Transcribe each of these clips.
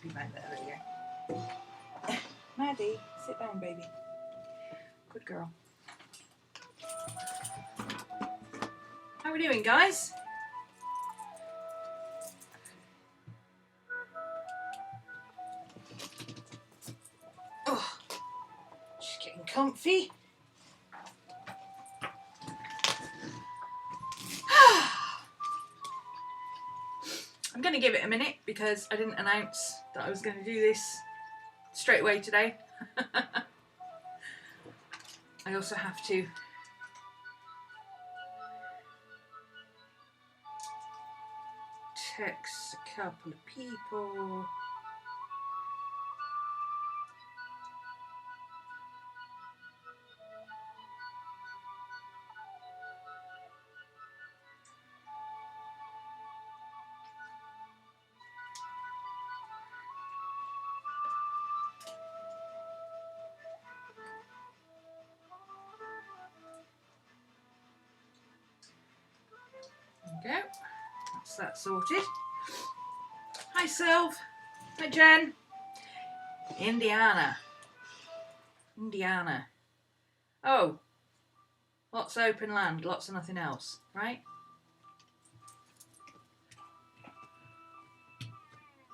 to be back there earlier. Maddie, sit down, baby. Good girl. How are we doing, guys? Oh, just getting comfy. I'm going to give it a minute because I didn't announce that I was going to do this straight away today. I also have to text a couple of people. There we go. That's that sorted. Hi, Sylv. Hi, Jen. Indiana. Oh, lots of open land, lots of nothing else, right?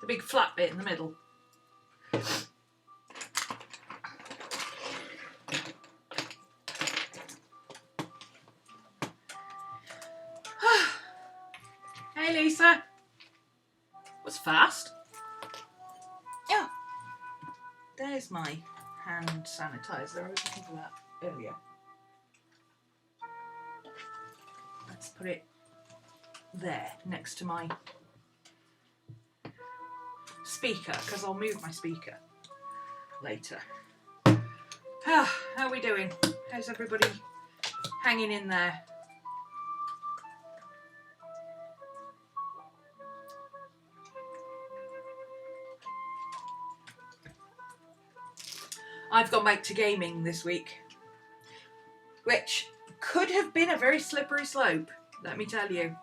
The big flat bit in the middle. Hey, Lisa. Was fast. Yeah. There's my hand sanitizer. I was looking for that earlier. Let's put it there next to my speaker because I'll move my speaker later. How are we doing? How's everybody hanging in there? I've gone back to gaming this week, which could have been a very slippery slope, let me tell you.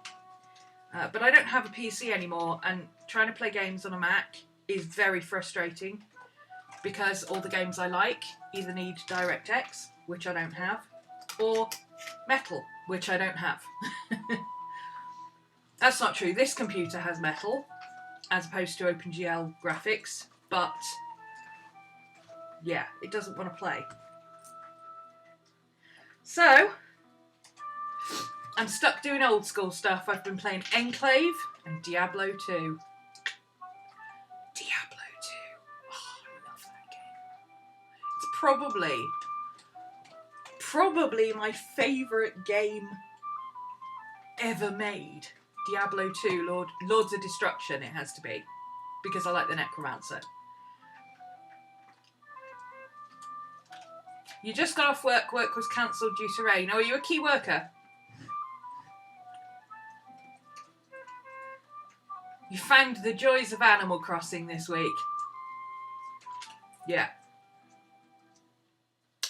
But I don't have a PC anymore, and trying to play games on a Mac is very frustrating because all the games I like either need DirectX, which I don't have, or Metal, which I don't have. That's not true. This computer has Metal, as opposed to OpenGL graphics, but yeah, it doesn't want to play. So, I'm stuck doing old school stuff. I've been playing Enclave and Diablo 2. Diablo 2. Oh, I love that game. It's probably my favourite game ever made. Diablo 2, Lords of Destruction it has to be, because I like the Necromancer. You just got off work. Work was cancelled due to rain. Oh, are you a key worker? You found the joys of Animal Crossing this week. Yeah.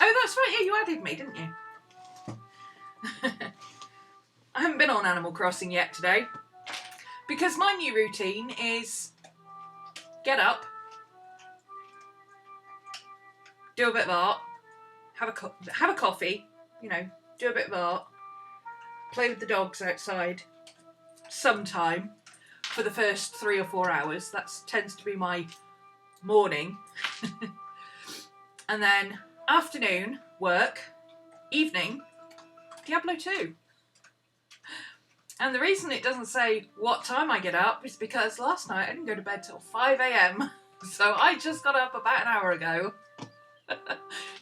Oh, that's right. Yeah, you added me, didn't you? I haven't been on Animal Crossing yet today because my new routine is get up, do a bit of art, have a coffee, you know, do a bit of art, play with the dogs outside sometime for the first 3 or 4 hours. That tends to be my morning. And then afternoon, work, evening, Diablo 2. And the reason it doesn't say what time I get up is because last night I didn't go to bed till 5 AM. So I just got up about an hour ago.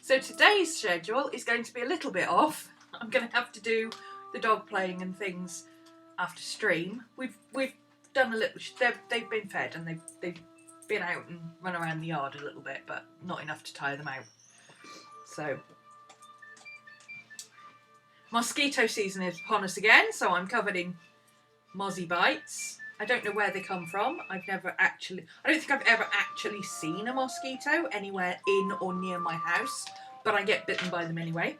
So today's schedule is going to be a little bit off. I'm going to have to do the dog playing and things after stream. We've done a little. They've been fed and they've been out and run around the yard a little bit, but not enough to tire them out. So mosquito season is upon us again, so I'm covered in mozzie bites. I don't know where they come from. I don't think I've ever actually seen a mosquito anywhere in or near my house, but I get bitten by them anyway.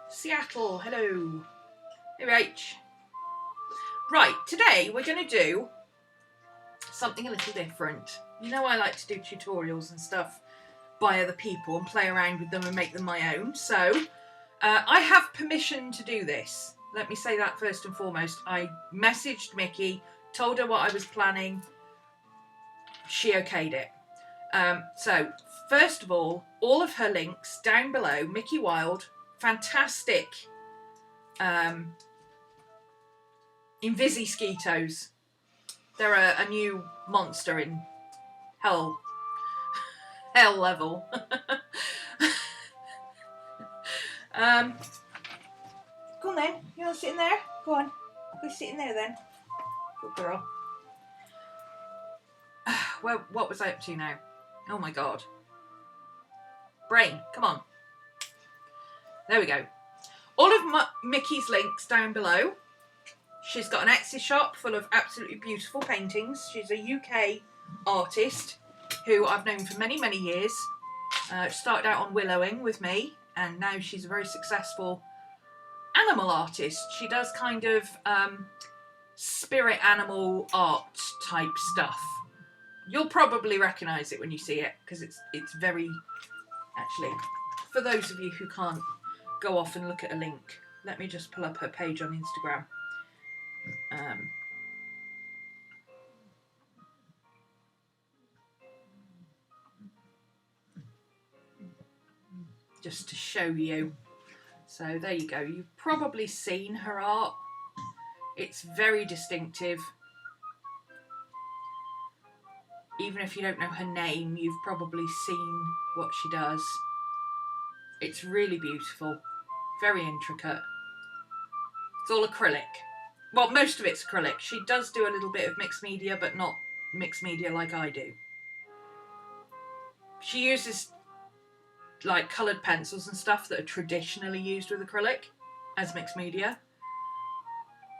Seattle, hello. Hey, Rach. Right, today we're going to do something a little different. You know I like to do tutorials and stuff by other people and play around with them and make them my own. So I have permission to do this. Let me say that first and foremost. I messaged Micki, told her what I was planning. She okayed it. So first of all of her links down below. Micki Wilde, fantastic Invisi Skeetos. They're a new monster in hell level. Go on then. You want to sit in there? Go on. Go sit in there then. Good girl. Well, what was I up to now? Oh my god. Brain, come on. There we go. All of Micki's links down below. She's got an Etsy shop full of absolutely beautiful paintings. She's a UK artist who I've known for many, many years. Started out on willowing with me, and now she's a very successful animal artist. She does kind of spirit animal art type stuff. You'll probably recognise it when you see it, because it's very... Actually, for those of you who can't go off and look at a link, let me just pull up her page on Instagram. Just to show you. So there you go. You've probably seen her art. It's very distinctive. Even if you don't know her name, you've probably seen what she does. It's really beautiful. Very intricate. It's all acrylic. Well, most of it's acrylic. She does do a little bit of mixed media, but not mixed media like I do. She uses like coloured pencils and stuff that are traditionally used with acrylic as mixed media.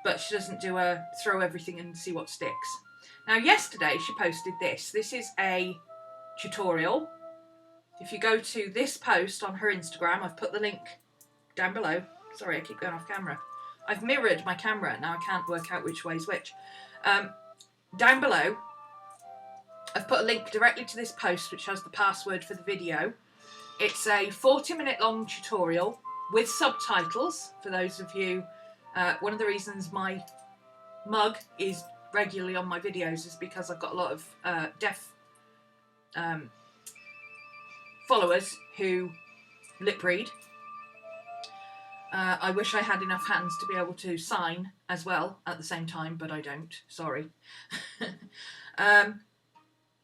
But she doesn't do a throw everything and see what sticks. Now, yesterday she posted this. This is a tutorial. If you go to this post on her Instagram, I've put the link down below. Sorry, I keep going off camera. I've mirrored my camera. Now I can't work out which way's which. Down below, I've put a link directly to this post, which has the password for the video. It's a 40-minute long tutorial with subtitles for those of you. One of the reasons my mug is regularly on my videos is because I've got a lot of deaf followers who lip read. I wish I had enough hands to be able to sign as well at the same time, but I don't. Sorry.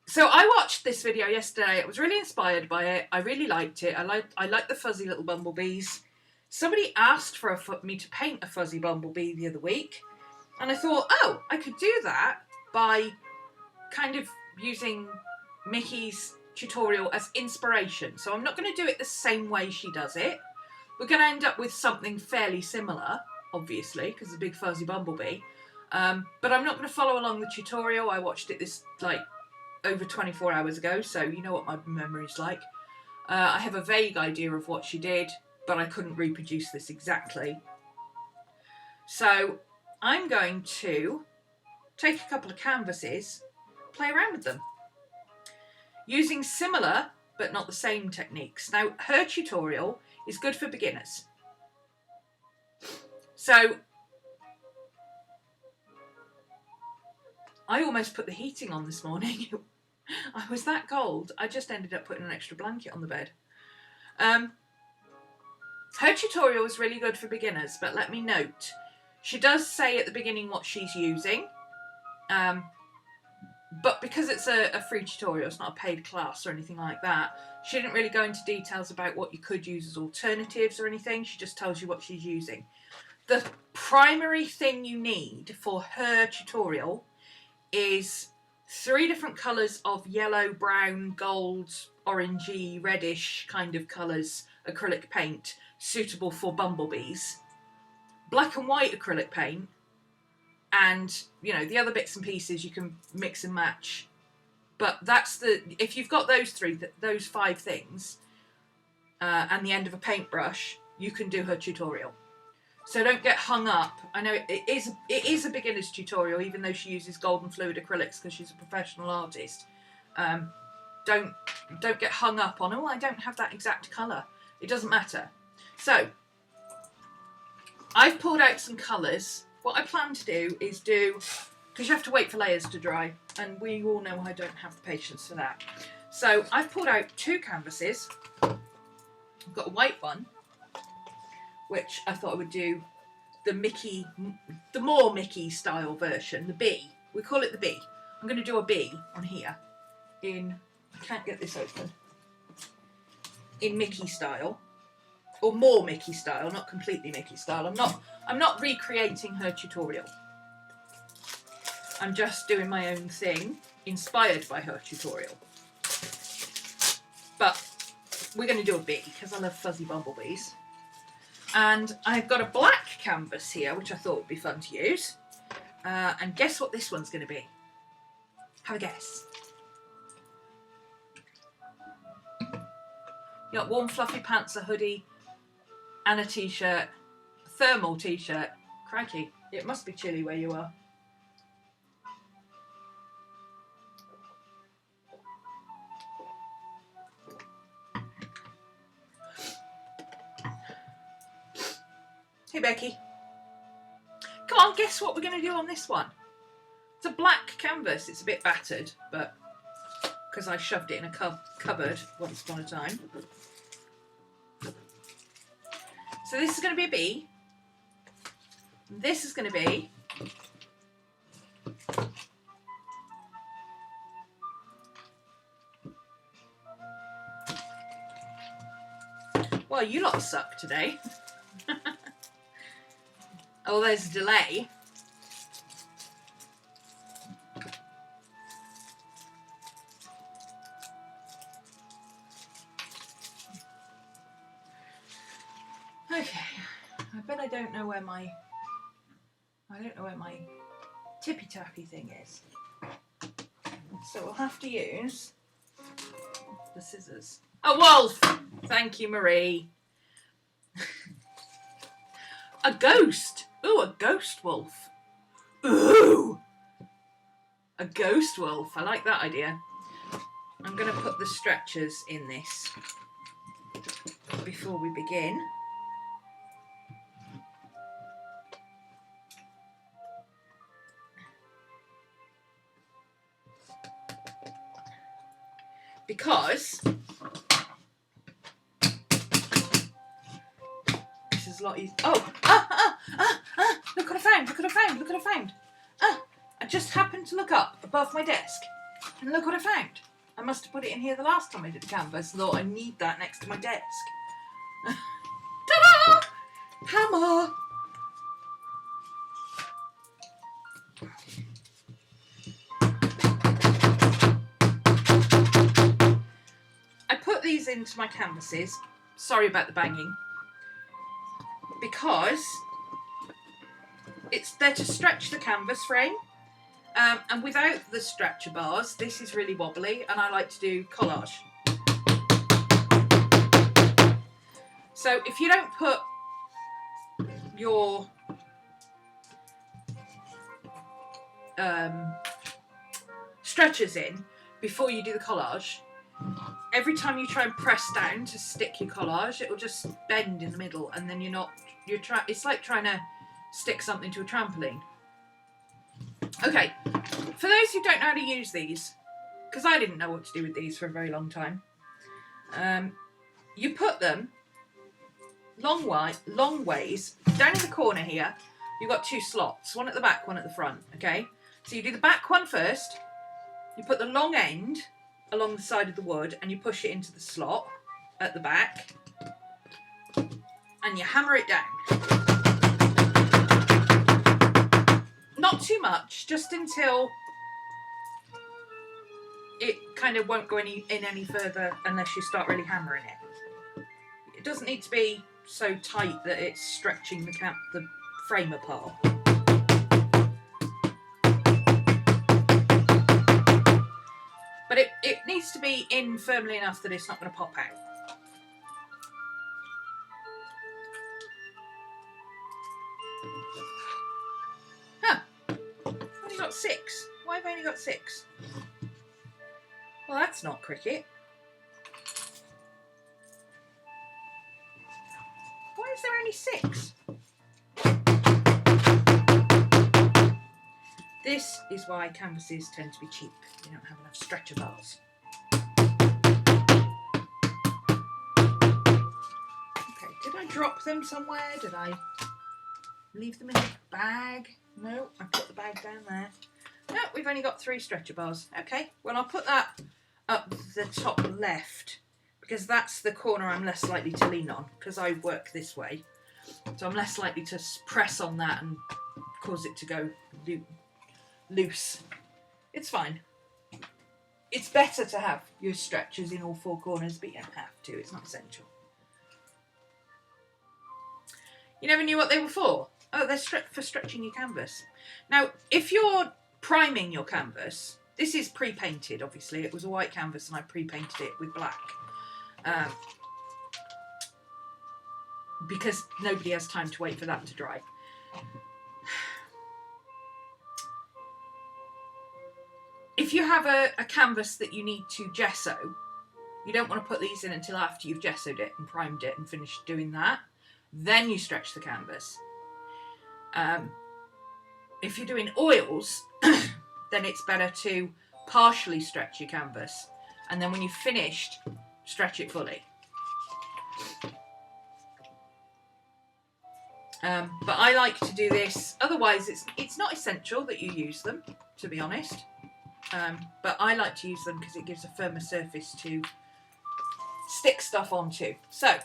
So I watched this video yesterday. I was really inspired by it. I really liked it. I like the fuzzy little bumblebees. Somebody asked for me to paint a fuzzy bumblebee the other week, and I thought, oh, I could do that by kind of using Micki's tutorial as inspiration. So I'm not going to do it the same way she does it. We're going to end up with something fairly similar, obviously, because it's a big fuzzy bumblebee. But I'm not going to follow along the tutorial. I watched it over 24 hours ago, so you know what my memory's like. I have a vague idea of what she did, but I couldn't reproduce this exactly. So I'm going to take a couple of canvases, play around with them, using similar but not the same techniques. Now, her tutorial is good for beginners. So I almost put the heating on this morning. I was that cold. I just ended up putting an extra blanket on the bed. Her tutorial is really good for beginners, but let me note, she does say at the beginning what she's using. But because it's a free tutorial, it's not a paid class or anything like that, she didn't really go into details about what you could use as alternatives or anything. She just tells you what she's using. The primary thing you need for her tutorial is 3 different colours of yellow, brown, gold, orangey, reddish kind of colours acrylic paint suitable for bumblebees, black and white acrylic paint, and you know the other bits and pieces you can mix and match. But that's if you've got those 5 things and the end of a paintbrush, you can do her tutorial. So don't get hung up. I know it is a beginner's tutorial, even though she uses gold and fluid acrylics because she's a professional artist. Don't get hung up on, oh, I don't have that exact colour. It doesn't matter. So I've pulled out some colours. What I plan to do is because you have to wait for layers to dry, and we all know I don't have the patience for that. So I've pulled out 2 canvases. I've got a white one, which I thought I would do the Micki, the more Micki style version, the B. We call it the B. I'm going to do a B on here in, I can't get this open, in Micki style, or more Micki style, not completely Micki style. I'm not recreating her tutorial. I'm just doing my own thing, inspired by her tutorial. But we're going to do a B because I love fuzzy bumblebees. And I've got a black canvas here, which I thought would be fun to use. And guess what this one's going to be? Have a guess. You got warm fluffy pants, a hoodie, and a t-shirt, a thermal t-shirt. Crikey, it must be chilly where you are. Hey Becky. Come on, guess what we're going to do on this one? It's a black canvas. It's a bit battered, but because I shoved it in a cupboard once upon a time. So this is going to be a B. This is going to be well, you lot suck today. Oh, there's a delay. Okay, I bet I don't know where my tippy tappy thing is. So we'll have to use the scissors. A wolf! Thank you, Marie. A ghost! Ooh, a ghost wolf. Ooh! A ghost wolf. I like that idea. I'm going to put the stretchers in this before we begin. Because this is a lot easier. Oh! Look what I found! Look what I found! Look what I found! I just happened to look up above my desk and look what I found. I must have put it in here the last time I did the canvas and thought I need that next to my desk. Ta-da! Hammer! I put these into my canvases. Sorry about the banging. Because it's there to stretch the canvas frame. And without the stretcher bars, this is really wobbly, and I like to do collage. So if you don't put your stretchers in before you do the collage, every time you try and press down to stick your collage, it will just bend in the middle, and then it's like trying to stick something to a trampoline. Okay, for those who don't know how to use these, because I didn't know what to do with these for a very long time, you put them long ways down in the corner here. You've got 2 slots, one at the back, one at the front. Okay, so you do the back one first. You put the long end along the side of the wood, and you push it into the slot at the back, and you hammer it down. Not too much, just until it kind of won't go any further unless you start really hammering it. It doesn't need to be so tight that it's stretching the frame apart. But it needs to be in firmly enough that it's not going to pop out. 6. Why have I only got 6? Well, that's not cricket. Why is there only 6? This is why canvases tend to be cheap. They don't have enough stretcher bars. Okay, did I drop them somewhere? Did I leave them in the bag? No, I put the bag down there. No, we've only got 3 stretcher bars. Okay, well I'll put that up the top left because that's the corner I'm less likely to lean on because I work this way. So I'm less likely to press on that and cause it to go loose. It's fine. It's better to have your stretchers in all 4 corners, but you don't have to. It's not essential. You never knew what they were for? Oh, they're for stretching your canvas. Now, if you're priming your canvas, this is pre-painted, obviously. It was a white canvas and I pre-painted it with black. Because nobody has time to wait for that to dry. If you have a canvas that you need to gesso, you don't want to put these in until after you've gessoed it and primed it and finished doing that. Then you stretch the canvas. If you're doing oils, then it's better to partially stretch your canvas. And then when you've finished, stretch it fully. But I like to do this. Otherwise, it's not essential that you use them, to be honest. But I like to use them because it gives a firmer surface to stick stuff onto. So,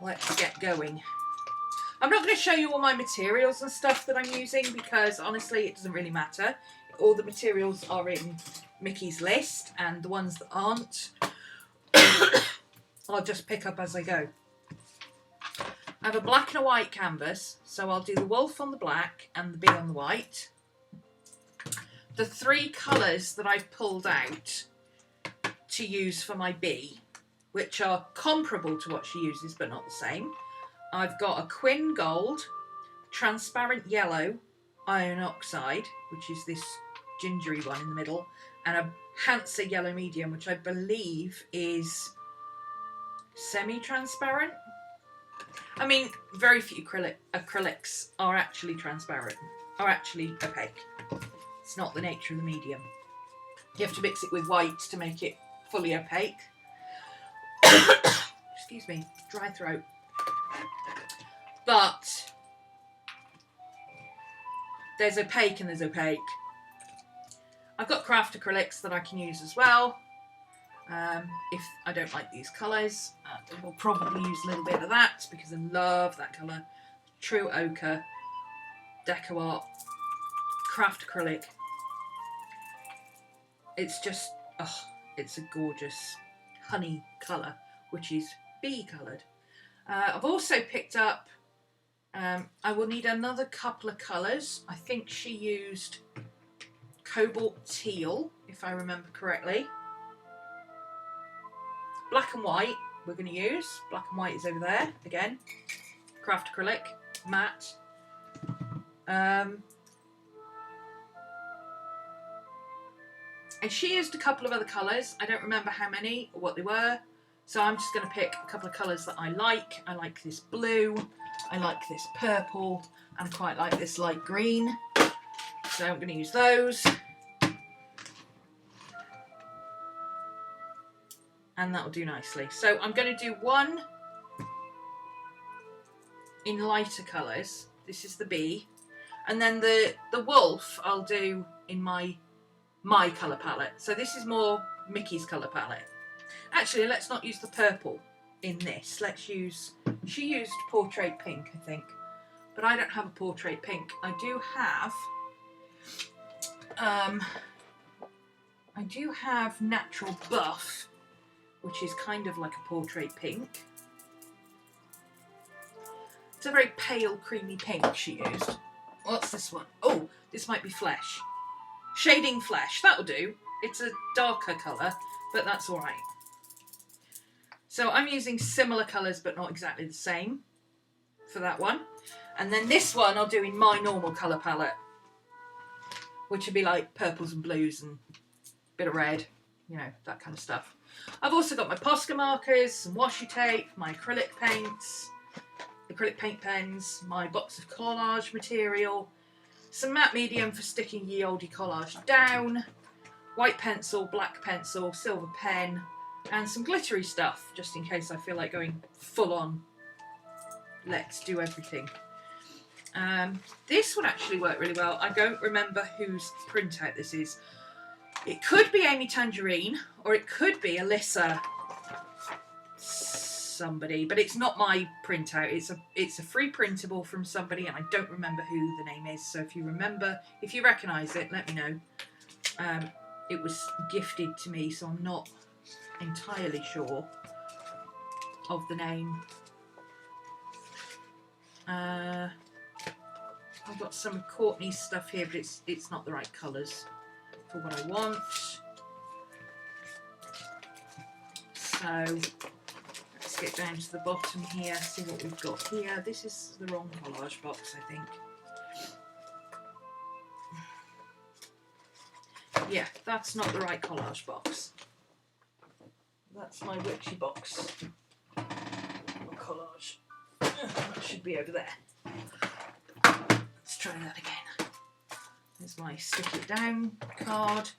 let's get going. I'm not going to show you all my materials and stuff that I'm using because honestly it doesn't really matter. All the materials are in Micki's list and the ones that aren't I'll just pick up as I go. I have a black and a white canvas, so I'll do the wolf on the black and the bee on the white. The 3 colours that I've pulled out to use for my bee, which are comparable to what she uses but not the same. I've got a Quin Gold, transparent yellow, iron oxide, which is this gingery one in the middle, and a Hansa yellow medium, which I believe is semi-transparent. I mean, very few acrylics are actually transparent, are actually opaque. It's not the nature of the medium. You have to mix it with white to make it fully opaque. Excuse me, dry throat. But there's opaque and there's opaque. I've got craft acrylics that I can use as well. If I don't like these colours, we'll probably use a little bit of that because I love that colour. True Ochre, Deco Art, craft acrylic. It's just, oh, it's a gorgeous honey colour, which is bee coloured. I've also picked up, I will need another couple of colours. I think she used cobalt teal, if I remember correctly. Black and white we're going to use. Black and white is over there, again. Craft acrylic, matte. And she used a couple of other colours. I don't remember how many or what they were. So I'm just going to pick a couple of colours that I like. I like this blue, I like this purple, and I quite like this light green. So I'm going to use those. And that'll do nicely. So I'm going to do one in lighter colours. This is the bee. And then the wolf I'll do in my colour palette. So this is more Micki's colour palette. Actually, let's not use the purple in this. Let's use, she used portrait pink, I think. But I don't have a portrait pink. I do have natural buff, which is kind of like a portrait pink. It's a very pale, creamy pink she used. What's this one? Oh, this might be flesh. Shading flesh, that'll do. It's a darker colour, but that's alright. So I'm using similar colours, but not exactly the same for that one. And then this one I'll do in my normal colour palette, which would be like purples and blues and a bit of red, you know, that kind of stuff. I've also got my Posca markers, some washi tape, my acrylic paints, acrylic paint pens, my box of collage material, some matte medium for sticking ye olde collage down, white pencil, black pencil, silver pen, and some glittery stuff, just in case I feel like going full on, let's do everything. This would actually work really well. I don't remember whose printout this is. It could be Amy Tangerine, or it could be Alyssa somebody, but it's not my printout. It's a free printable from somebody, and I don't remember who the name is. So if you remember, if you recognise it, let me know. It was gifted to me, so I'm not entirely sure of the name. I've got some Courtney's stuff here, but it's not the right colours for what I want. So let's get down to the bottom here, see what we've got here. This is the wrong collage box, I think. Yeah, that's not the right collage box. That's my witchy box. Or collage. That should be over there. Let's try that again. There's my stick it down card.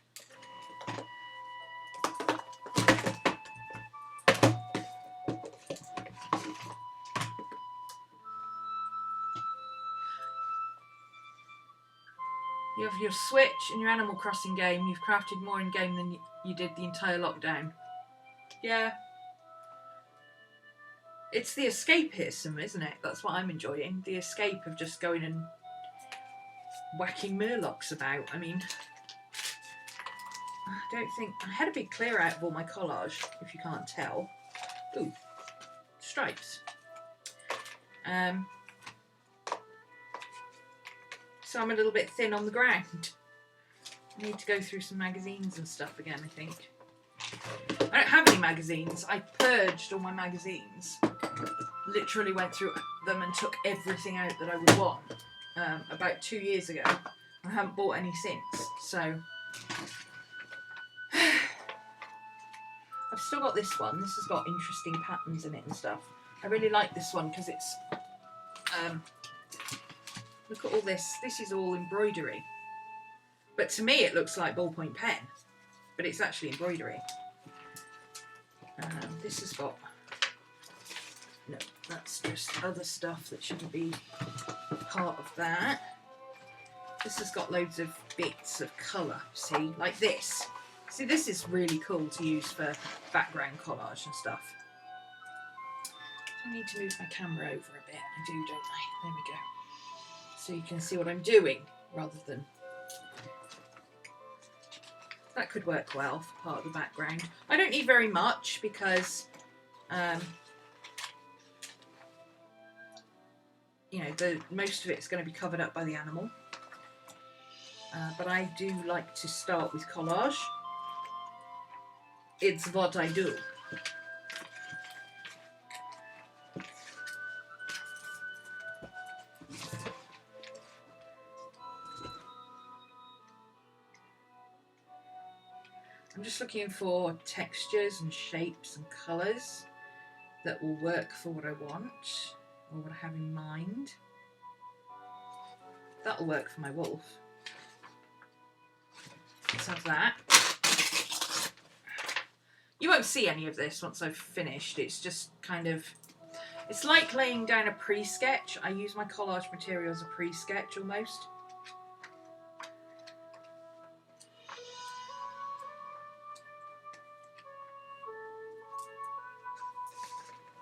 You have your Switch and your Animal Crossing game. You've crafted more in game than you did the entire lockdown. Yeah. It's the escapism, isn't it? That's what I'm enjoying. The escape of just going and whacking murlocs about. I mean, I don't think... I had a big clear out of all my collage, if you can't tell. Ooh, stripes. So I'm a little bit thin on the ground. I need to go through some magazines and stuff again, I think. I don't have any magazines. I purged all my magazines. Literally went through them and took everything out that I would want about 2 years ago. I haven't bought any since, so... I've still got this one. This has got interesting patterns in it and stuff. I really like this one because it's... look at all this. This is all embroidery. But to me it looks like ballpoint pen. But it's actually embroidery. This has got... No, that's just other stuff that shouldn't be part of that. This has got loads of bits of colour, see? Like this. See, this is really cool to use for background collage and stuff. I need to move my camera over a bit. I do, don't I? There we go. So you can see what I'm doing, rather than... That could work well for part of the background. I don't need very much because, you know, most of it's going to be covered up by the animal. But I do like to start with collage. It's what I do. I'm just looking for textures and shapes and colours that will work for what I want or what I have in mind. That'll work for my wolf. Let's have that. You won't see any of this once I've finished. It's just kind of... It's like laying down a pre-sketch. I use my collage material as a pre-sketch almost.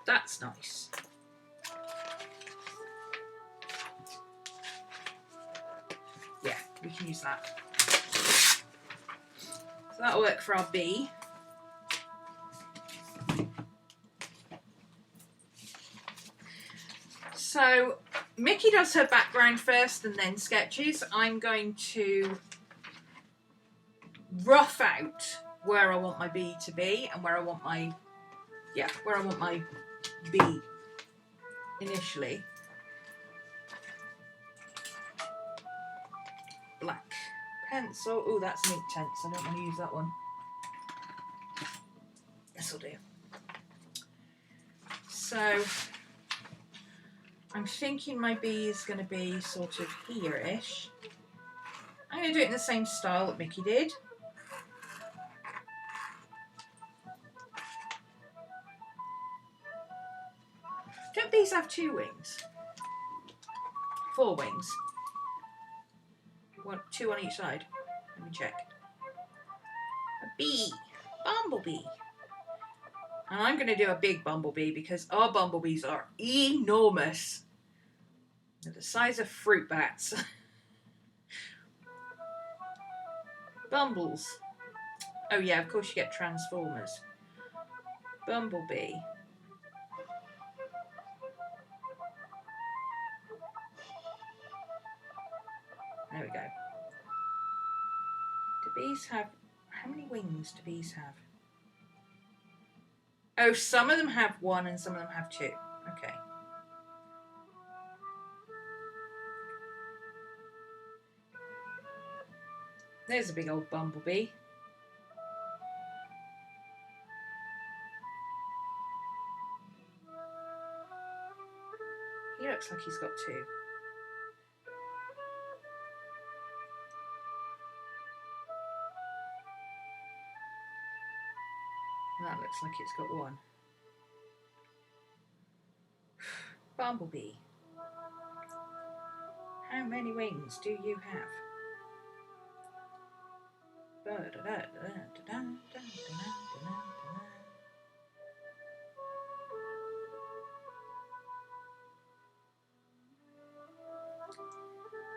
That's nice. Yeah, we can use that. So that'll work for our bee. So Micki does her background first and then sketches. I'm going to rough out where I want my bee to be and where I want my bee initially. black pencil. Oh, that's an ink tense. I don't want to use that one. This'll do. So I'm thinking my bee is going to be sort of here-ish. I'm going to do it in the same style that Micki did. Don't bees have 2 wings? 4 wings? 2 on each side. Let me check. A bee. Bumblebee. And I'm going to do a big bumblebee because our bumblebees are enormous. They're the size of fruit bats. Bumbles. Oh yeah, of course you get transformers. Bumblebee. There we go. Do bees have... How many wings do bees have? Oh, some of them have 1 and some of them have 2. Okay. There's a big old bumblebee. He looks like he's got 2. That looks like it's got 1. Bumblebee. How many wings do you have?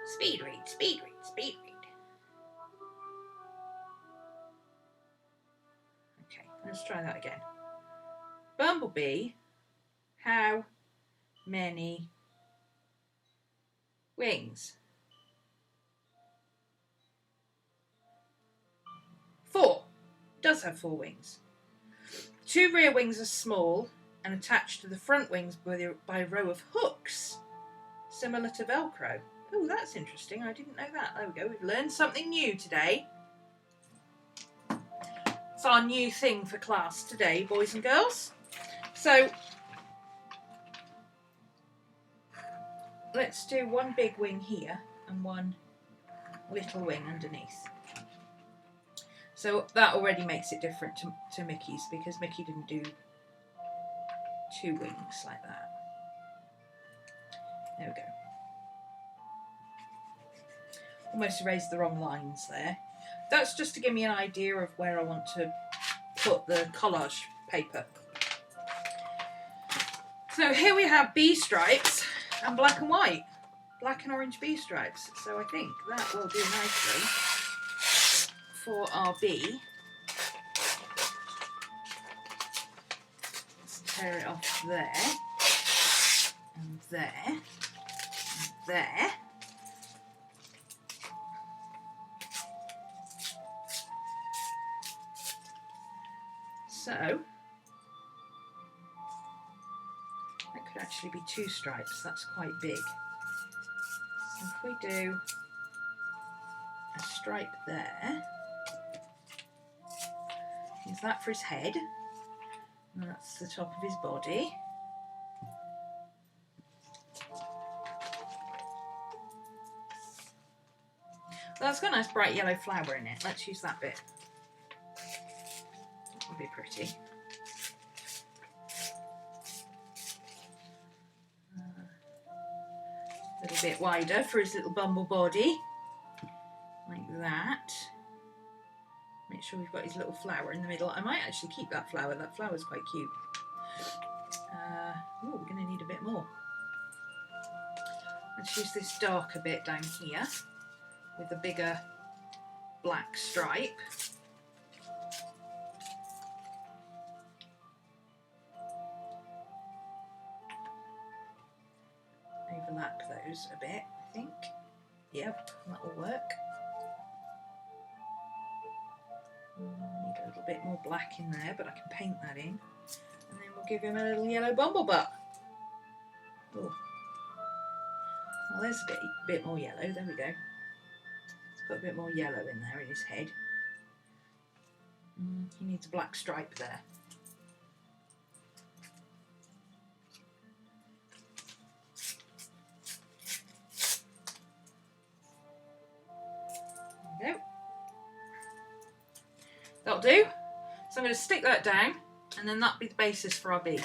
Speed read, speed read, speed read. Okay, let's try that again. Bumblebee, how many wings? 4. Does have 4 wings. 2 rear wings are small and attached to the front wings by a row of hooks, similar to Velcro. Oh, that's interesting. I didn't know that. There we go. We've learned something new today. It's our new thing for class today, boys and girls. So let's do 1 big wing here and 1 little wing underneath. So that already makes it different to Micki's because Micki didn't do 2 wings like that. There we go. Almost erased the wrong lines there. That's just to give me an idea of where I want to put the collage paper. So here we have bee stripes and black and white. Black and orange bee stripes. So I think that will do nicely for our bee. Let's tear it off there. And there. And there. So, that could actually be 2 stripes, that's quite big. So if we do a stripe there, use that for his head, and that's the top of his body. That's got a nice bright yellow flower in it, let's use that bit. That'll be pretty. A little bit wider for his little bumble body, like that. Make sure we've got his little flower in the middle. I might actually keep that flower's quite cute. Oh, we're going to need a bit more. Let's use this darker bit down here with a bigger black stripe. Overlap those a bit, I think. Yep, that'll work. Need a little bit more black in there, but I can paint that in. And then we'll give him a little yellow bumble butt. Oh. Well, there's a bit more yellow. There we go. Got a bit more yellow in there in his head. He needs a black stripe there. There we go. That'll do. So I'm going to stick that down, and then that'll be the basis for our bee.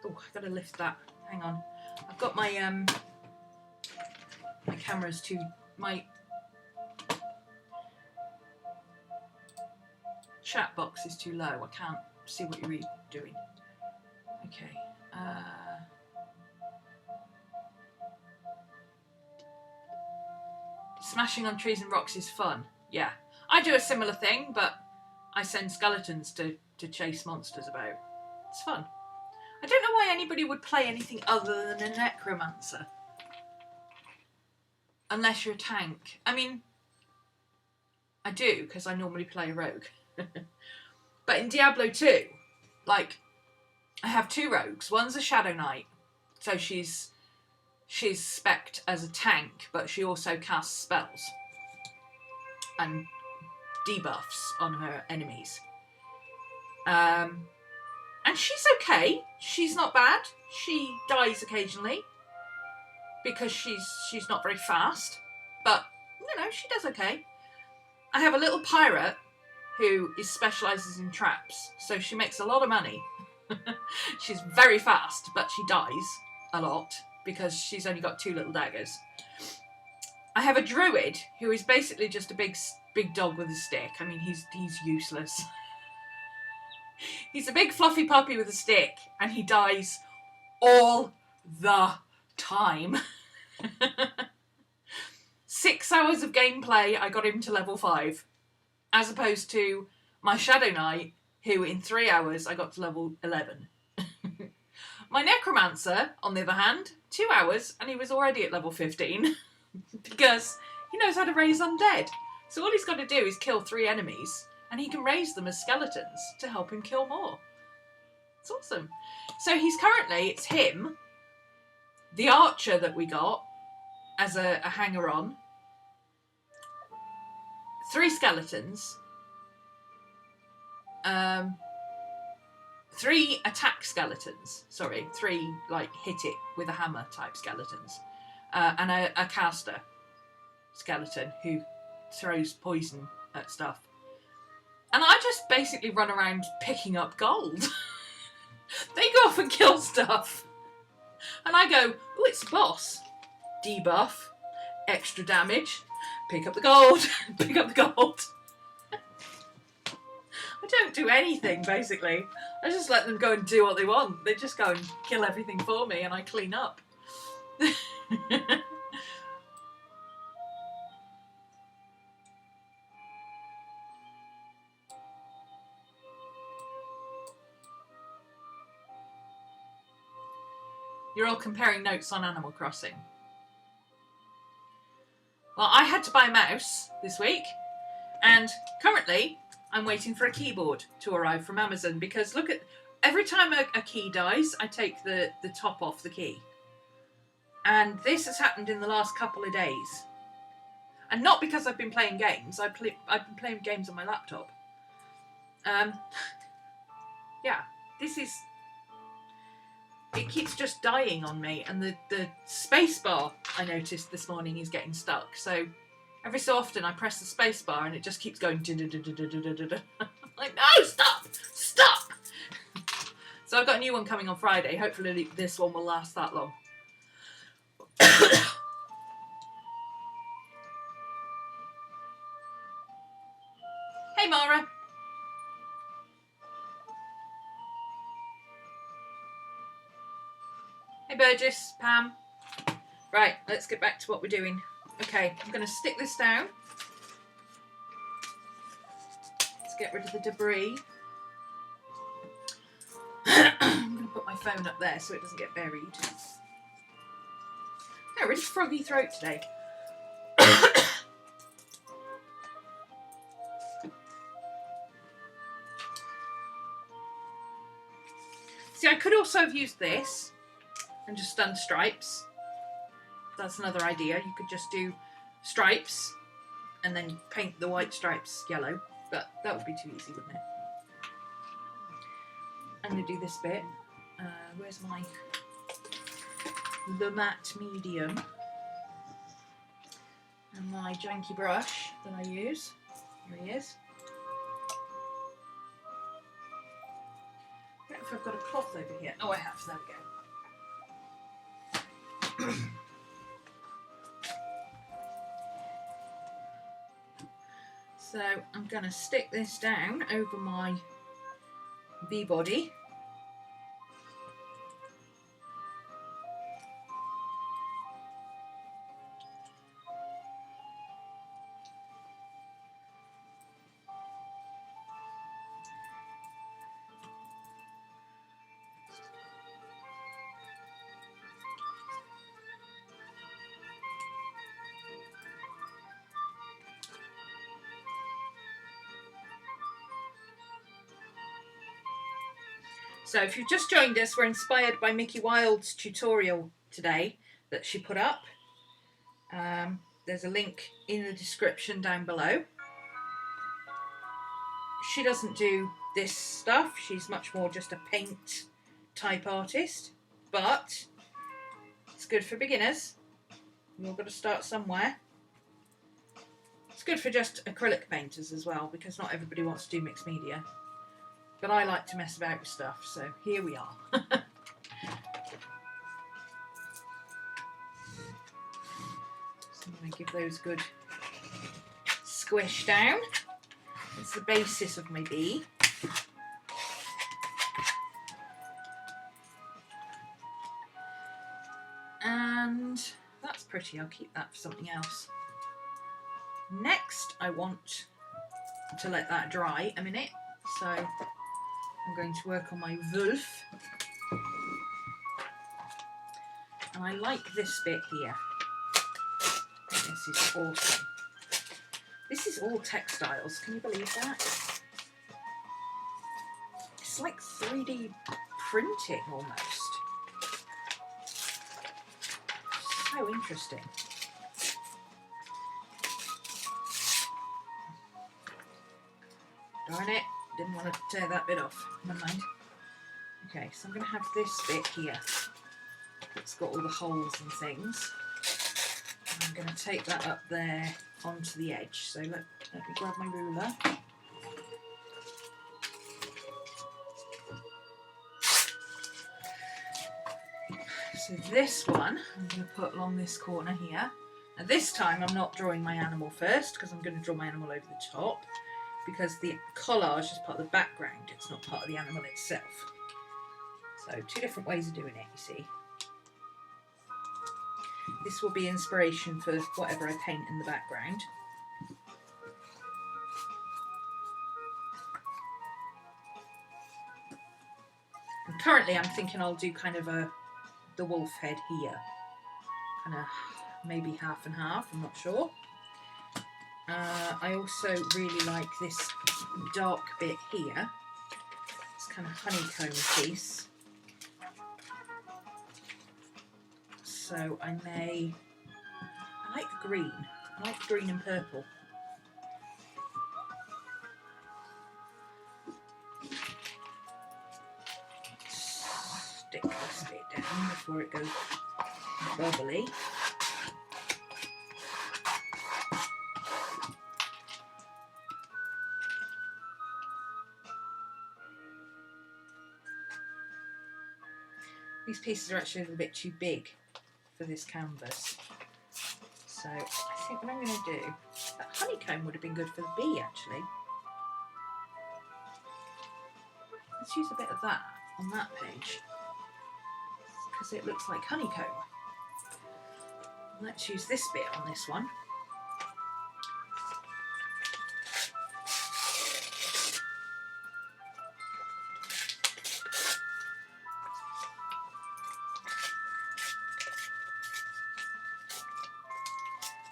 Oh, I've got to lift that. Hang on. I've got my my camera's too... My chat box is too low. I can't see what you're doing. Okay. Smashing on trees and rocks is fun. Yeah. I do a similar thing, but I send skeletons to chase monsters about. It's fun. I don't know why anybody would play anything other than a necromancer. Unless you're a tank. I mean, I do, because I normally play a rogue. But in Diablo 2, like, I have two rogues. One's a Shadow Knight, so she's spec'd as a tank, but she also casts spells and debuffs on her enemies. And she's okay. She's not bad. She dies occasionally because she's not very fast, but you know, she does okay. I have a little pirate who specialises in traps, so she makes a lot of money. She's very fast, but she dies a lot because she's only got two little daggers. I have a druid who is basically just a big dog with a stick. I mean, he's useless. He's a big fluffy puppy with a stick, and he dies all the time. 6 hours of gameplay, I got him to level 5. As opposed to my Shadow Knight, who in 3 hours I got to level 11. My Necromancer, on the other hand, 2 hours, and he was already at level 15. Because he knows how to raise undead. So all he's got to do is kill 3 enemies, and he can raise them as skeletons to help him kill more. It's awesome. So he's currently, it's him, the archer that we got as a hanger-on, 3 skeletons, 3 attack skeletons, 3 like hit it with a hammer type skeletons, and a caster skeleton who throws poison at stuff. And I just basically run around picking up gold. They go off and kill stuff. And I go, oh, it's a boss. Debuff, extra damage, pick up the gold, pick up the gold. I don't do anything, basically. I just let them go and do what they want. They just go and kill everything for me and I clean up. You're all comparing notes on Animal Crossing. Well, I had to buy a mouse this week, and currently I'm waiting for a keyboard to arrive from Amazon because look at, every time a key dies, I take the top off the key. And this has happened in the last couple of days. And not because I've been playing games, I've been playing games on my laptop. Yeah, this is... It keeps just dying on me, and the space bar I noticed this morning is getting stuck. So every so often I press the space bar and it just keeps going. I'm like, no, stop! Stop! So I've got a new one coming on Friday. Hopefully this one will last that long. Hey, Mara. Hey Burgess, Pam. Right, let's get back to what we're doing. Okay, I'm going to stick this down. Let's get rid of the debris. I'm going to put my phone up there so it doesn't get buried. No, really froggy throat today. See, I could also have used this and just done stripes. That's another idea. You could just do stripes and then paint the white stripes yellow, but that would be too easy, wouldn't it? I'm going to do this bit. Where's my the matte medium and my janky brush that I use? Here he is. I don't know if I've got a cloth over here. Oh, I have. There we go. So I'm going to stick this down over my V-body. So if you've just joined us, we're inspired by Micki Wilde's tutorial today that she put up. There's a link in the description down below. She doesn't do this stuff. She's much more just a paint type artist, but it's good for beginners. You've got to start somewhere. It's good for just acrylic painters as well, because not everybody wants to do mixed media. But I like to mess about with stuff, so here we are. So I'm going to give those good squish down. It's the basis of my bee. And that's pretty, I'll keep that for something else. Next, I want to let that dry a minute, so I'm going to work on my wolf. And I like this bit here. This is awesome. This is all textiles, can you believe that? It's like 3D printing almost. So interesting. Darn it, didn't want to tear that bit off. Never mind. Okay, so I'm going to have this bit here. It's got all the holes and things. And I'm going to take that up there onto the edge. So let me grab my ruler. So this one I'm going to put along this corner here. Now this time I'm not drawing my animal first, because I'm going to draw my animal over the top, because the collage is part of the background, it's not part of the animal itself. So two different ways of doing it, you see. This will be inspiration for whatever I paint in the background. And currently I'm thinking I'll do kind of the wolf head here. Kind of maybe half and half, I'm not sure. I also really like this dark bit here. It's kind of honeycomb piece. So I like the green. I like the green and purple. Stick this bit down before it goes bubbly. These pieces are actually a little bit too big for this canvas. So I think what I'm going to do, that honeycomb would have been good for the bee actually. Let's use a bit of that on that page, because it looks like honeycomb. Let's use this bit on this one.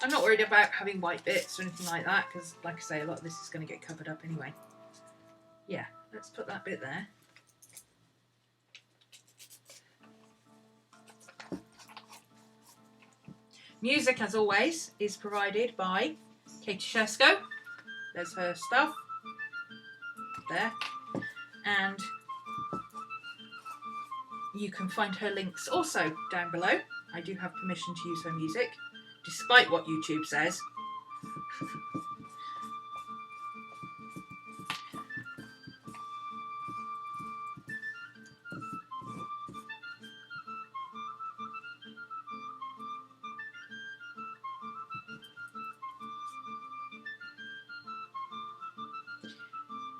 I'm not worried about having white bits or anything like that, because like I say, a lot of this is going to get covered up anyway. Yeah, let's put that bit there. Music, as always, is provided by Katie Shesko. There's her stuff. There. And you can find her links also down below. I do have permission to use her music, despite what YouTube says.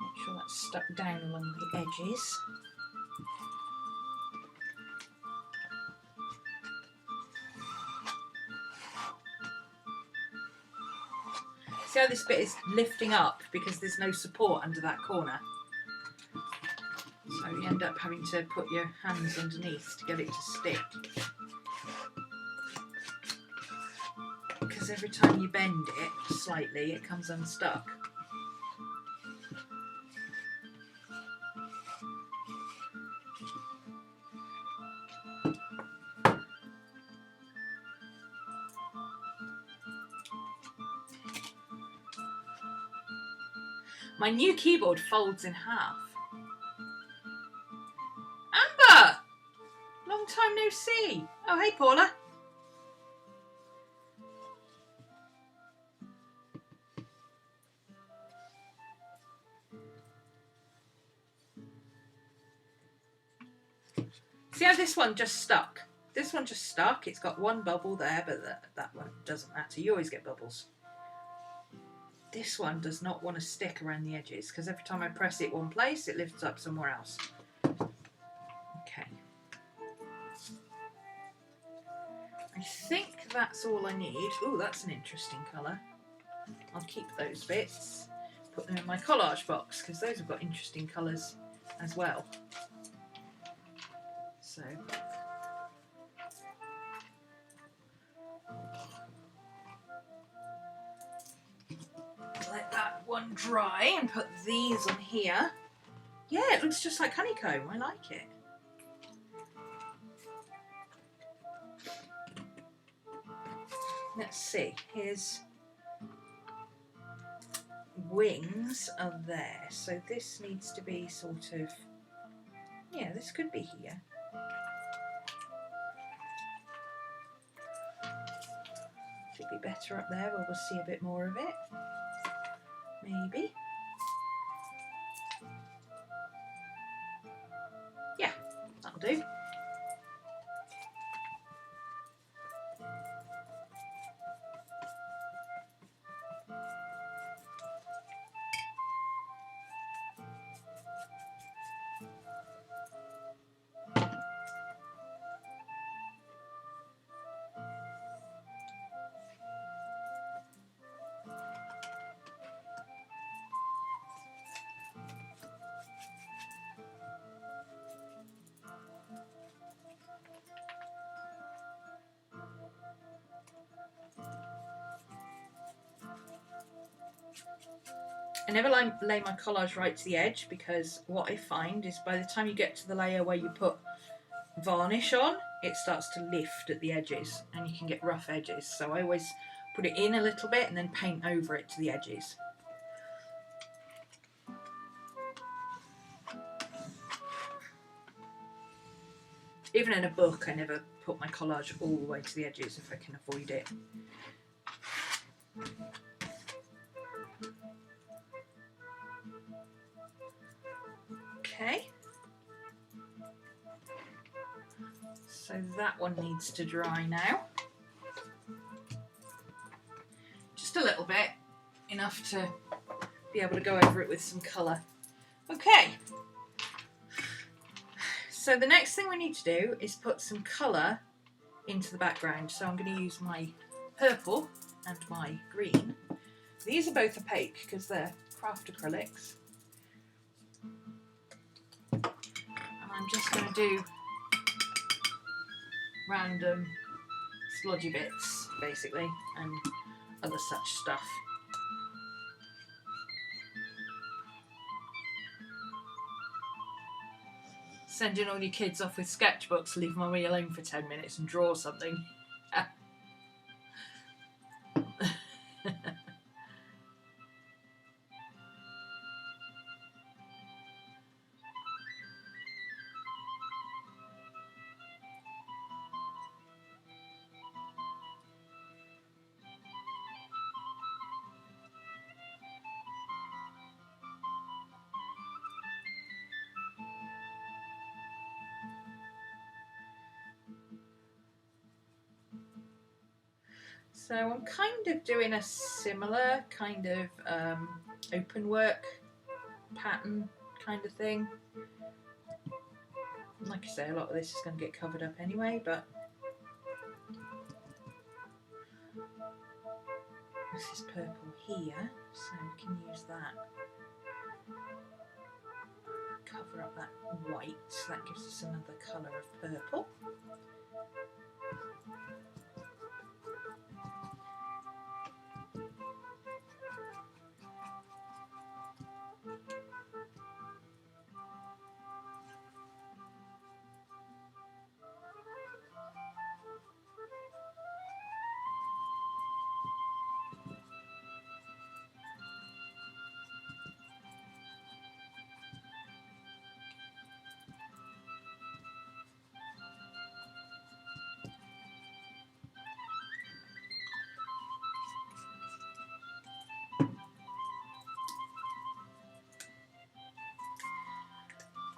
Make sure that's stuck down along the edges. See how this bit is lifting up because there's no support under that corner? So you end up having to put your hands underneath to get it to stick. Because every time you bend it slightly, it comes unstuck. My new keyboard folds in half. Amber! Long time no see. Oh, hey, Paula. See how this one just stuck? This one just stuck. It's got one bubble there, but that one doesn't matter. You always get bubbles. This one does not want to stick around the edges because every time I press it one place, it lifts up somewhere else. Okay. I think that's all I need. Oh, that's an interesting colour. I'll keep those bits, put them in my collage box because those have got interesting colours as well. So. Let that one dry and put these on here. Yeah, it looks just like honeycomb. I like it. Let's see. His wings are there. So this needs to be sort of... Yeah, this could be here. Should be better up there where we'll see a bit more of it. Maybe. Yeah, that'll do. I never lay my collage right to the edge because what I find is by the time you get to the layer where you put varnish on, it starts to lift at the edges and you can get rough edges. So I always put it in a little bit and then paint over it to the edges. Even in a book, I never put my collage all the way to the edges if I can avoid it. Okay, so that one needs to dry now. Just a little bit, enough to be able to go over it with some colour. Okay, so the next thing we need to do is put some colour into the background. So I'm going to use my purple and my green. These are both opaque because they're craft acrylics. I'm just going to do random splodgy bits, basically, and other such stuff. Sending all your kids off with sketchbooks, leave mommy alone for 10 minutes and draw something. So I'm kind of doing a similar kind of open work pattern kind of thing. Like I say, a lot of this is going to get covered up anyway, but this is purple here, so we can use that. Cover up that white, so that gives us another colour of purple.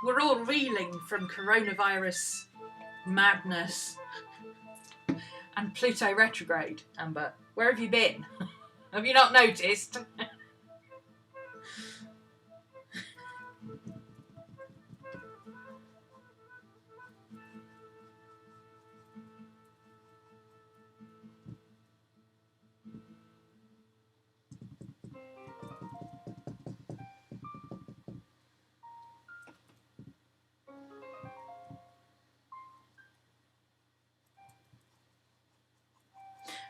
We're all reeling from coronavirus madness and Pluto retrograde, Amber. Where have you been? Have you not noticed?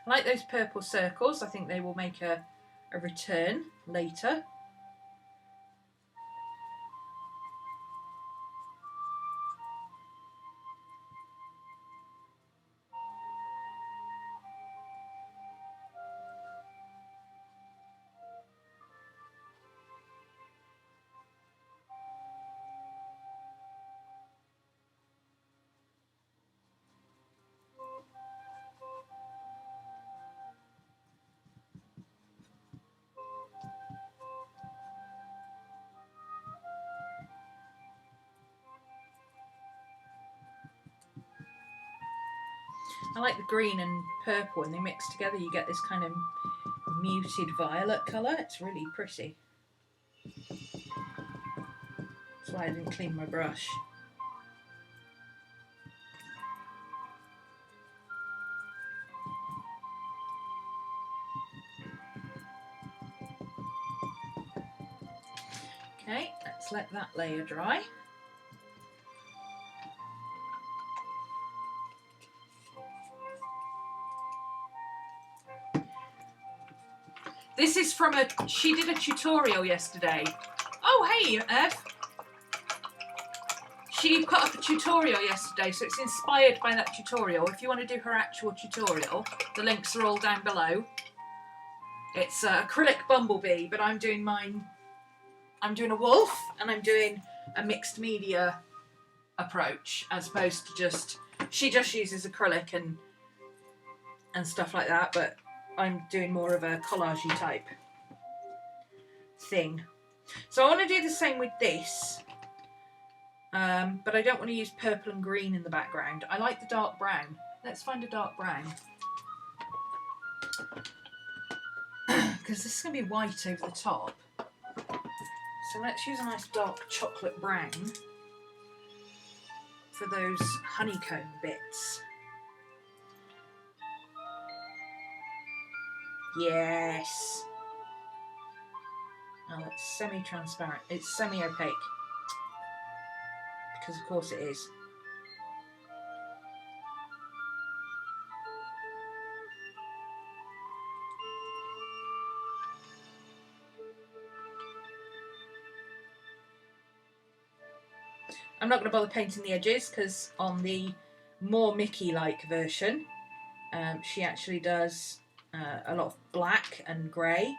I like those purple circles. I think they will make a return later. I like the green and purple, and they mix together, you get this kind of muted violet colour. It's really pretty. That's why I didn't clean my brush. Okay, let's let that layer dry. This is from she did a tutorial yesterday. Oh, hey, Ev. She put up a tutorial yesterday, so it's inspired by that tutorial. If you want to do her actual tutorial, the links are all down below. It's acrylic Bumblebee, but I'm doing mine. I'm doing a wolf, and I'm doing a mixed media approach, as opposed to just, she just uses acrylic and stuff like that, but I'm doing more of a collage-y type thing. So I want to do the same with this, but I don't want to use purple and green in the background. I like the dark brown. Let's find a dark brown. Because this is going to be white over the top. So let's use a nice dark chocolate brown for those honeycomb bits. Yes. Oh, it's semi-transparent. It's semi-opaque. Because of course it is. I'm not going to bother painting the edges because on the more Micki-like version, she actually does a lot of black and grey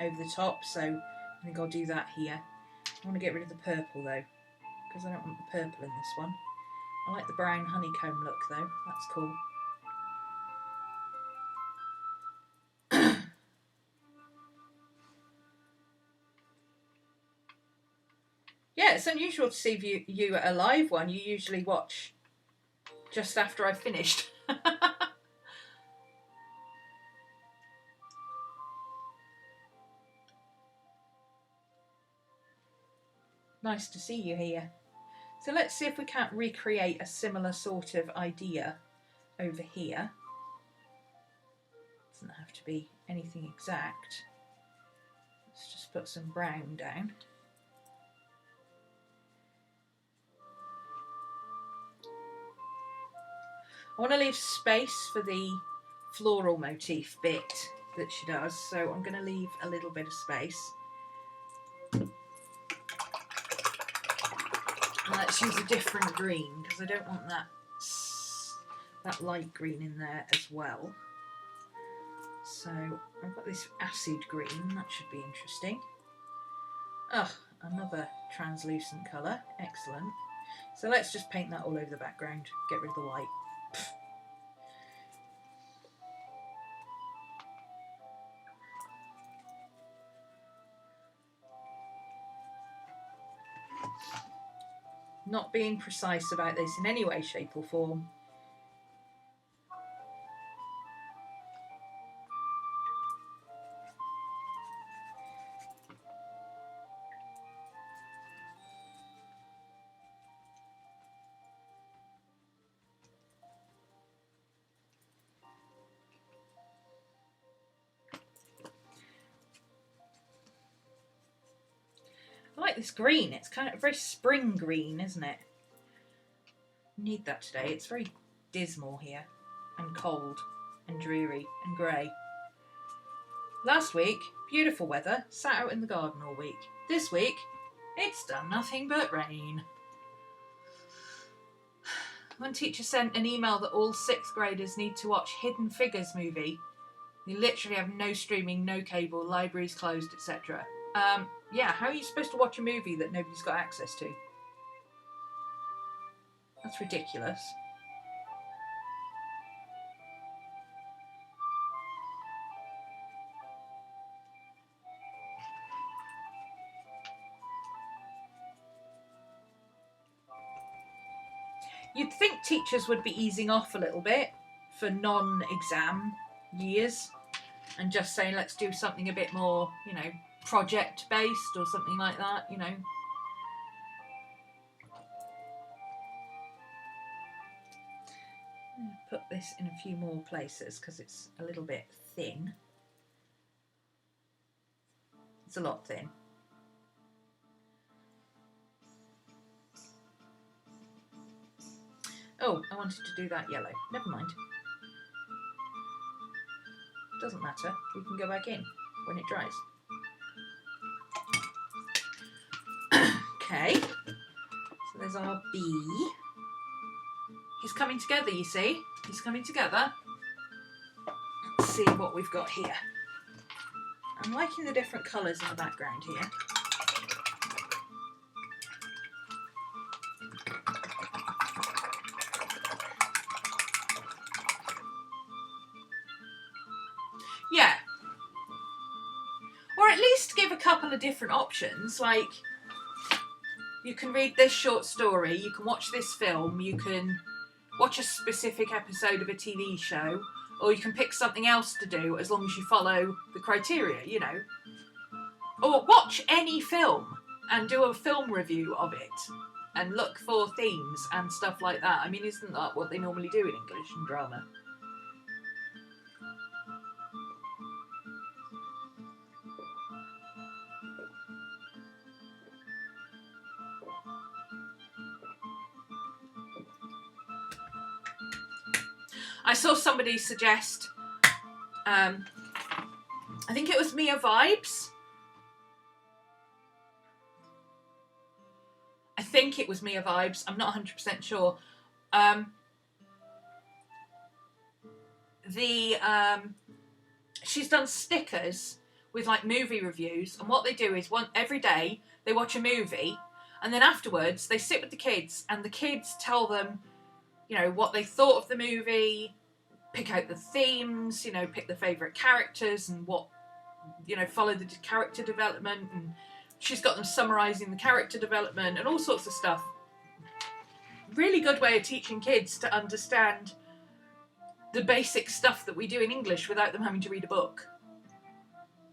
over the top, so I think I'll do that here. I want to get rid of the purple though, because I don't want the purple in this one. I like the brown honeycomb look though, that's cool. Yeah, it's unusual to see you at a live one. You usually watch just after I've finished. Nice to see you here. So let's see if we can't recreate a similar sort of idea over here. Doesn't have to be anything exact. Let's just put some brown down. I want to leave space for the floral motif bit that she does, so I'm going to leave a little bit of space. Let's use a different green because I don't want that light green in there as well. So I've got this acid green, that should be interesting. Oh, another translucent colour, excellent. So let's just paint that all over the background, get rid of the white. Not being precise about this in any way, shape or form. I like this green, it's kind of very spring green, isn't it? Need that today. It's very dismal here and cold and dreary and grey. Last week, beautiful weather, sat out in the garden all week. This week, it's done nothing but rain. One teacher sent an email that all 6th graders need to watch Hidden Figures movie. They literally have no streaming, no cable, libraries closed, etc. Yeah, how are you supposed to watch a movie that nobody's got access to? That's ridiculous. You'd think teachers would be easing off a little bit for non-exam years and just saying, let's do something a bit more, you know, project-based or something like that, you know. Put this in a few more places because it's a little bit thin. It's a lot thin. Oh, I wanted to do that yellow. Never mind. Doesn't matter. We can go back in when it dries. Okay. So there's our bee. He's coming together, you see. He's coming together. Let's see what we've got here. I'm liking the different colours in the background here. Yeah. Or at least give a couple of different options, like you can read this short story, you can watch this film, you can watch a specific episode of a TV show, or you can pick something else to do as long as you follow the criteria, you know. Or watch any film and do a film review of it and look for themes and stuff like that. I mean, isn't that what they normally do in English and drama? I saw somebody suggest, I think it was Mia Vibes. I think it was Mia Vibes. I'm not 100% sure. She's done stickers with like movie reviews, and what they do is every day they watch a movie, and then afterwards they sit with the kids, and the kids tell them, you know, what they thought of the movie, pick out the themes, you know, pick the favourite characters and what, you know, follow the character development, and she's got them summarising the character development and all sorts of stuff. Really good way of teaching kids to understand the basic stuff that we do in English without them having to read a book.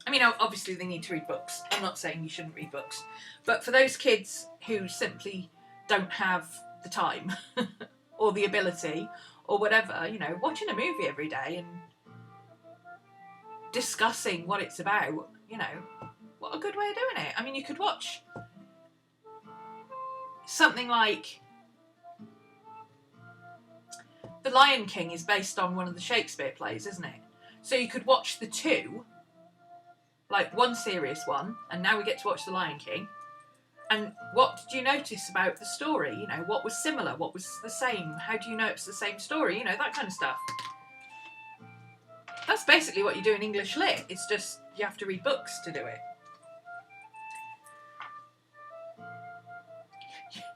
I mean, obviously they need to read books. I'm not saying you shouldn't read books. But for those kids who simply don't have the time or the ability or whatever, you know, watching a movie every day and discussing what it's about, you know, what a good way of doing it. I mean, you could watch something like The Lion King is based on one of the Shakespeare plays, isn't it? So you could watch the two, like one serious one, and now we get to watch The Lion King. And what did you notice about the story? You know, what was similar? What was the same? How do you know it's the same story? You know, that kind of stuff. That's basically what you do in English Lit. It's just you have to read books to do it.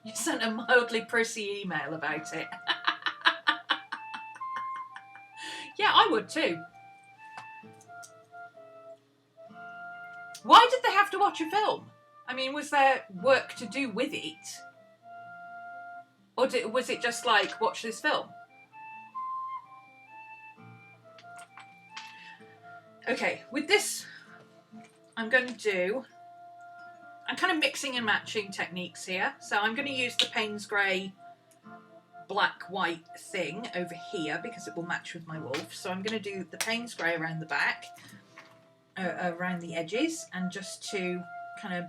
You sent a mildly prissy email about it. Yeah, I would too. Why did they have to watch a film? I mean, was there work to do with it? Or was it just like, watch this film? Okay, with this, I'm kind of mixing and matching techniques here. So I'm going to use the Payne's Grey black-white thing over here because it will match with my wolf. So I'm going to do the Payne's Grey around the back, around the edges, and just to kind of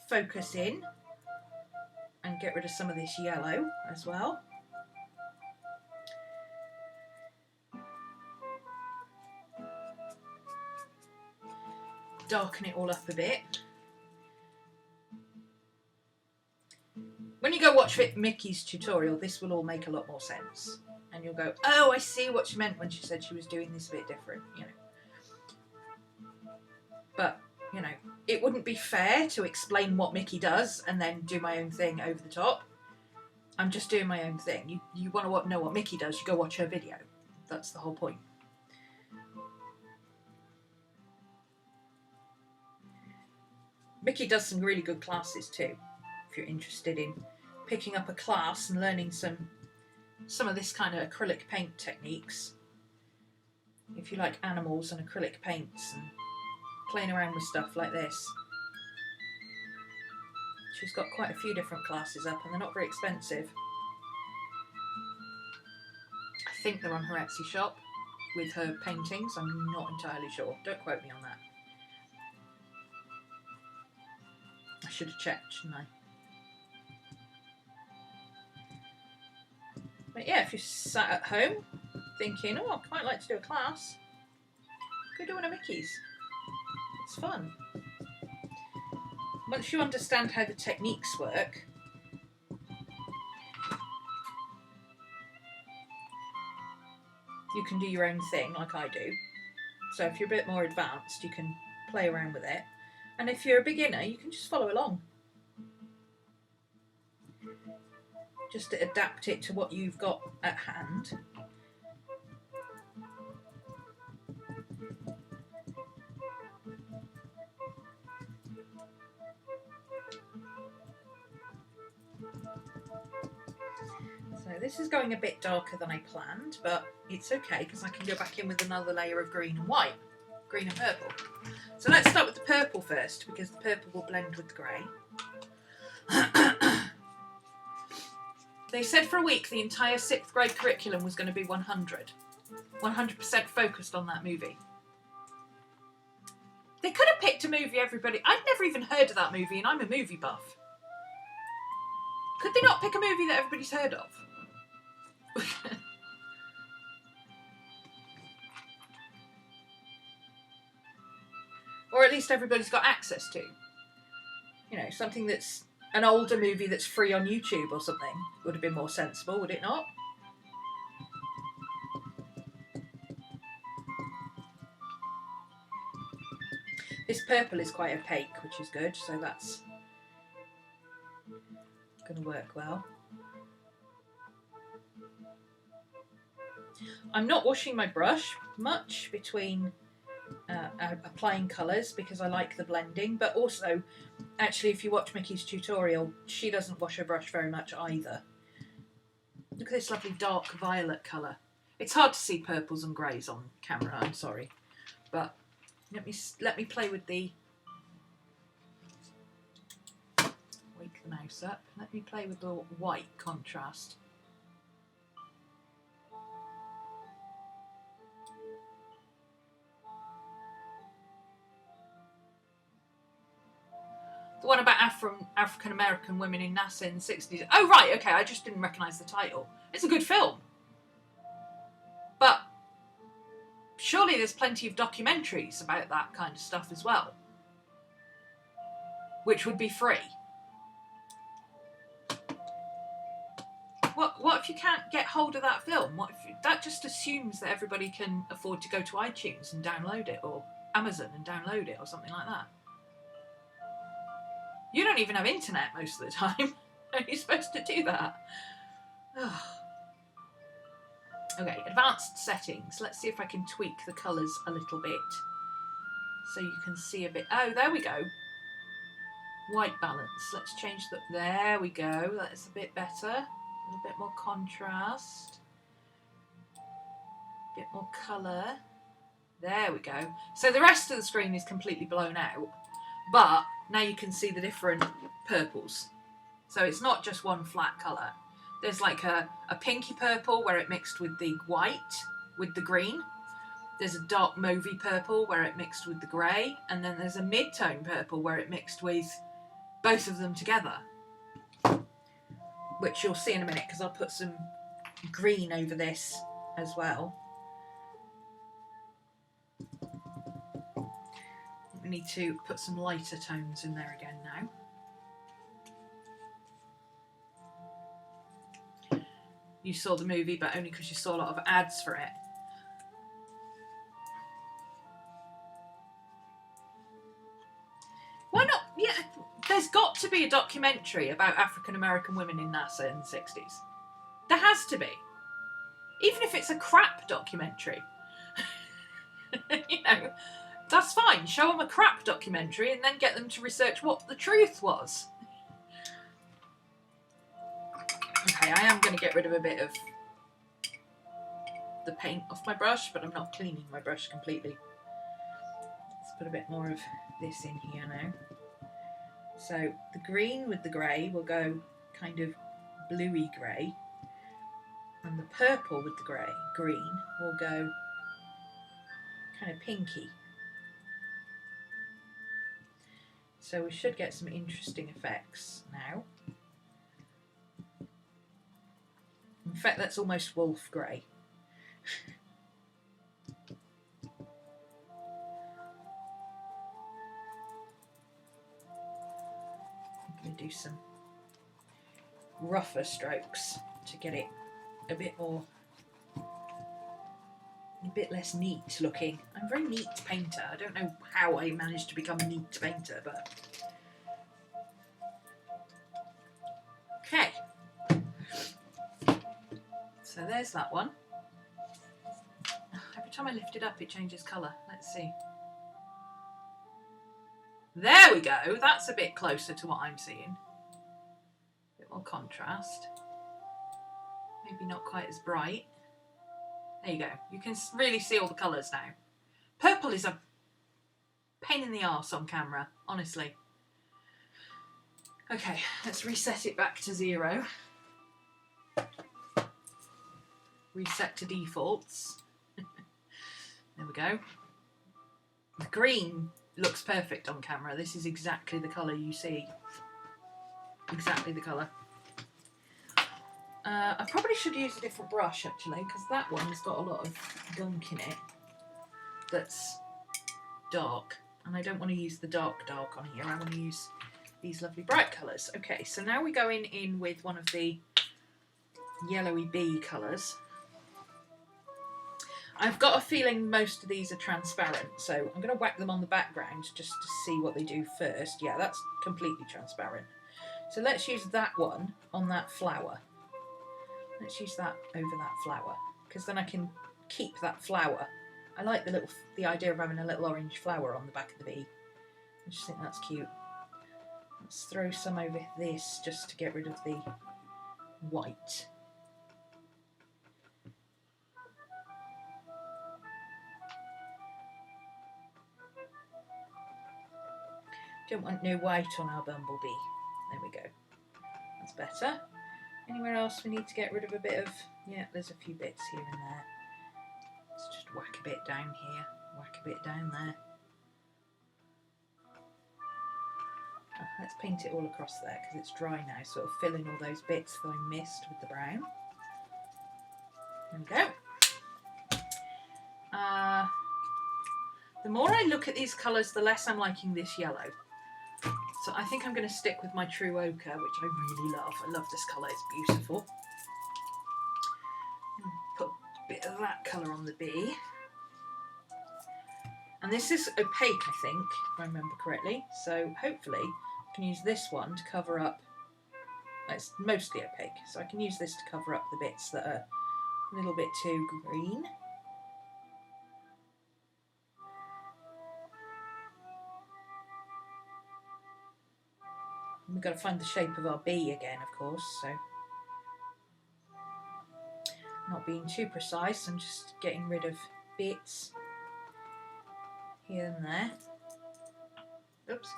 focus in and get rid of some of this yellow as well. Darken it all up a bit. When you go watch Micki's tutorial, this will all make a lot more sense. And you'll go, oh, I see what she meant when she said she was doing this a bit different, you know. But, you know, it wouldn't be fair to explain what Micki does and then do my own thing over the top. I'm just doing my own thing. You want to know what Micki does, you go watch her video. That's the whole point. Micki does some really good classes too, if you're interested in picking up a class and learning some of this kind of acrylic paint techniques. If you like animals and acrylic paints and playing around with stuff like this. She's got quite a few different classes up and they're not very expensive. I think they're on her Etsy shop with her paintings. I'm not entirely sure. Don't quote me on that. I should have checked, shouldn't I? But yeah, if you're sat at home thinking, oh, I'd quite like to do a class, go do one of Micki's. It's fun. Once you understand how the techniques work, you can do your own thing like I do. So if you're a bit more advanced, you can play around with it. And if you're a beginner, you can just follow along. Just to adapt it to what you've got at hand. So this is going a bit darker than I planned, but it's okay because I can go back in with another layer of green and white, green and purple. So let's start with the purple first because the purple will blend with the grey. They said for a week the entire 6th grade curriculum was going to be 100% focused on that movie. They could have picked a movie everybody... I'd never even heard of that movie and I'm a movie buff. Could they not pick a movie that everybody's heard of? Or at least everybody's got access to. You know, something that's an older movie that's free on YouTube or something would have been more sensible, would it not? This purple is quite opaque, which is good, so that's going to work well. I'm not washing my brush much between applying colours because I like the blending, but also actually if you watch Micki's tutorial she doesn't wash her brush very much either. Look at this lovely dark violet colour. It's hard to see purples and greys on camera, I'm sorry, but Let me play with the... Wake the mouse up. Let me play with the white contrast. The one about African American women in NASA in the 60s. Oh, right, okay, I just didn't recognise the title. It's a good film. But surely there's plenty of documentaries about that kind of stuff as well, which would be free. What if you can't get hold of that film? That just assumes that everybody can afford to go to iTunes and download it, or Amazon and download it, or something like that. You don't even have internet most of the time. How are you supposed to do that? Okay, advanced settings. Let's see if I can tweak the colours a little bit so you can see a bit. Oh, there we go. White balance. Let's change the... There we go. That's a bit better. A little bit more contrast. A bit more colour. There we go. So the rest of the screen is completely blown out, but now you can see the different purples. So it's not just one flat colour. There's like a pinky purple where it mixed with the white, with the green. There's a dark mauvey purple where it mixed with the grey. And then there's a mid-tone purple where it mixed with both of them together. Which you'll see in a minute, because I'll put some green over this as well. We need to put some lighter tones in there again now. You saw the movie, but only because you saw a lot of ads for it. Why not? Yeah, there's got to be a documentary about African American women in NASA in the 60s. There has to be. Even if it's a crap documentary. You know, that's fine. Show them a crap documentary and then get them to research what the truth was. Okay, I am going to get rid of a bit of the paint off my brush, but I'm not cleaning my brush completely. Let's put a bit more of this in here now. So the green with the grey will go kind of bluey grey, and the purple with the green will go kind of pinky. So we should get some interesting effects now. In fact, that's almost wolf grey. I'm going to do some rougher strokes to get it a bit more, a bit less neat looking. I'm a very neat painter. I don't know how I managed to become a neat painter, but... Okay. So there's that one. Every time I lift it up, it changes colour. Let's see. There we go. That's a bit closer to what I'm seeing. A bit more contrast. Maybe not quite as bright. There you go. You can really see all the colours now. Purple is a pain in the arse on camera, honestly. Okay, let's reset it back to 0. Reset to defaults. There we go. The green looks perfect on camera. This is exactly the colour you see. Exactly the colour. I probably should use a different brush actually, because that one's got a lot of gunk in it that's dark, and I don't want to use the dark on here. I want to use these lovely bright colours. Okay, so now we're going in with one of the yellowy bee colours. I've got a feeling most of these are transparent, so I'm going to whack them on the background just to see what they do first. Yeah, that's completely transparent. So let's use that one on that flower. Let's use that over that flower, because then I can keep that flower. I like the idea of having a little orange flower on the back of the bee. I just think that's cute. Let's throw some over this just to get rid of the white. Don't want no white on our Bumblebee. There we go. That's better. Anywhere else we need to get rid of a bit of... Yeah, there's a few bits here and there. Let's just whack a bit down here, whack a bit down there. Oh, let's paint it all across there because it's dry now, so it'll fill in all those bits that I missed with the brown. There we go. The more I look at these colours, the less I'm liking this yellow. So I think I'm going to stick with my true ochre, which I really love. I love this colour, it's beautiful. Put a bit of that colour on the bee. And this is opaque, I think, if I remember correctly. So hopefully I can use this one to cover up. It's mostly opaque, so I can use this to cover up the bits that are a little bit too green. We've got to find the shape of our bee again, of course, so not being too precise, I'm just getting rid of bits here and there. Oops.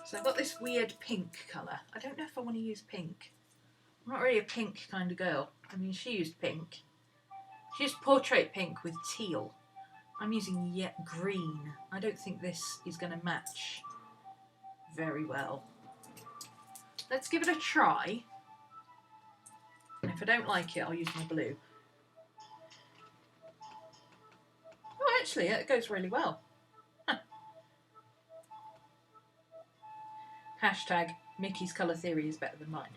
So I've got this weird pink colour. I don't know if I want to use pink. I'm not really a pink kind of girl. I mean, she used pink. She used portrait pink with teal. I'm using yet green. I don't think this is going to match very well. Let's give it a try. And if I don't like it, I'll use my blue. Oh, actually, it goes really well. Hashtag Micki's colour theory is better than mine.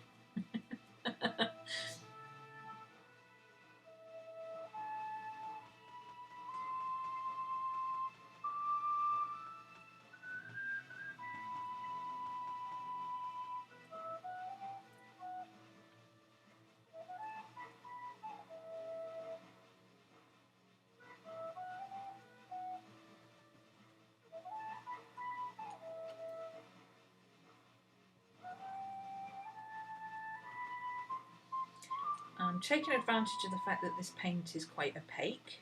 I'm taking advantage of the fact that this paint is quite opaque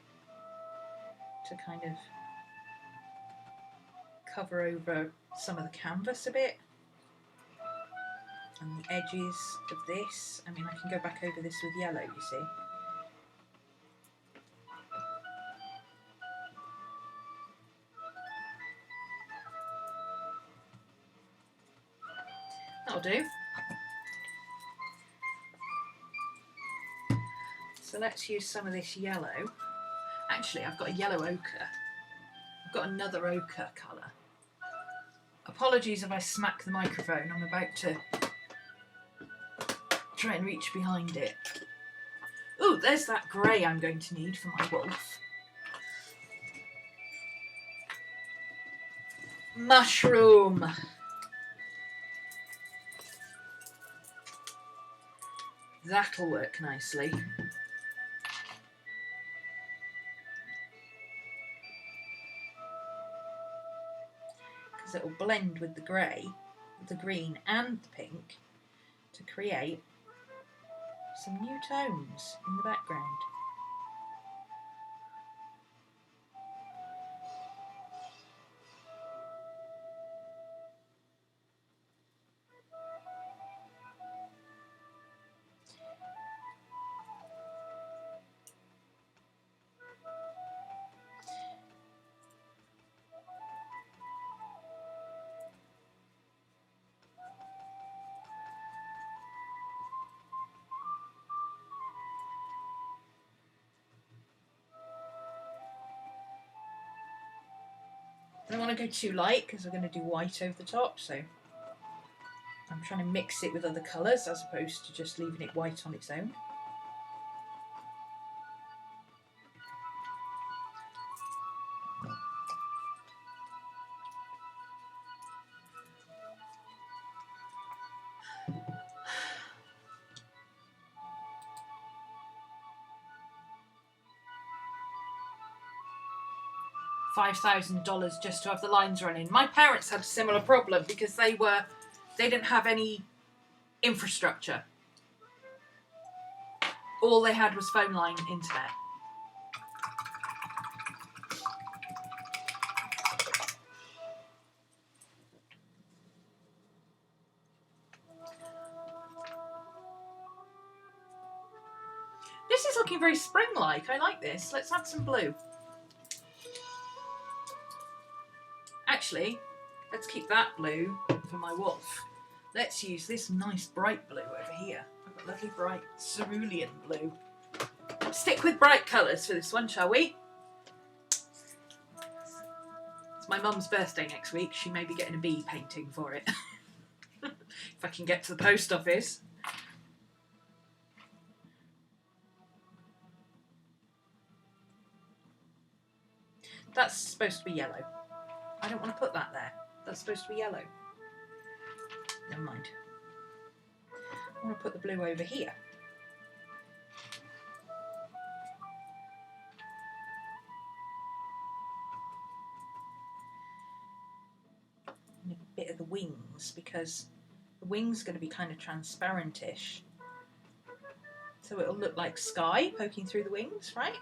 to kind of cover over some of the canvas a bit and the edges of this. I mean, I can go back over this with yellow, you see. That'll do. So let's use some of this yellow. Actually, I've got a yellow ochre. I've got another ochre colour. Apologies if I smack the microphone. I'm about to try and reach behind it. Ooh, there's that grey I'm going to need for my wolf. Mushroom. That'll work nicely. It will blend with the grey, the green and the pink to create some new tones in the background. I don't want to go too light because we're going to do white over the top, so I'm trying to mix it with other colours as opposed to just leaving it white on its own. $5,000 just to have the lines running. My parents had a similar problem because they were They didn't have any infrastructure. All they had was phone line internet. This is looking very spring-like. I like this. Let's add some blue. Actually, let's keep that blue for my wolf. Let's use this nice bright blue over here. I've got lovely bright cerulean blue. Stick with bright colours for this one, shall we? It's my mum's birthday next week. She may be getting a bee painting for it. If I can get to the post office. That's supposed to be yellow. I don't want to put that there. That's supposed to be yellow. Never mind. I want to put the blue over here. And a bit of the wings, because the wings are going to be kind of transparentish. So it'll look like sky poking through the wings, right?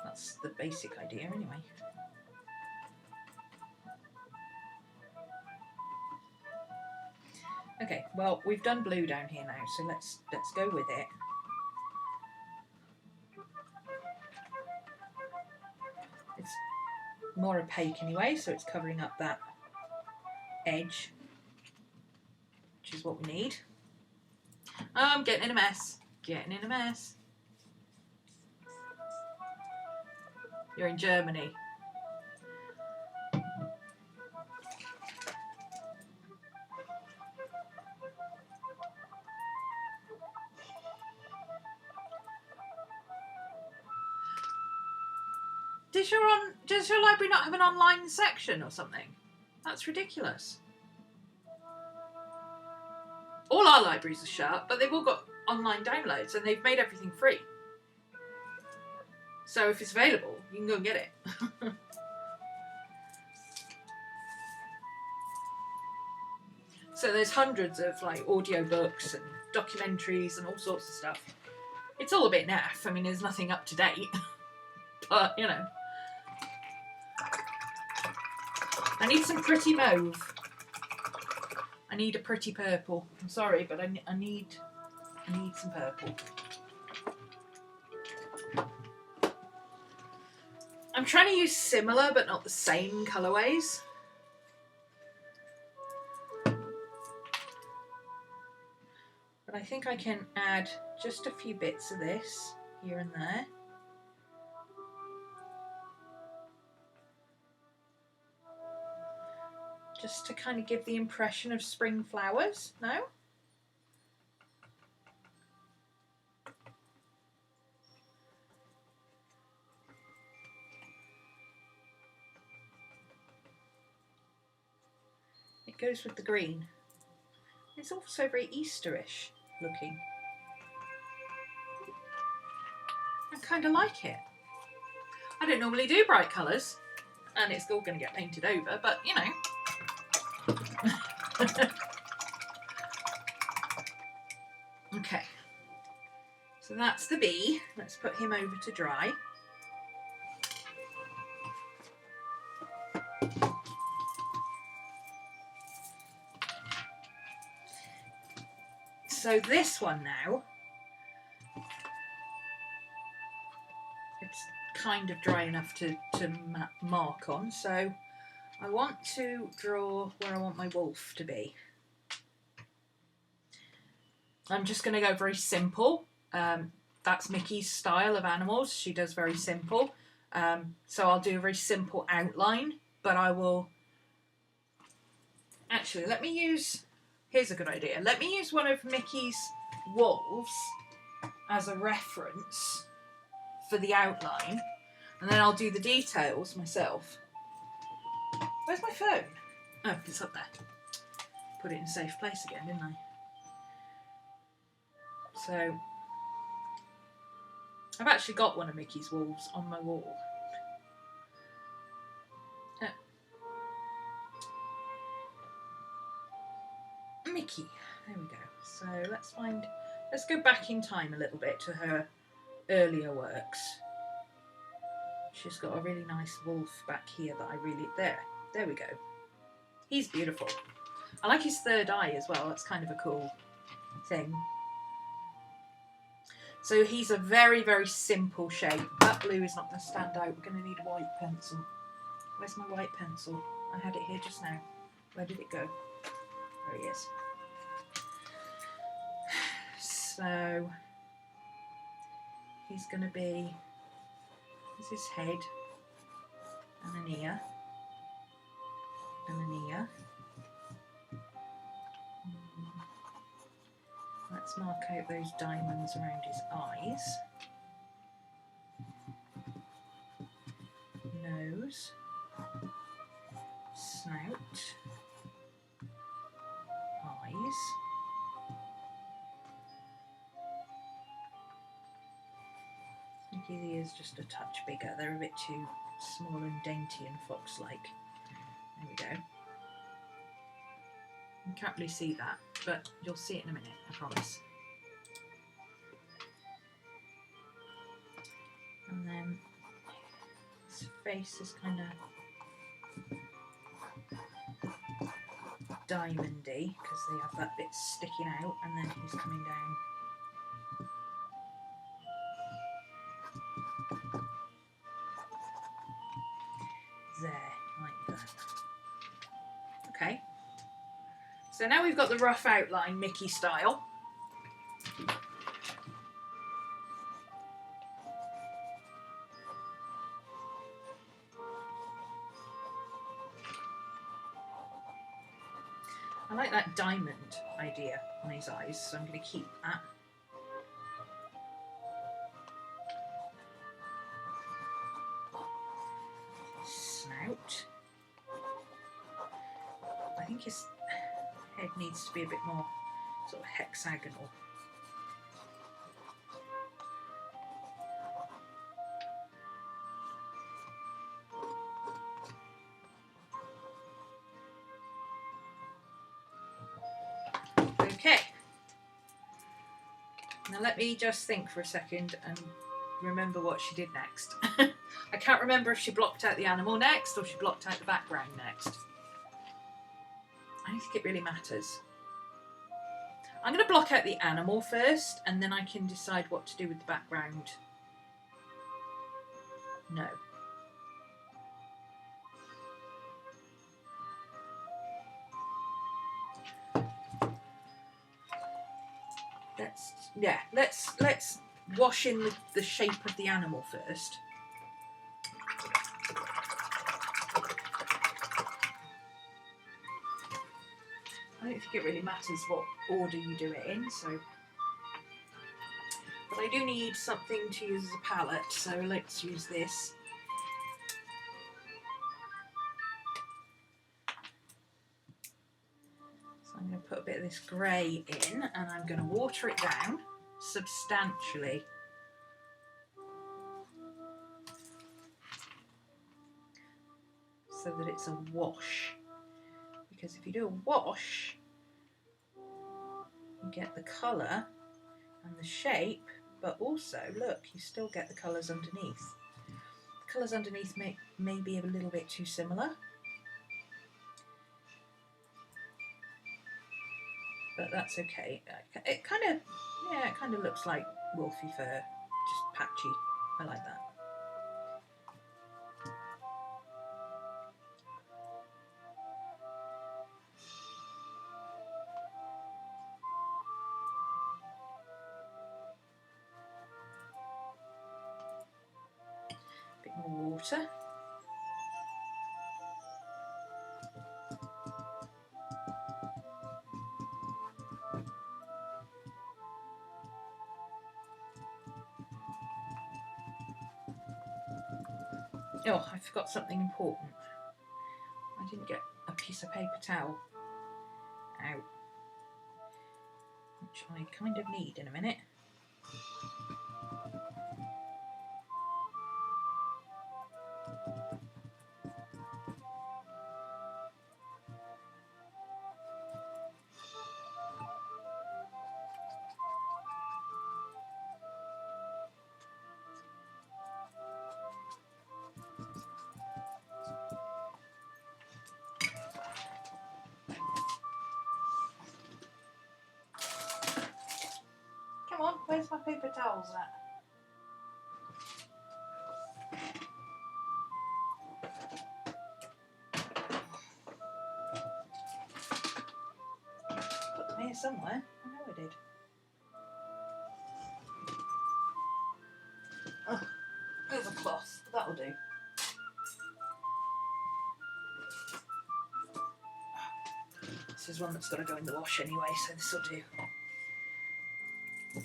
That's the basic idea anyway. Okay, well, we've done blue down here now, so let's go with it. It's more opaque anyway, so it's covering up that edge, which is what we need. Oh, I'm getting in a mess. Getting in a mess. You're in Germany. Does your library not have an online section or something? That's ridiculous. All our libraries are shut, but they've all got online downloads and they've made everything free. So if it's available, you can go and get it. So there's hundreds of like audiobooks and documentaries and all sorts of stuff. It's all a bit naff. I mean, there's nothing up to date, but you know. I need some pretty mauve. I need a pretty purple. I'm sorry, but I need some purple. I'm trying to use similar but not the same colourways. But I think I can add just a few bits of this here and there. Just to kind of give the impression of spring flowers, no? It goes with the green. It's also very Easterish looking. I kind of like it. I don't normally do bright colours, and it's all going to get painted over, but you know. Okay, so that's the bee. Let's put him over to dry. So this one now, it's kind of dry enough to mark on, so I want to draw where I want my wolf to be. I'm just going to go very simple. That's Micki's style of animals. She does very simple. So I'll do a very simple outline, but I will... Actually, let me use... Here's a good idea. Let me use one of Micki's wolves as a reference for the outline, and then I'll do the details myself. Where's my phone? Oh, it's up there. Put it in a safe place again, didn't I? So, I've actually got one of Micki's wolves on my wall. Micki. There we go. So let's go back in time a little bit to her earlier works. She's got a really nice wolf back here that I really, there we go. He's beautiful. I like his third eye as well, that's kind of a cool thing. So he's a very, very simple shape. That blue is not going to stand out. We're going to need a white pencil. Where's my white pencil? I had it here just now. Where did it go? There he is. So he's going to be, this is his head, and an ear, and an ear. Let's mark out those diamonds around his eyes. Nose, snout, eyes. I think his ears just a touch bigger. They're a bit too small and dainty and fox-like. There we go. You can't really see that, but you'll see it in a minute, I promise. And then his face is kind of diamondy because they have that bit sticking out, and then he's coming down. There, like that. Okay. So now we've got the rough outline, Micki style. I like that diamond idea on his eyes, so I'm going to keep that. Snout. I think his head needs to be a bit more sort of hexagonal. Okay. Now let me just think for a second and remember what she did next. I can't remember if she blocked out the animal next or she blocked out the background next. I don't think it really matters. I'm going to block out the animal first and then I can decide what to do with the background. No. Let's wash in the shape of the animal first. I don't think it really matters what order you do it in, so. But I do need something to use as a palette, so let's use this. So I'm going to put a bit of this grey in, and I'm going to water it down substantially. So that it's a wash. Because if you do a wash, you get the colour and the shape, but also, look, you still get the colours underneath. The colours underneath may be a little bit too similar. But that's okay. It kind of looks like wolfy fur, just patchy. I like that. Bit more water. Oh, I forgot something important. I didn't get a piece of paper towel out, which I kind of need in a minute. Where's my paper towels at? Put them here somewhere. I know I did. Oh, there's a cloth. That'll do. This is one that's got to go in the wash anyway, so this will do. There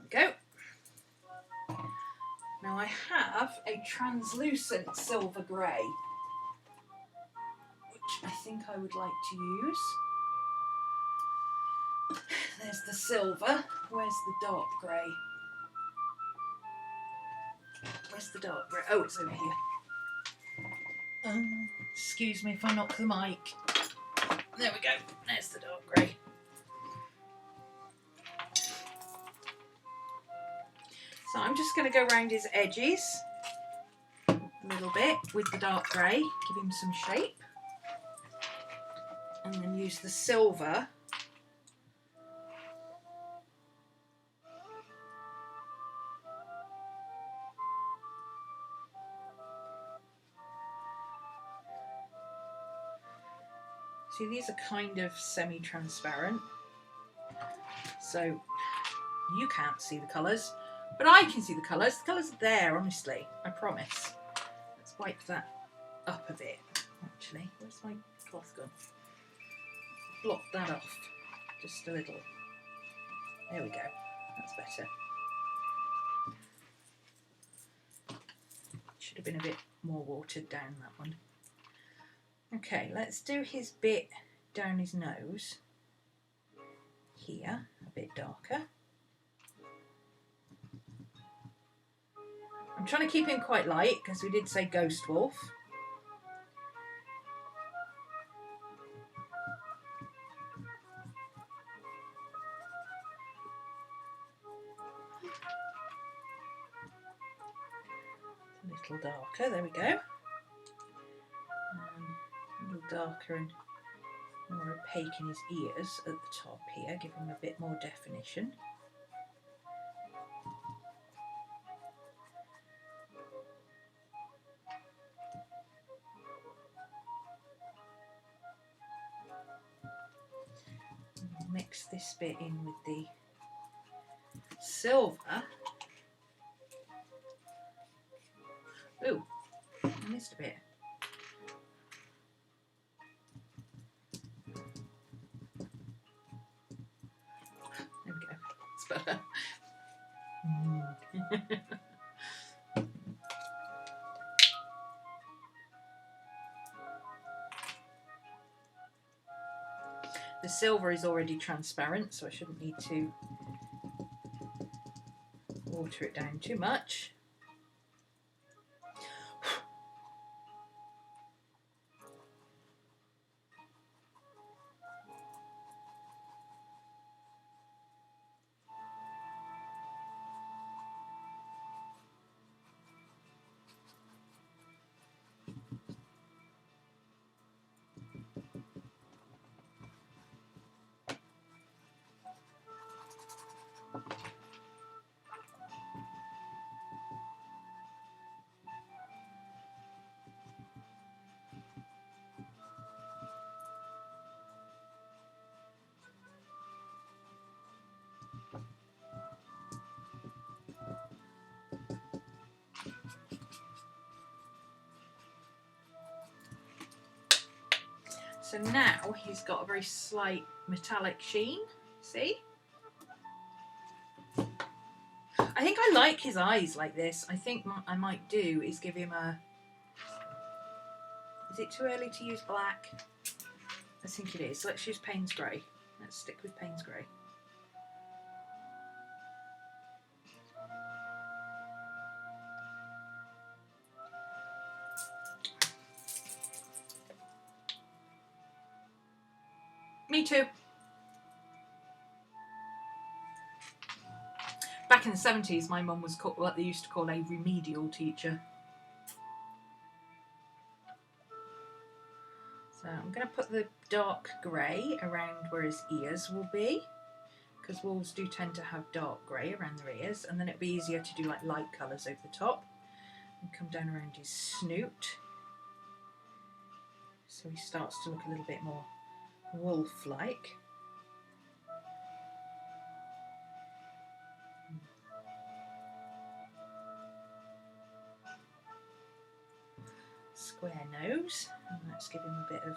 we go. Now I have a translucent silver grey, which I think I would like to use. There's the silver. Where's the dark grey? Where's the dark grey? Oh, it's over here. Excuse me if I knock the mic. There we go. There's the dark grey. So I'm just going to go around his edges a little bit with the dark grey, give him some shape, and then use the silver See, these are kind of semi-transparent, so you can't see the colours, but I can see the colours. The colours are there, honestly, I promise. Let's wipe that up a bit, actually. Where's my cloth gone? Block that off, just a little. There we go, that's better. Should have been a bit more watered down, that one. Okay, let's do his bit down his nose. Here, a bit darker. I'm trying to keep him quite light because we did say ghost wolf. A little darker, there we go. A little darker and more opaque in his ears at the top here, give him a bit more definition. Mix this bit in with the silver. Ooh, I missed a bit. There we go, it's better. The silver is already transparent, so I shouldn't need to water it down too much. So now he's got a very slight metallic sheen, see? I think I like his eyes like this. I think what I might do is give him a... Is it too early to use black? I think it is. Let's use Payne's Grey. Let's stick with Payne's Grey. Me too. Back in the 70s, my mum was what they used to call a remedial teacher. So I'm going to put the dark grey around where his ears will be, because wolves do tend to have dark grey around their ears, and then it'll be easier to do like light colours over the top. And come down around his snoot, so he starts to look a little bit more wolf-like. Square nose, and let's give him a bit of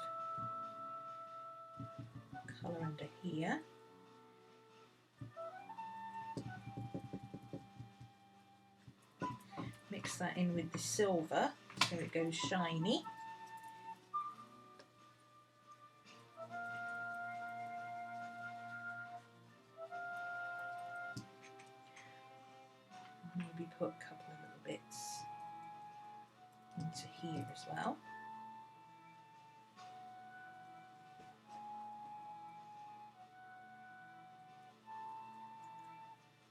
colour under here. Mix that in with the silver so it goes shiny. Maybe put a couple of little bits into here as well.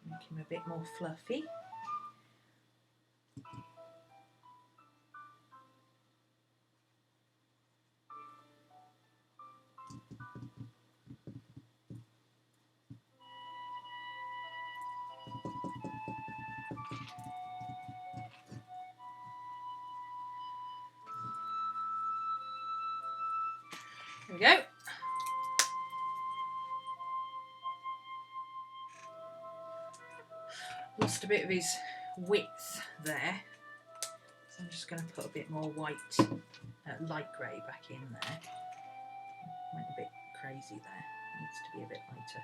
Make him a bit more fluffy. There we go. Lost a bit of his width there, so I'm just going to put a bit more white, light grey back in there. Went a bit crazy there, needs to be a bit lighter.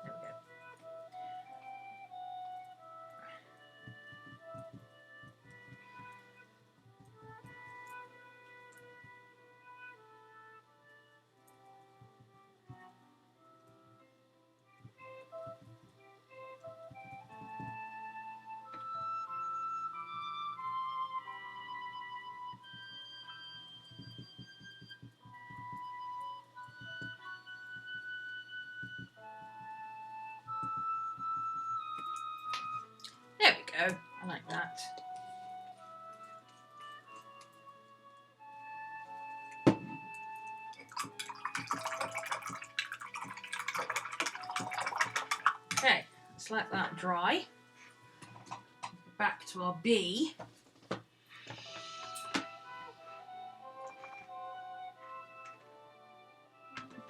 There we go. There we go, I like that. Okay, let's let that dry. Back to our bee.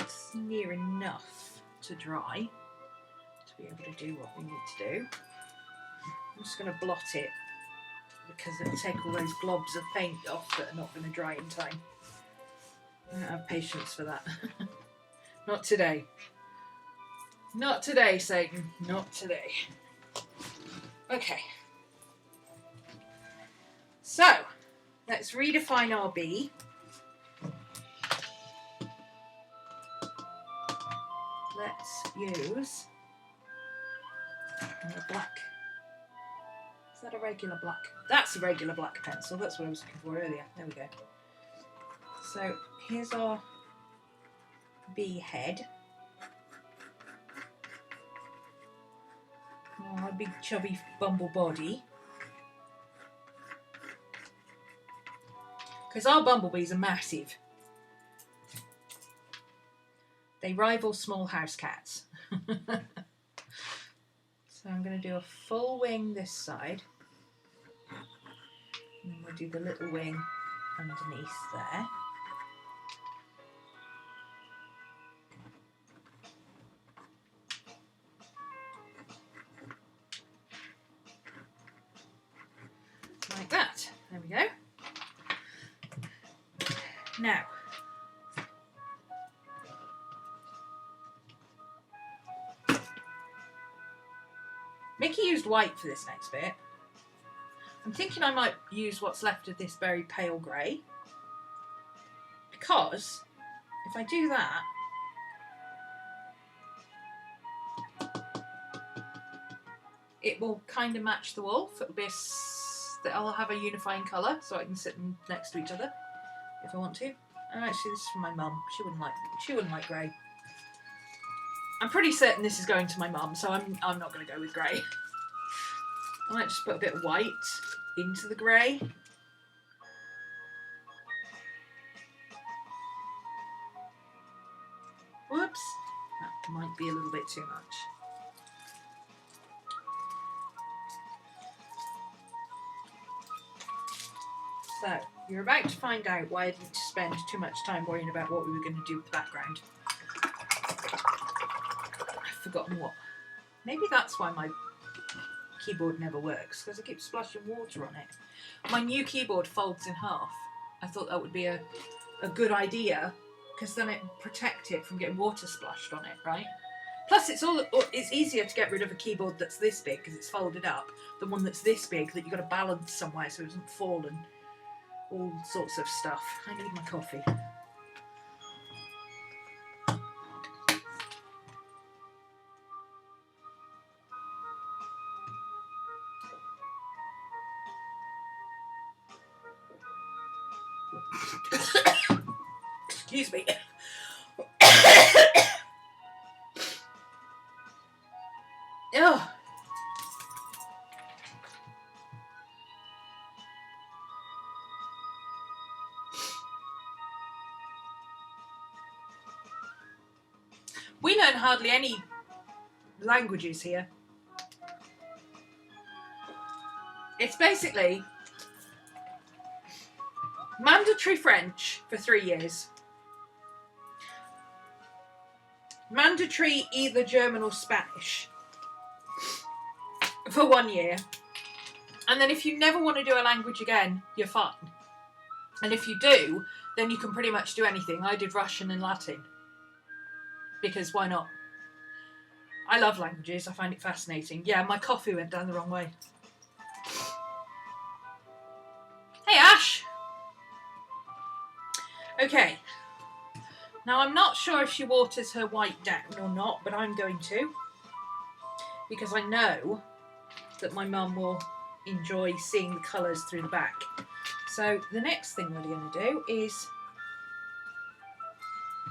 It's near enough to dry to be able to do what we need to do. I'm just going to blot it because it'll take all those globs of paint off that are not going to dry in time. I don't have patience for that. Not today. Not today, Satan. Not today. Okay. So, let's redefine our bee. Let's use a black. Is that a regular black? That's a regular black pencil. That's what I was looking for earlier. There we go. So here's our bee head. Oh, a big chubby bumble body. Because our bumblebees are massive. They rival small house cats. So I'm going to do a full wing this side. And then we'll do the little wing underneath there. Like that. There we go. Now, Micki used white for this next bit. I'm thinking I might use what's left of this very pale grey, because if I do that, it will kind of match the wolf. It'll be that I'll have a unifying colour, so I can sit them next to each other if I want to. And actually, this is from my mum. She wouldn't like grey. I'm pretty certain this is going to my mum, so I'm not going to go with grey. I might just put a bit of white into the grey. be a little bit too much. So, you're about to find out why I didn't spend too much time worrying about what we were going to do with the background. I've forgotten what. Maybe that's why my keyboard never works, because I keep splashing water on it. My new keyboard folds in half. I thought that would be a good idea, because then it would protect it from getting water splashed on it, right? Plus, it's easier to get rid of a keyboard that's this big, because it's folded up, than one that's this big that you've got to balance somewhere so it doesn't fall and all sorts of stuff. I need my coffee. Excuse me. Oh. We learn hardly any languages here. It's basically mandatory French for 3 years. Mandatory either German or Spanish for 1 year. And then if you never want to do a language again, you're fine. And if you do, then you can pretty much do anything. I did Russian and Latin. Because why not? I love languages. I find it fascinating. Yeah, my coffee went down the wrong way. Hey, Ash! Okay. Now, I'm not sure if she waters her white down or not, but I'm going to. Because I know that my mum will enjoy seeing the colours through the back. So, the next thing we're going to do is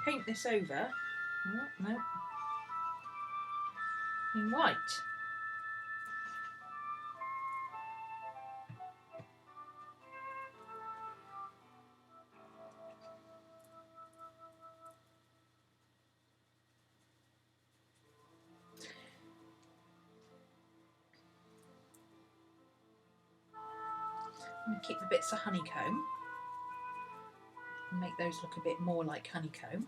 paint this over. Oh, no. In white. I'm going to keep the bits of honeycomb and make those look a bit more like honeycomb.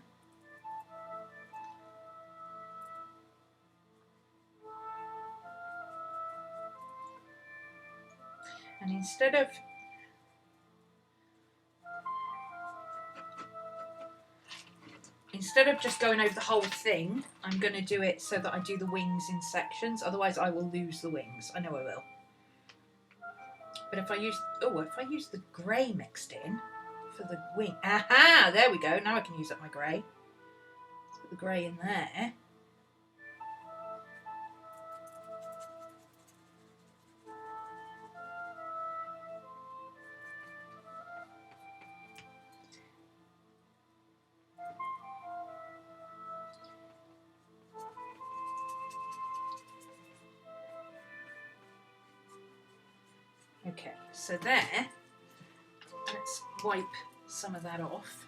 And instead of just going over the whole thing, I'm going to do it so that I do the wings in sections. Otherwise, I will lose the wings. I know I will. But if I use the grey mixed in for the wing, aha! There we go. Now I can use up my grey. Let's put the grey in there. Okay, so there, let's wipe some of that off.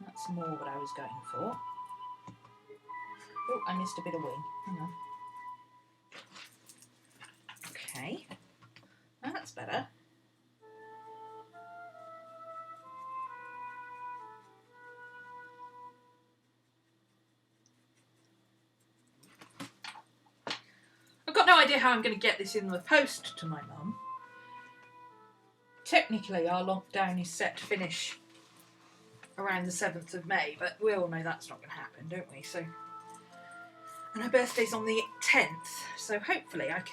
That's more what I was going for. Oh, I missed a bit of wing. Hang on. Okay, now that's better. No idea how I'm going to get this in the post to my mum. Technically, our lockdown is set to finish around the 7th of May, but we all know that's not going to happen, don't we? So, and her birthday's on the 10th, so hopefully I'm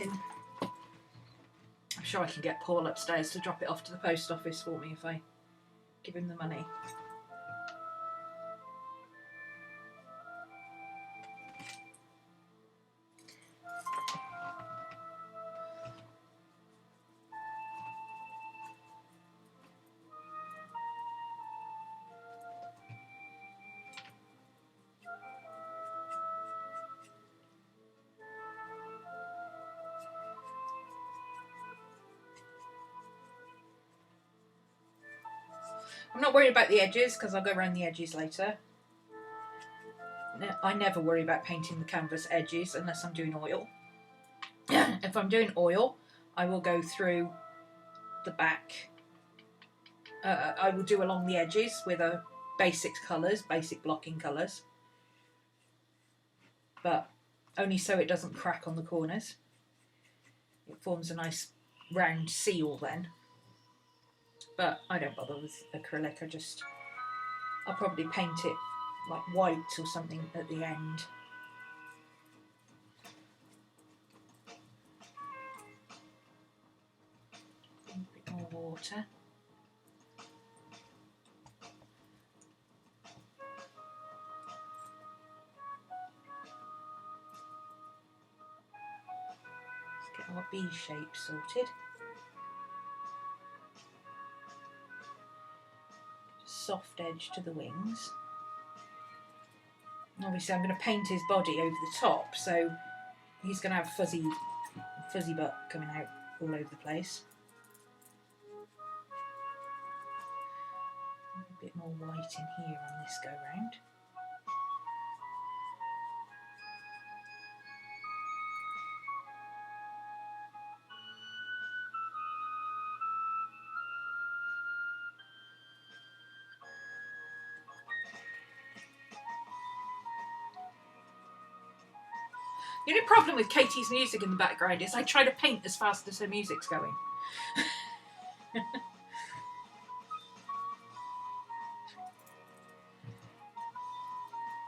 sure I can get Paul upstairs to drop it off to the post office for me if I give him the money. I'm not worried about the edges because I'll go around the edges later. I never worry about painting the canvas edges unless I'm doing oil. If I'm doing oil, I will go through the back. I will do along the edges with a basic colours, basic blocking colours. But only so it doesn't crack on the corners. It forms a nice round seal then. But I don't bother with acrylic, I'll probably paint it like white or something at the end. A bit more water. Let's get our B shape sorted. Soft edge to the wings. Obviously I'm going to paint his body over the top, so he's going to have fuzzy butt coming out all over the place. A bit more white in here on this go round. The only problem with Katie's music in the background is I try to paint as fast as her music's going.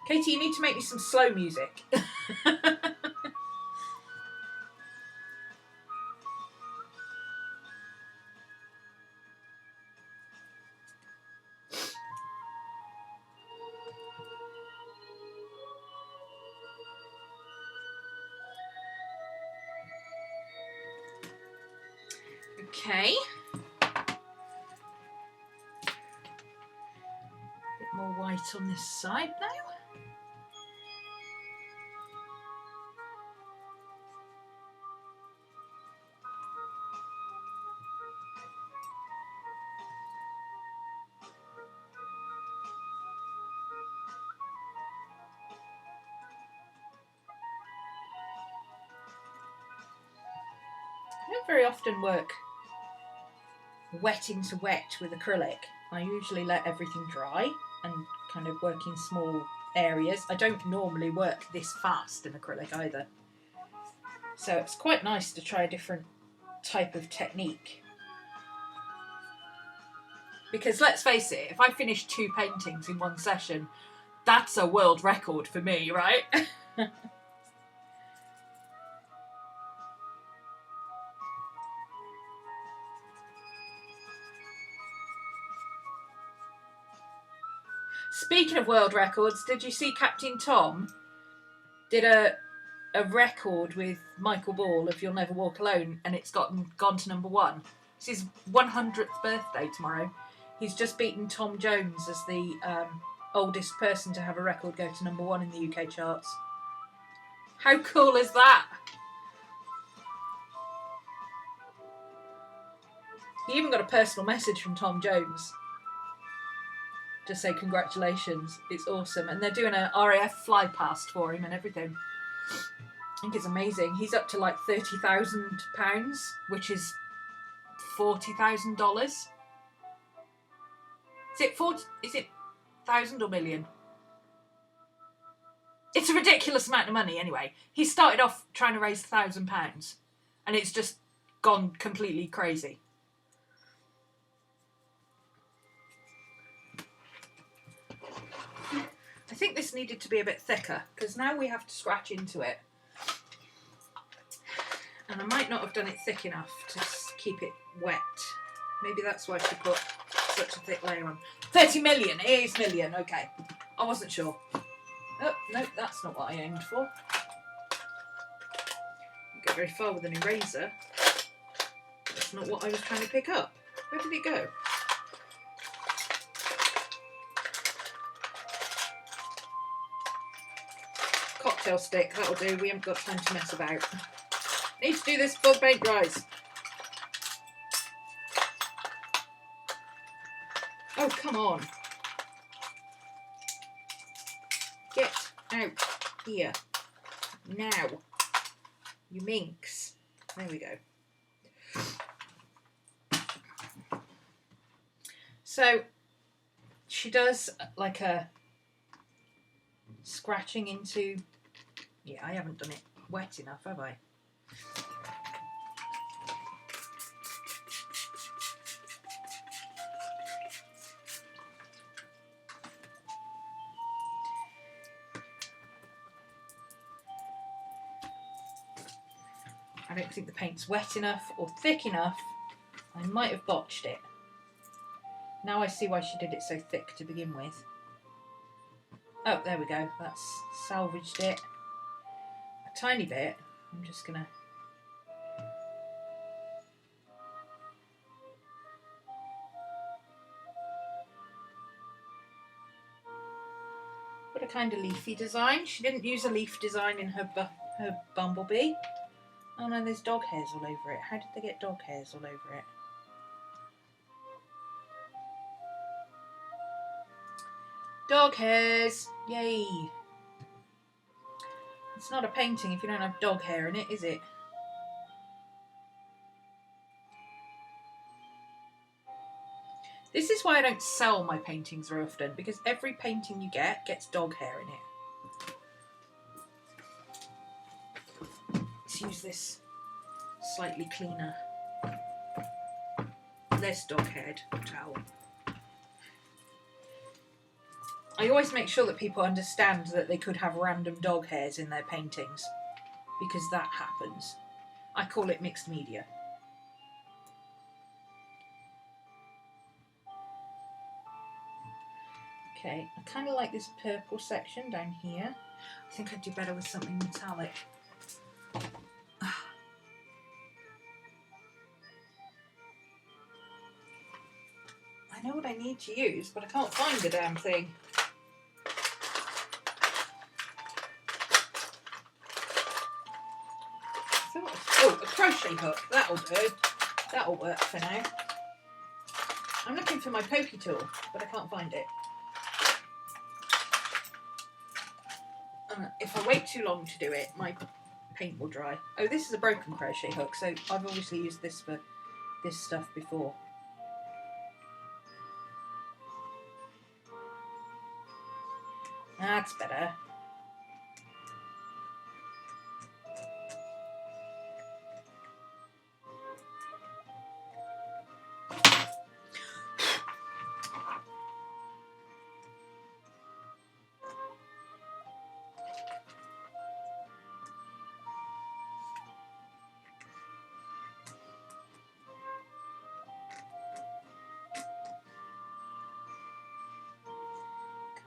Katie, you need to make me some slow music. Okay. A bit more white on this side now. I don't very often work wet into wet with acrylic. I usually let everything dry and kind of work in small areas. I don't normally work this fast in acrylic either. So it's quite nice to try a different type of technique. Because let's face it, if I finish 2 paintings in one session, that's a world record for me, right? Speaking of world records, did you see Captain Tom did a record with Michael Ball of You'll Never Walk Alone, and it's gone to #1. It's his 100th birthday tomorrow. He's just beaten Tom Jones as the oldest person to have a record go to #1 in the UK charts. How cool is that? He even got a personal message from Tom Jones to say congratulations, it's awesome. And they're doing a RAF fly past for him and everything. I think it's amazing. He's up to like £30,000, which is $40,000. Is it thousand or million? It's a ridiculous amount of money anyway. He started off trying to raise £1,000 and it's just gone completely crazy. I think this needed to be a bit thicker because now we have to scratch into it. And I might not have done it thick enough to keep it wet. Maybe that's why she put such a thick layer on. 30 million, it is million, okay. I wasn't sure. Oh, no, that's not what I aimed for. Don't get very far with an eraser. That's not what I was trying to pick up. Where did it go? Cocktail stick, that'll do. We haven't got time to mess about. Need to do this before the paint dries. Oh, come on. Get out here. Now. You minx. There we go. So, she does like a scratching into... Yeah, I haven't done it wet enough, have I? I don't think the paint's wet enough or thick enough. I might have botched it. Now I see why she did it so thick to begin with. Oh, there we go. That's salvaged it a tiny bit. I'm just gonna... Put a kind of leafy design. She didn't use a leaf design in her Bumblebee. Oh no, there's dog hairs all over it. How did they get dog hairs all over it? Dog hairs! Yay! It's not a painting if you don't have dog hair in it, is it? This is why I don't sell my paintings very often, because every painting you get gets dog hair in it. Let's use this slightly cleaner, less dog-haired towel. I always make sure that people understand that they could have random dog hairs in their paintings, because that happens. I call it mixed media. Okay, I kind of like this purple section down here. I think I'd do better with something metallic. I know what I need to use, but I can't find the damn thing. Oh, a crochet hook. That'll do. That'll work for now. I'm looking for my pokey tool, but I can't find it. If I wait too long to do it, my paint will dry. Oh, this is a broken crochet hook, so I've obviously used this for this stuff before. That's better.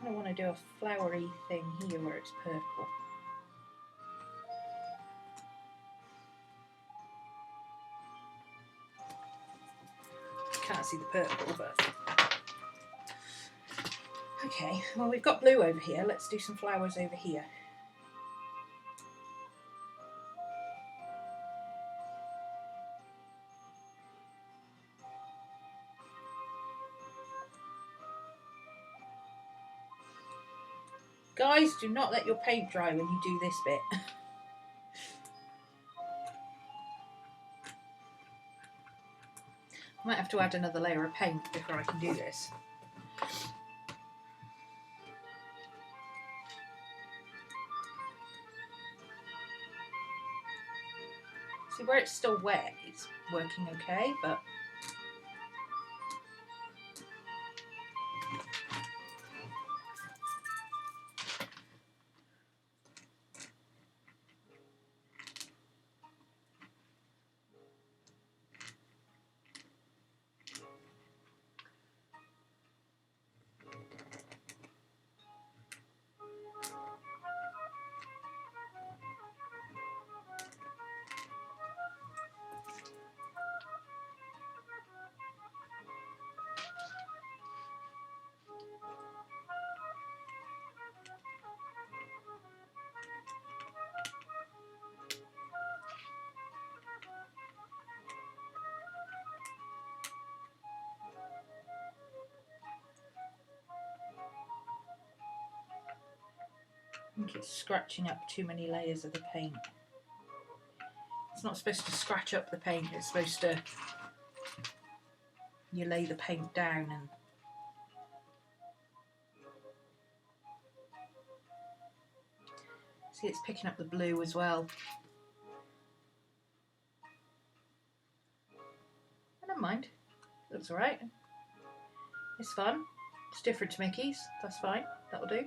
I want to do a flowery thing here where it's purple. Can't see the purple, but... Okay, well we've got blue over here, let's do some flowers over here. Guys, do not let your paint dry when you do this bit. I might have to add another layer of paint before I can do this. See, where it's still wet, it's working okay, but... think it's scratching up too many layers of the paint. It's not supposed to scratch up the paint, it's supposed to, you lay the paint down and see it's picking up the blue as well. Never mind, looks alright. It's fun. It's different to Micki's, that's fine, that'll do.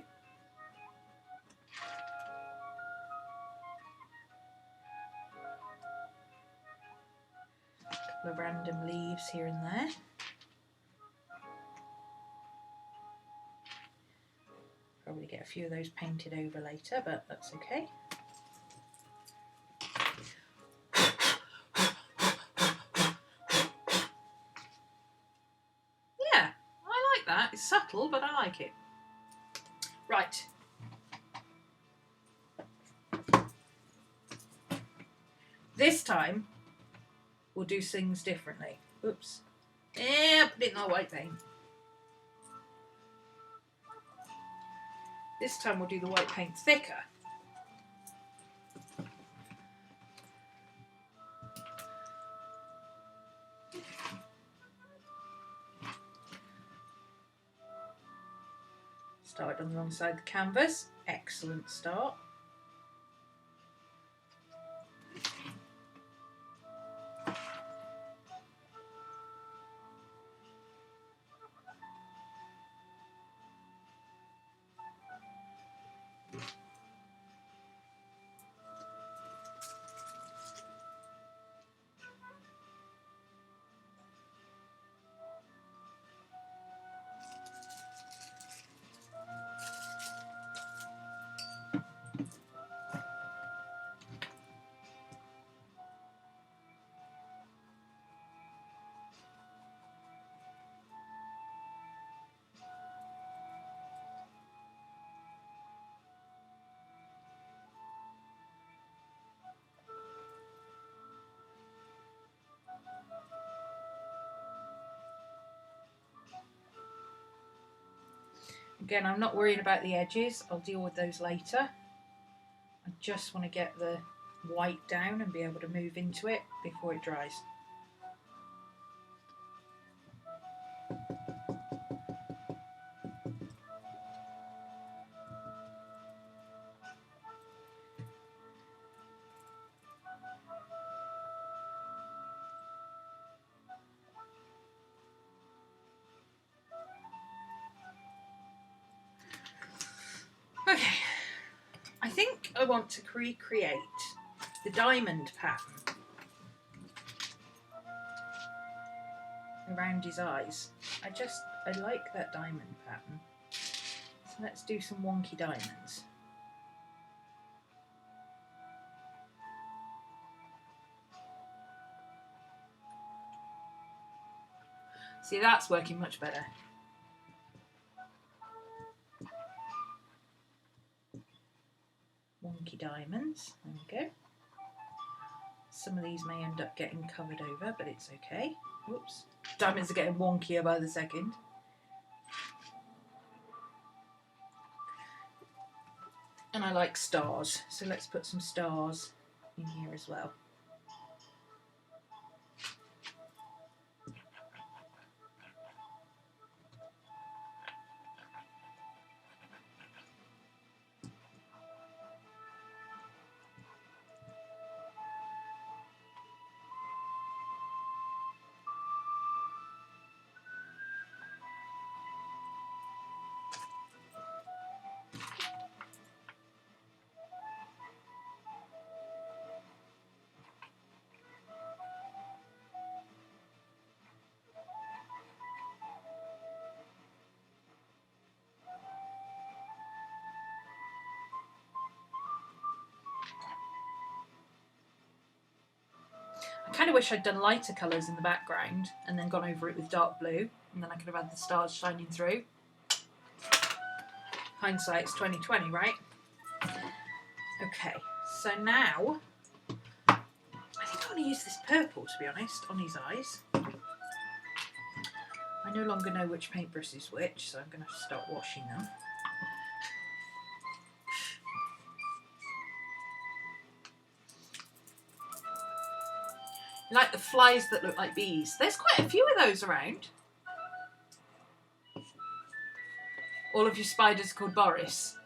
A couple of random leaves here and there. Probably get a few of those painted over later, but that's okay. Yeah, I like that. It's subtle, but I like it. Right. This time, we'll do things differently. Oops. Yeah, put it in our white paint. This time we'll do the white paint thicker. Started on the wrong side of the canvas. Excellent start. Again, I'm not worrying about the edges, I'll deal with those later. I just want to get the white down and be able to move into it before it dries. Okay, I think I want to recreate the diamond pattern around his eyes. I like that diamond pattern. So let's do some wonky diamonds. See, that's working much better. Wonky diamonds, there we go. Some of these may end up getting covered over, but it's okay. Oops, diamonds are getting wonkier by the second. And I like stars, so let's put some stars in here as well. I kind of wish I'd done lighter colours in the background and then gone over it with dark blue, and then I could have had the stars shining through. Hindsight's 20/20, right? Okay, so now I think I want to use this purple, to be honest, on his eyes. I no longer know which paintbrush is which, so I'm going to have to start washing them. Like the flies that look like bees. There's quite a few of those around. All of your spiders are called Boris.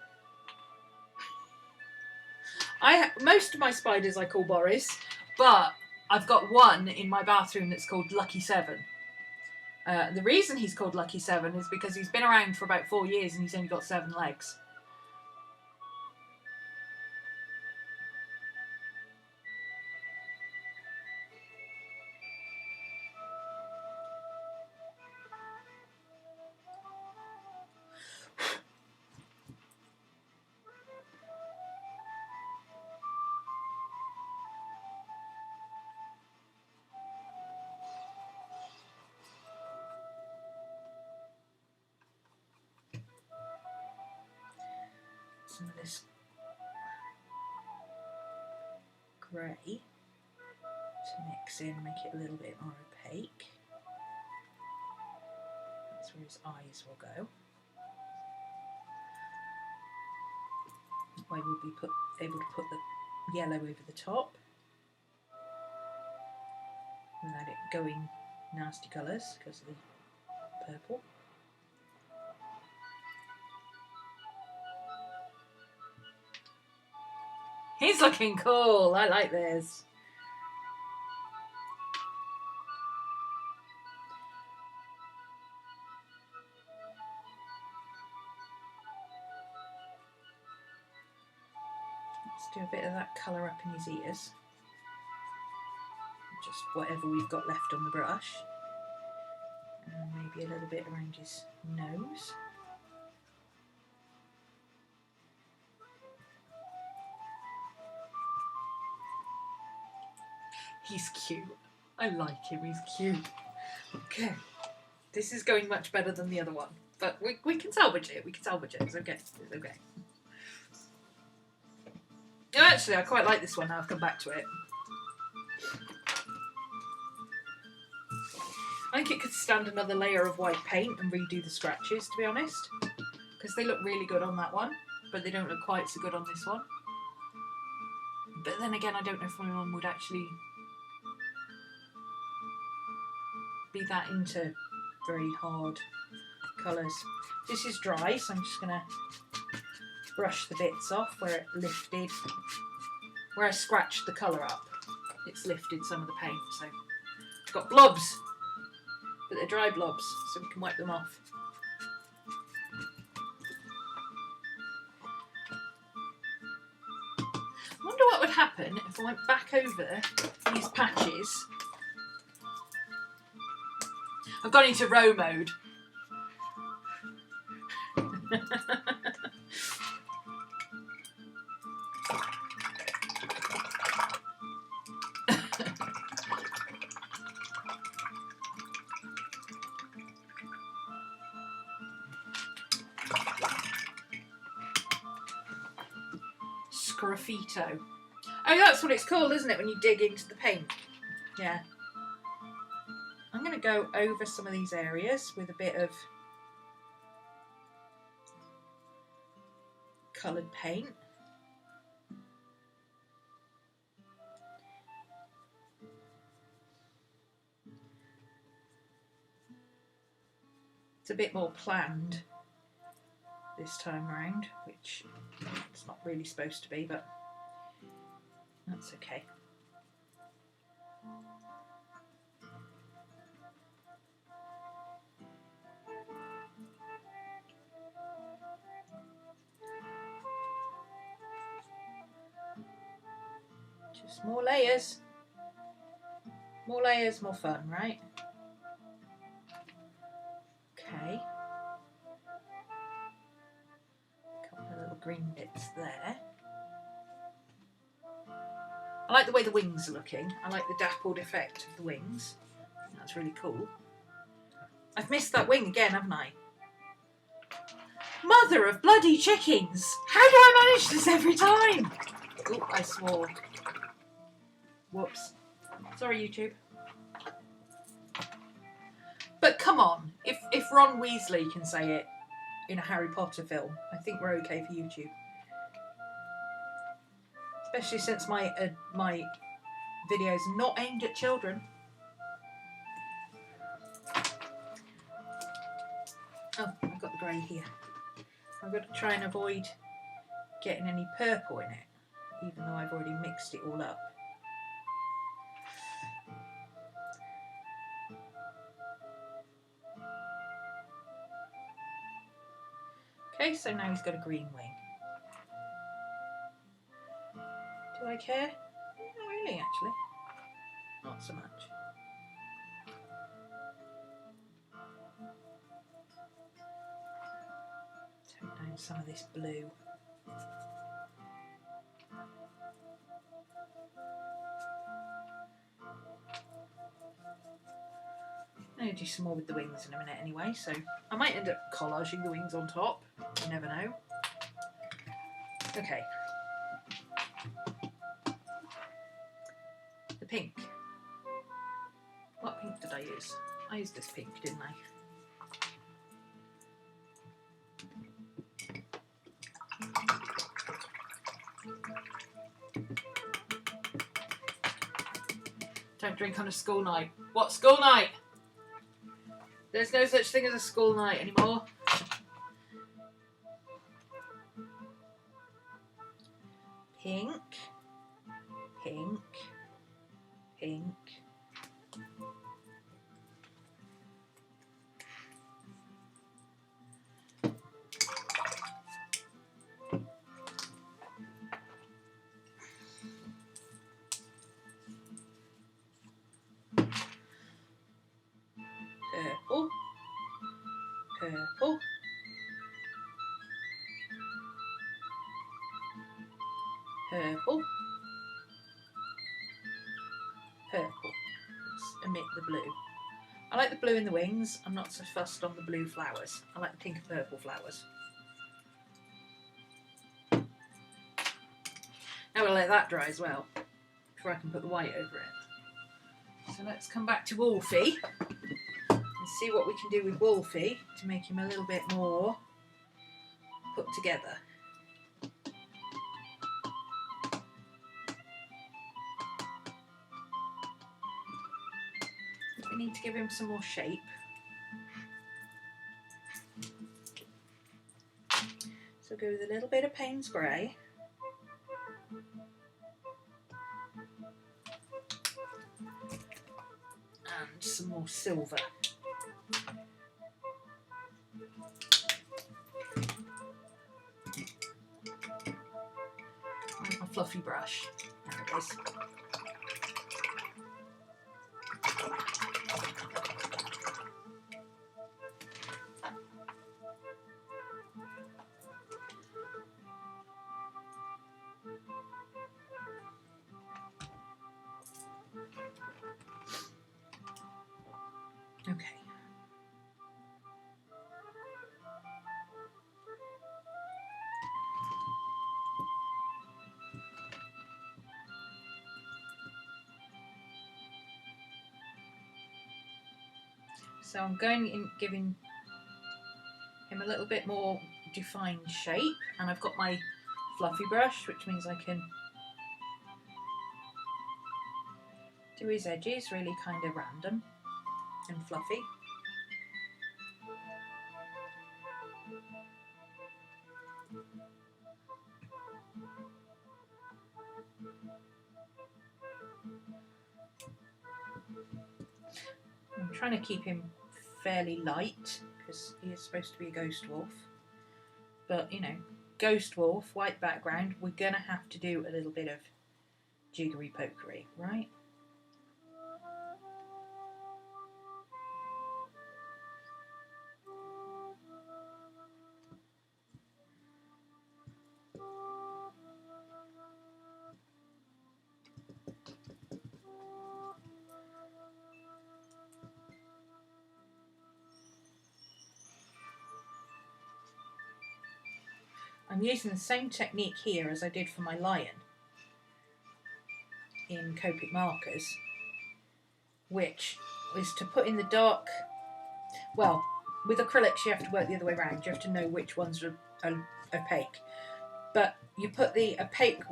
Most of my spiders I call Boris, but I've got one in my bathroom that's called Lucky 7. The reason he's called Lucky 7 is because he's been around for about 4 years and he's only got 7 legs. Some of this grey to mix in, make it a little bit more opaque. That's where his eyes will go. That way we'll be able to put the yellow over the top without it going nasty colours because of the purple. He's looking cool. I like this. Let's do a bit of that colour up in his ears. Just whatever we've got left on the brush. And maybe a little bit around his nose. He's cute. I like him, he's cute. Okay. This is going much better than the other one. But we can salvage it. We can salvage it. It's okay. It's okay. Actually, I quite like this one now I've come back to it. I think it could stand another layer of white paint and redo the scratches, to be honest. Because they look really good on that one. But they don't look quite so good on this one. But then again, I don't know if my mum would actually be that into very hard colours. This is dry, so I'm just going to brush the bits off where it lifted, where I scratched the colour up. It's lifted some of the paint, so it's got blobs, but they're dry blobs, so we can wipe them off. I wonder what would happen if I went back over these patches. I've gone into row mode. Graffito. Oh, that's what it's called, isn't it, when you dig into the paint? Yeah. I'm going to go over some of these areas with a bit of coloured paint. It's a bit more planned this time round, which it's not really supposed to be, but that's okay. Just more layers. More layers, more fun, right? Okay. A couple of little green bits there. I like the way the wings are looking. I like the dappled effect of the wings. That's really cool. I've missed that wing again, haven't I? Mother of bloody chickens! How do I manage this every time? Oh, I swore. Whoops. Sorry, YouTube. But come on, if Ron Weasley can say it in a Harry Potter film, I think we're okay for YouTube. Especially since my videos not aimed at children. Oh, I've got the grey here. I've got to try and avoid getting any purple in it, even though I've already mixed it all up. Okay, so now he's got a green wing. Do I care? Not really, actually. Not so much. Tone down some of this blue. I'm going to do some more with the wings in a minute anyway, so I might end up collaging the wings on top. You never know. Okay. The pink. What pink did I use? I used this pink, didn't I? Don't drink on a school night. What school night? There's no such thing as a school night anymore. Pink, pink, pink. Purple, purple, purple, purple. Let's omit the blue. I like the blue in the wings. I'm not so fussed on the blue flowers. I like the pink and purple flowers. Now we'll let that dry as well before I can put the white over it. So let's come back to Wolfie and see what we can do with Wolfie to make him a little bit more put together. We need to give him some more shape. So go with a little bit of Payne's Grey. And some more silver. And my fluffy brush. There it is. Okay. So I'm going in, giving him a little bit more defined shape, and I've got my fluffy brush, which means I can do his edges really kind of random and fluffy. I'm trying to keep him fairly light because he is supposed to be a ghost wolf, but you know, ghost wolf, white background, we're gonna have to do a little bit of jiggery pokery, right? I'm using the same technique here as I did for my lion in Copic markers, which is to put in the dark, well, with acrylics you have to work the other way around, you have to know which ones are opaque, but you put the opaque,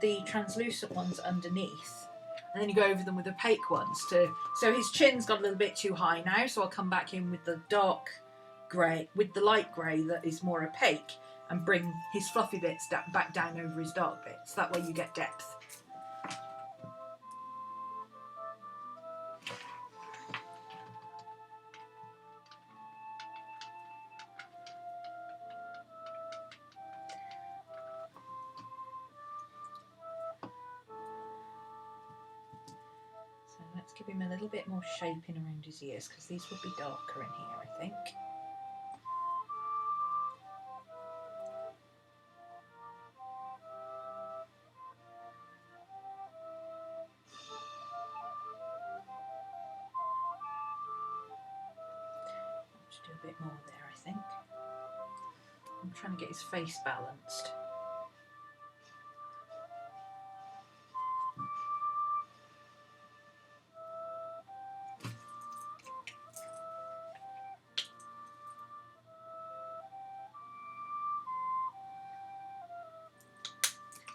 the translucent ones underneath and then you go over them with opaque ones so his chin's got a little bit too high now, so I'll come back in with the dark grey, with the light grey that is more opaque, and bring his fluffy bits back down over his dark bits. That way you get depth. So let's give him a little bit more shaping around his ears, because these would be darker in here, I think. Do a bit more there, I think. I'm trying to get his face balanced.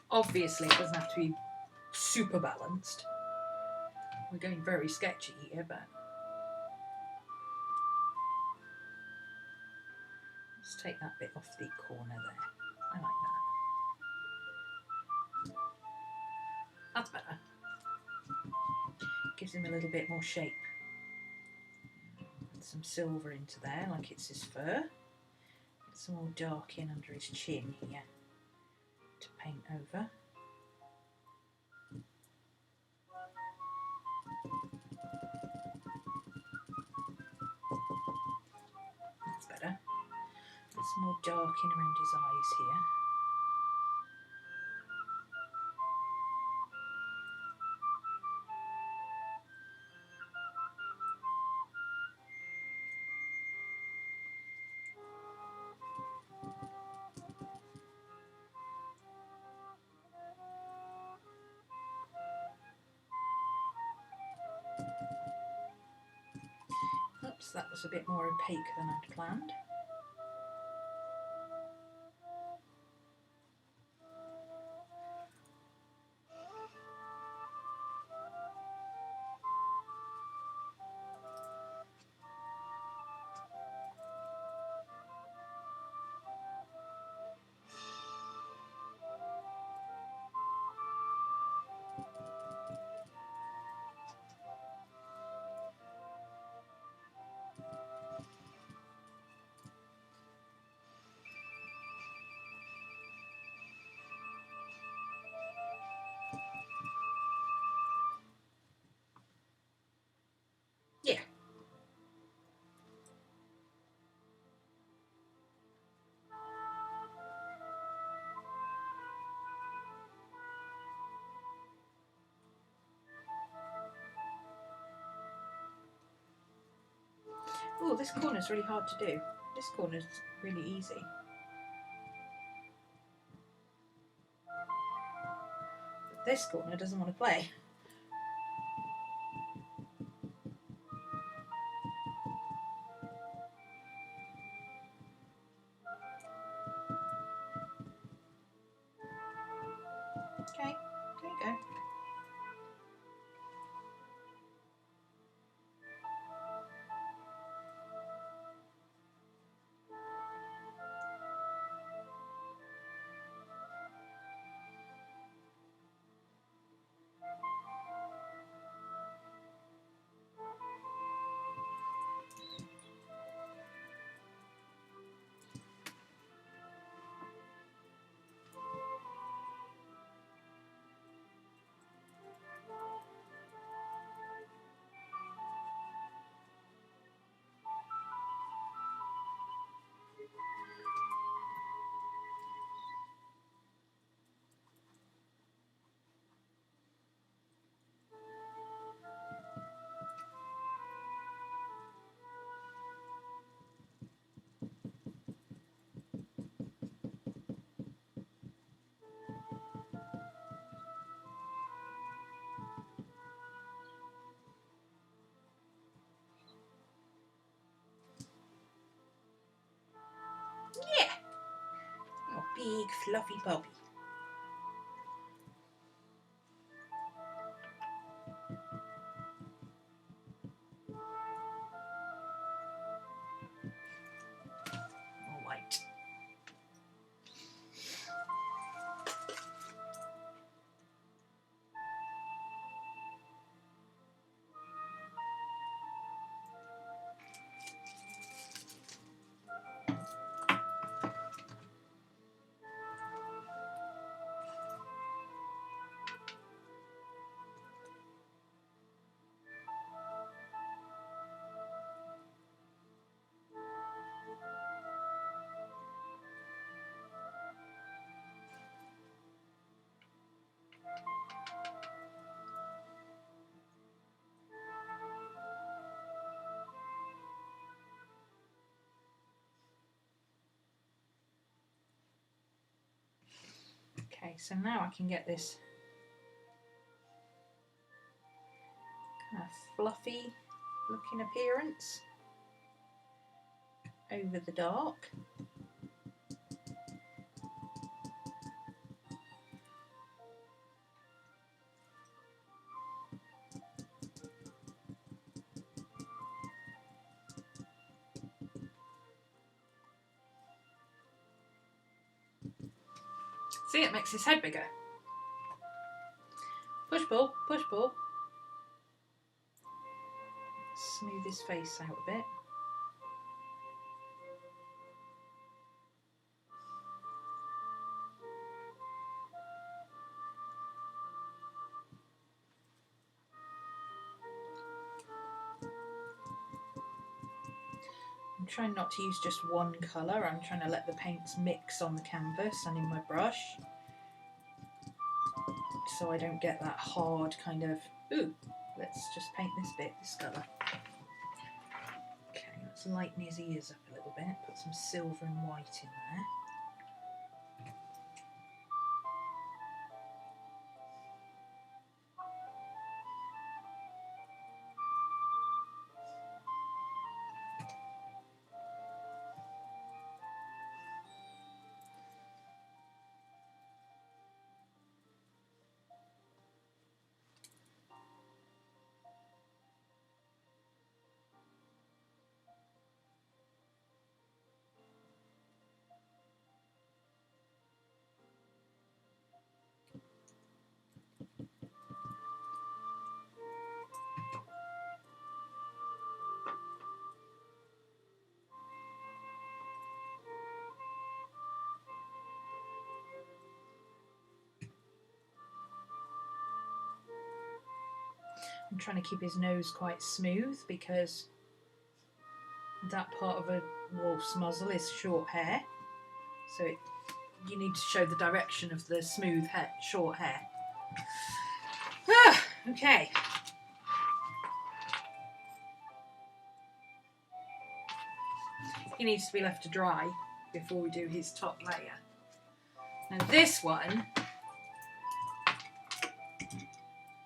Obviously, it doesn't have to be super balanced. We're going very sketchy here, but let's take that bit off the corner there. I like that. That's better. Gives him a little bit more shape. Add some silver into there, like it's his fur. Get some more dark in under his chin here to paint over. That's better. Get some more dark in around his eyes here. Oops, that was a bit more opaque than I'd planned. Yeah. Oh, this corner's really hard to do. This corner's really easy. But this corner doesn't want to play. Okay, there you go. Yeah. Oh, big fluffy puppy. so now I can get this kind of fluffy looking appearance over the dark. See, it makes his head bigger. Push pull, push pull. Smooth his face out a bit. I'm trying not to use just one colour, I'm trying to let the paints mix on the canvas and in my brush, so I don't get that hard kind of, ooh, let's just paint this bit, this colour. Okay, let's lighten his ears up a little bit, put some silver and white in there. I'm trying to keep his nose quite smooth because that part of a wolf's muzzle is short hair, so you need to show the direction of the smooth hair, short hair. Okay. He needs to be left to dry before we do his top layer. Now this one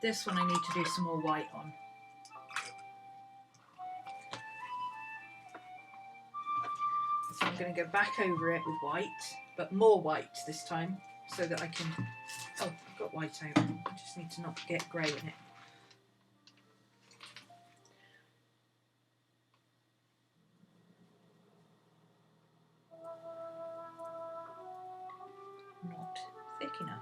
I need to do some more white on. So I'm going to go back over it with white, but more white this time, so that I can... Oh, I've got white out. I just need to not get grey in it. Not thick enough.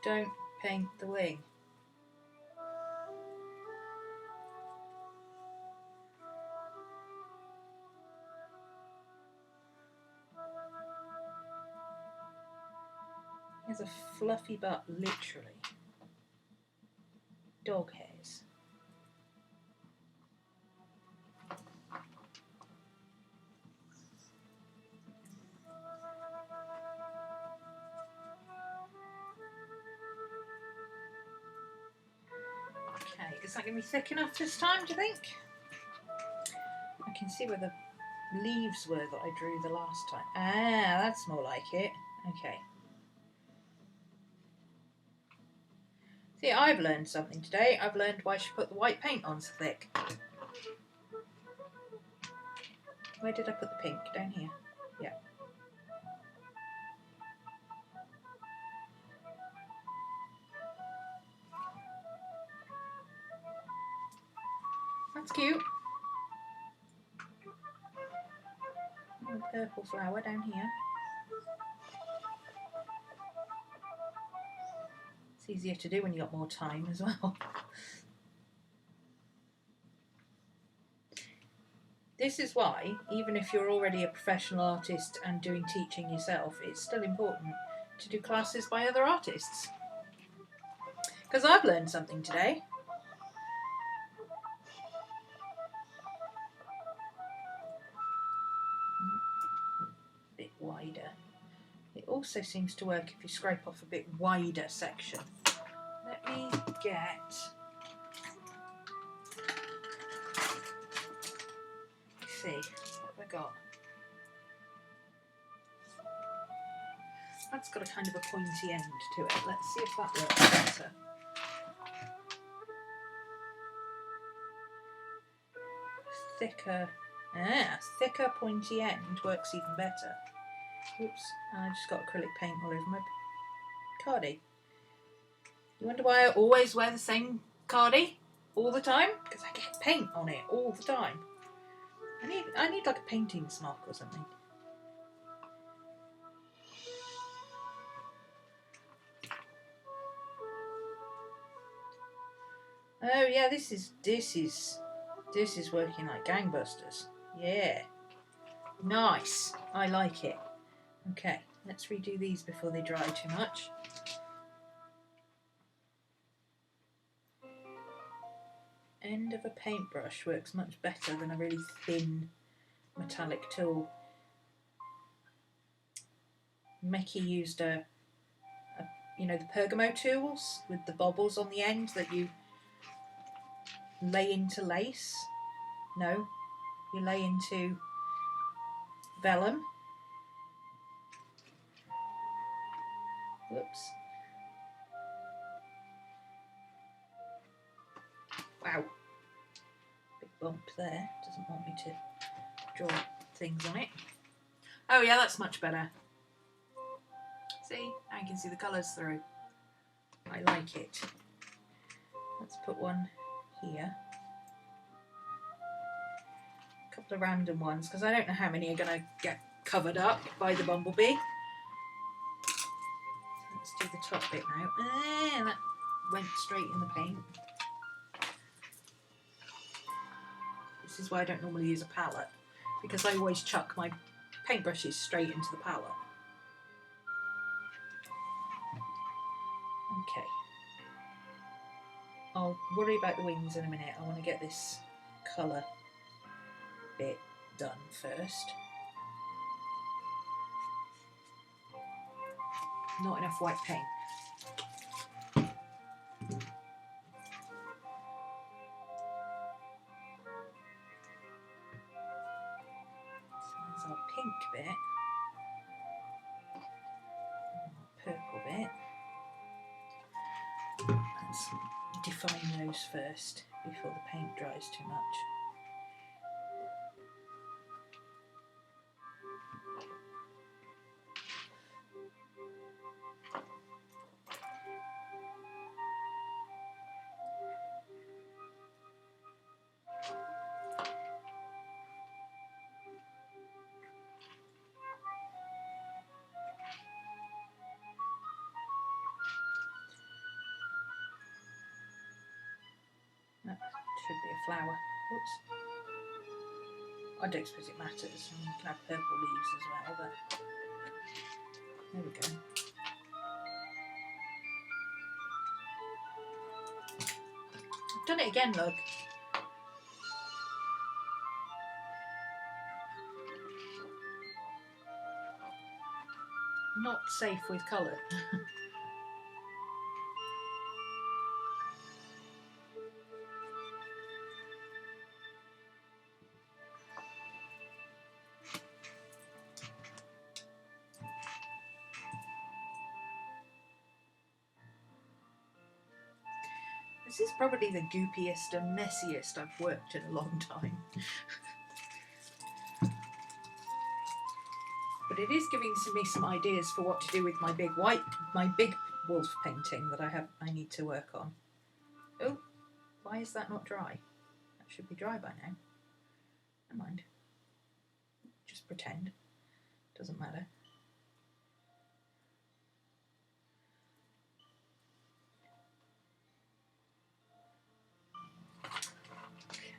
Don't paint the wing. There's a fluffy butt, literally. Dog hairs. Is that going to be thick enough this time, do you think? I can see where the leaves were that I drew the last time. Ah, that's more like it. Okay. See, I've learned something today. I've learned why she put the white paint on so thick. Where did I put the pink? Down here. Yeah. That's cute. A purple flower down here. It's easier to do when you've got more time as well. This is why, even if you're already a professional artist and doing teaching yourself, it's still important to do classes by other artists. Because I've learned something today. Wider. It also seems to work if you scrape off a bit wider section. Let me get see. What have I got? That's got a kind of a pointy end to it. Let's see if that works better. Thicker pointy end works even better. Oops, I just got acrylic paint all over my cardie. You wonder why I always wear the same cardie all the time? Because I get paint on it all the time. I need like a painting smock or something. Oh yeah, this is working like gangbusters. Yeah. Nice. I like it. Okay, let's redo these before they dry too much. End of a paintbrush works much better than a really thin metallic tool. Micki used you know, the Pergamo tools with the bobbles on the end that you lay into lace. No, you lay into vellum. Whoops. Wow. Big bump there. Doesn't want me to draw things on it. Oh yeah, that's much better. See? Now you can see the colours through. I like it. Let's put one here. A couple of random ones, because I don't know how many are going to get covered up by the Bumblebee. Let's do the top bit now. That went straight in the paint. This is why I don't normally use a palette, because I always chuck my paintbrushes straight into the palette. Okay. I'll worry about the wings in a minute. I want to get this colour bit done first. Not enough white paint. So there's our pink bit. Purple bit. Let's define those first before the paint dries too much. That should be a flower. Whoops. I don't suppose it matters. You can have purple leaves as well, but there we go. I've done it again, look. Not safe with colour. This is probably the goopiest and messiest I've worked in a long time. But it is giving me some ideas for what to do with my big wolf painting that I need to work on. Oh, why is that not dry? That should be dry by now. Never mind. Just pretend. Doesn't matter.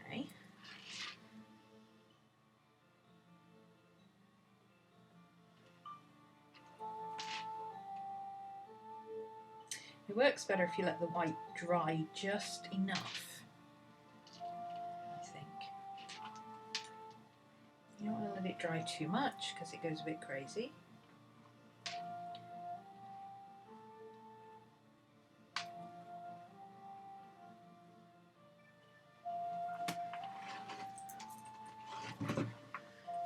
Okay. It works better if you let the white dry just enough, I think. You don't want to let it dry too much because it goes a bit crazy.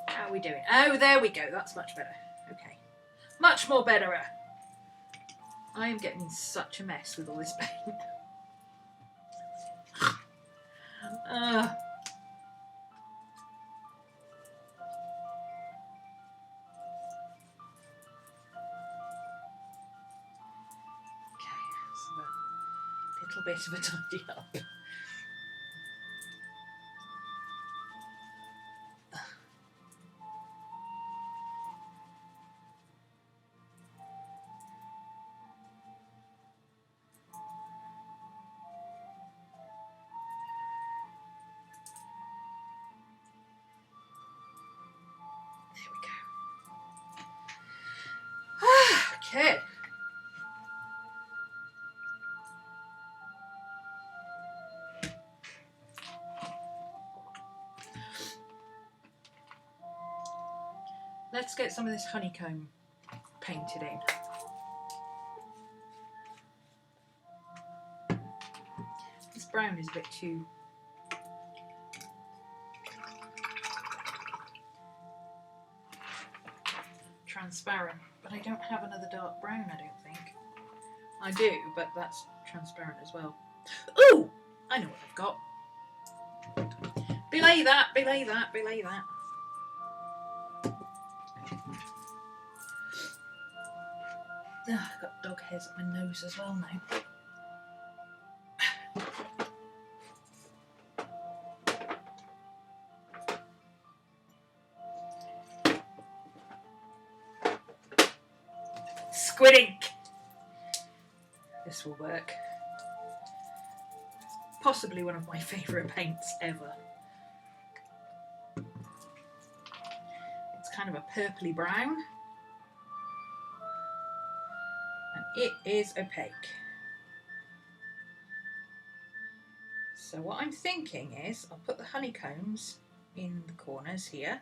How are we doing? Oh, there we go. That's much better. Okay. Much more betterer. I am getting in such a mess with all this paint. Little bit of a tidy up. There we go. Okay. Let's get some of this honeycomb painted in. This brown is a bit too transparent, but I don't have another dark brown, I don't think. I do, but that's transparent as well. Ooh! I know what I've got. Belay that, belay that, belay that. Oh, I've got dog hairs up my nose as well now. Squid ink! This will work. Possibly one of my favourite paints ever. It's kind of a purpley brown. It is opaque. So what I'm thinking is I'll put the honeycombs in the corners here,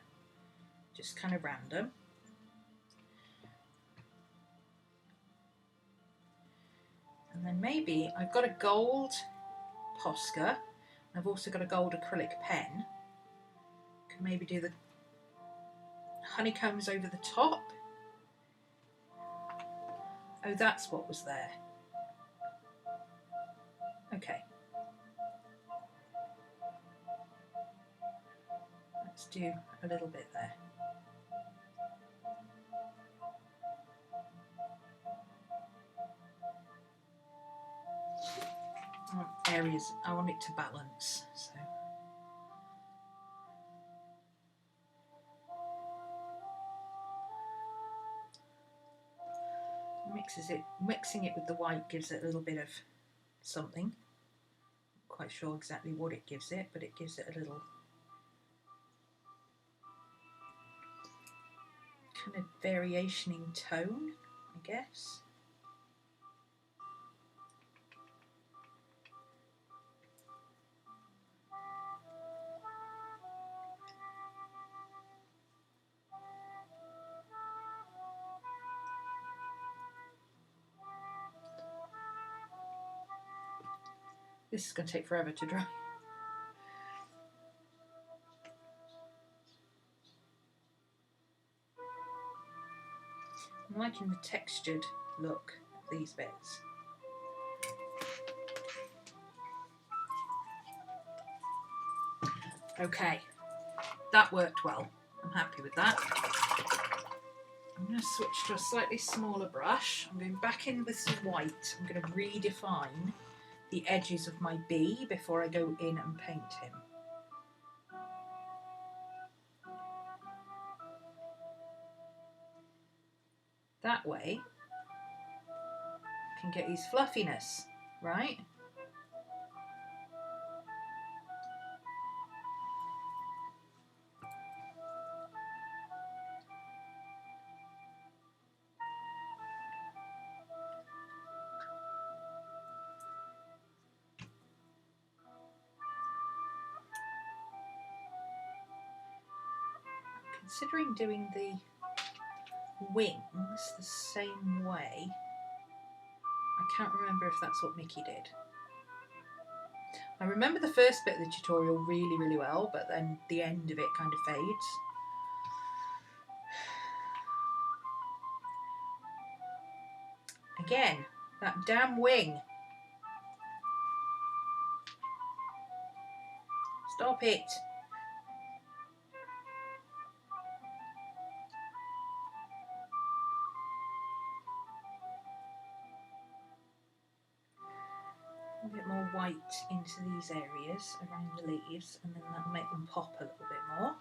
just kind of random. And then maybe I've got a gold Posca, and I've also got a gold acrylic pen. Could maybe do the honeycombs over the top. Oh, that's what was there. Okay. Let's do a little bit there. Areas, I want it to balance, so. Mixing it with the white gives it a little bit of something. Not quite sure exactly what it gives it, but it gives it a little kind of variation in tone, I guess. This is going to take forever to dry. I'm liking the textured look of these bits. Okay, that worked well. I'm happy with that. I'm going to switch to a slightly smaller brush. I'm going back in with some white. I'm going to redefine the edges of my bee before I go in and paint him. That way I can get his fluffiness, right? Considering doing the wings the same way, I can't remember if that's what Micki did. I remember the first bit of the tutorial really, really well, but then the end of it kind of fades. Again, that damn wing. Stop it. A bit more white into these areas around the leaves, and then that'll make them pop a little bit more.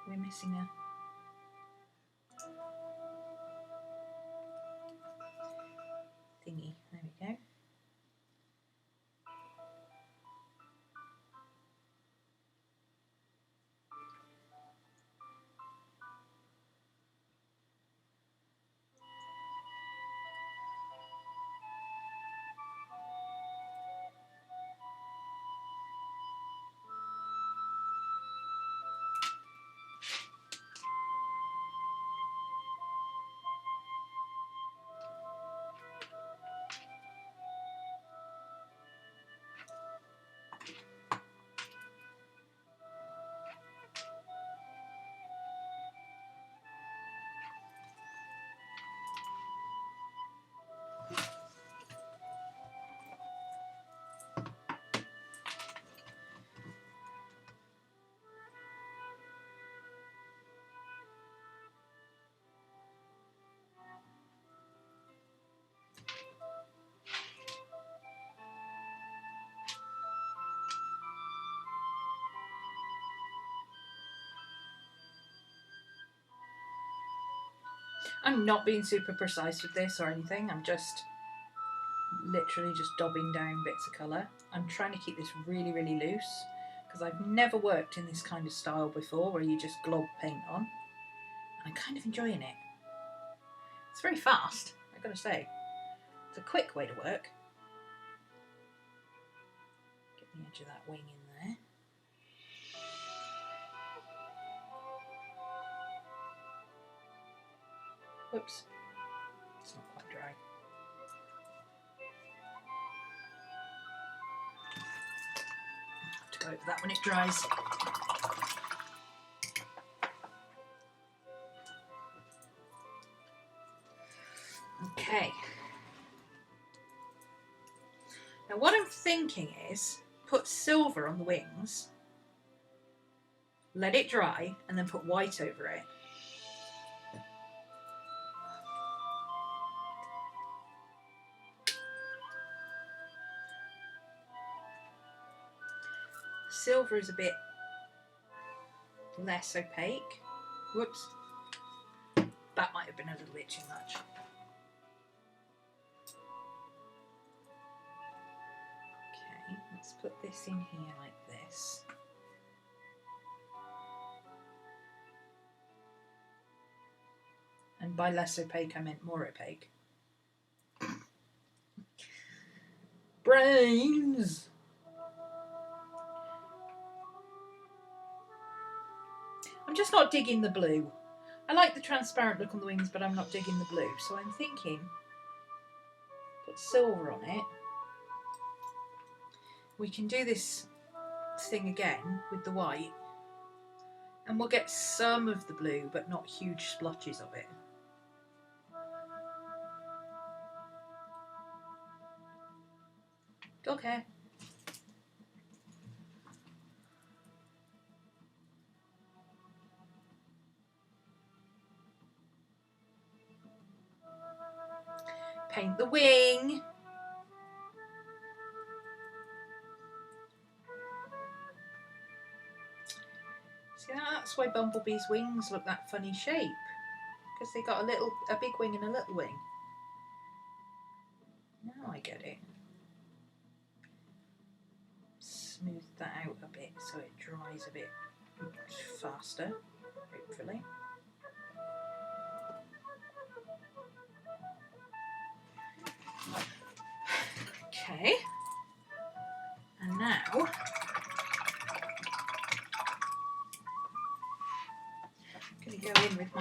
We're missing a thingy. There we go. I'm not being super precise with this or anything. I'm just literally just daubing down bits of colour. I'm trying to keep this really, really loose because I've never worked in this kind of style before where you just glob paint on. And I'm kind of enjoying it. It's very fast, I've got to say. It's a quick way to work. Get the edge of that wing in there. Whoops, it's not quite dry. I'll have to go over that when it dries. Okay. Now what I'm thinking is put silver on the wings, let it dry, and then put white over it. Silver is a bit less opaque. Whoops. That might have been a little bit too much. Okay, let's put this in here like this. And by less opaque, I meant more opaque. Brains! I'm just not digging the blue. I like the transparent look on the wings, but I'm not digging the blue. So I'm thinking, put silver on it. We can do this thing again with the white. And we'll get some of the blue, but not huge splotches of it. Okay. Paint the wing. See, that's why Bumblebee's wings look that funny shape, because they got a big wing and a little wing. Now I get it. Smooth that out a bit so it dries a bit faster, hopefully.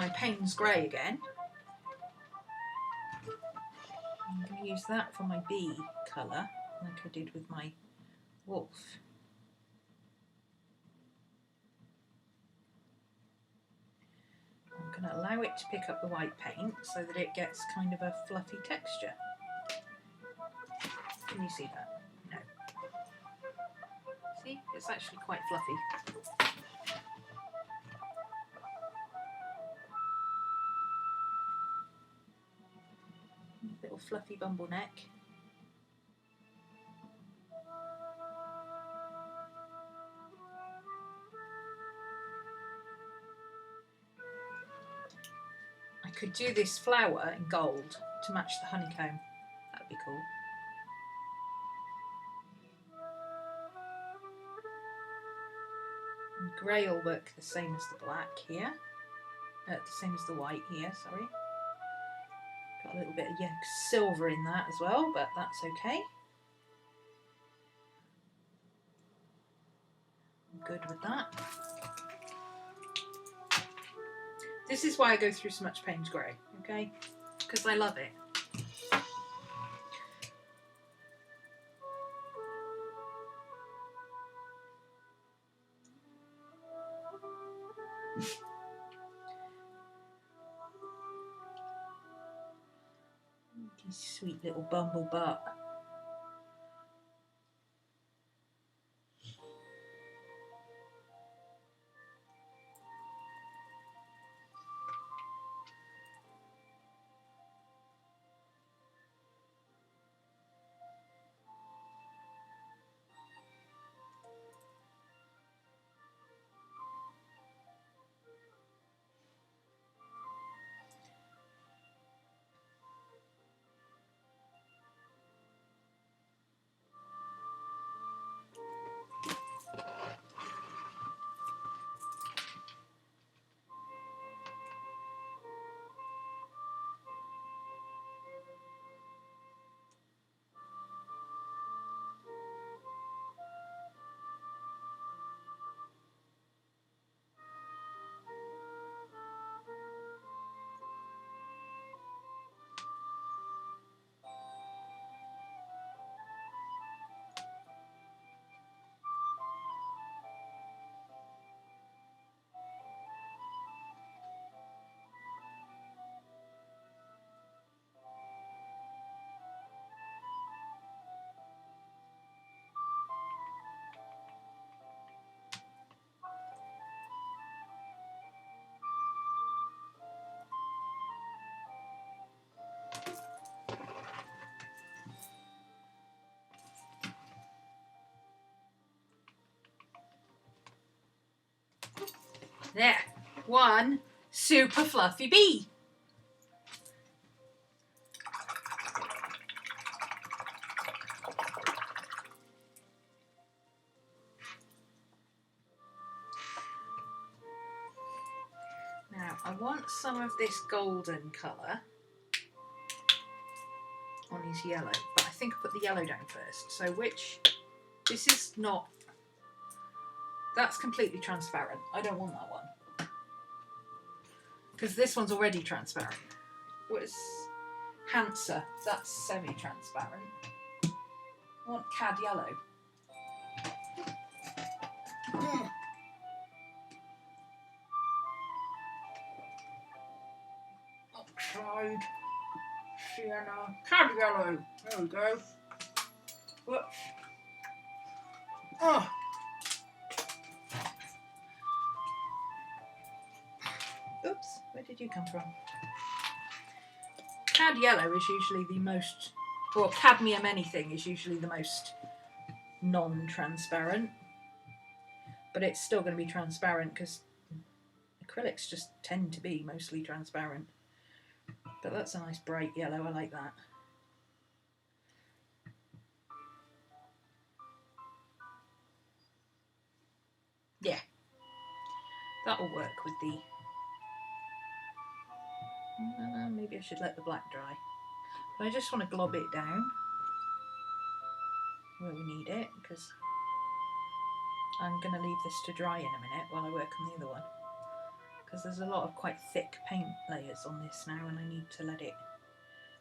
my Payne's Grey again. I'm going to use that for my bee colour, like I did with my wolf. I'm going to allow it to pick up the white paint so that it gets kind of a fluffy texture. Can you see that? No. See, it's actually quite fluffy. Little fluffy bumble neck. I could do this flower in gold to match the honeycomb. That would be cool. And grey will work the same as the black here. The same as the white here, sorry. Got a little bit of silver in that as well, but that's okay. I'm good with that. This is why I go through so much Payne's Grey, okay? Because I love it. Sweet little bumble butt. There, one super fluffy bee. Now I want some of this golden colour on his yellow, but I think I'll put the yellow down first. So this is not, that's completely transparent. I don't want that one. Because this one's already transparent. What's Hansa? That's semi-transparent. I want cad yellow. Oxide, sienna, cad yellow. There we go. Whoops. Oh. Oops, where did you come from? Cad yellow is usually the most, or cadmium anything is usually the most non-transparent, but it's still going to be transparent because acrylics just tend to be mostly transparent. But that's a nice bright yellow, I like that. Yeah, that'll work with the... maybe I should let the black dry. But I just want to glob it down where we need it, because I'm going to leave this to dry in a minute while I work on the other one. because there's a lot of quite thick paint layers on this now, and I need to let it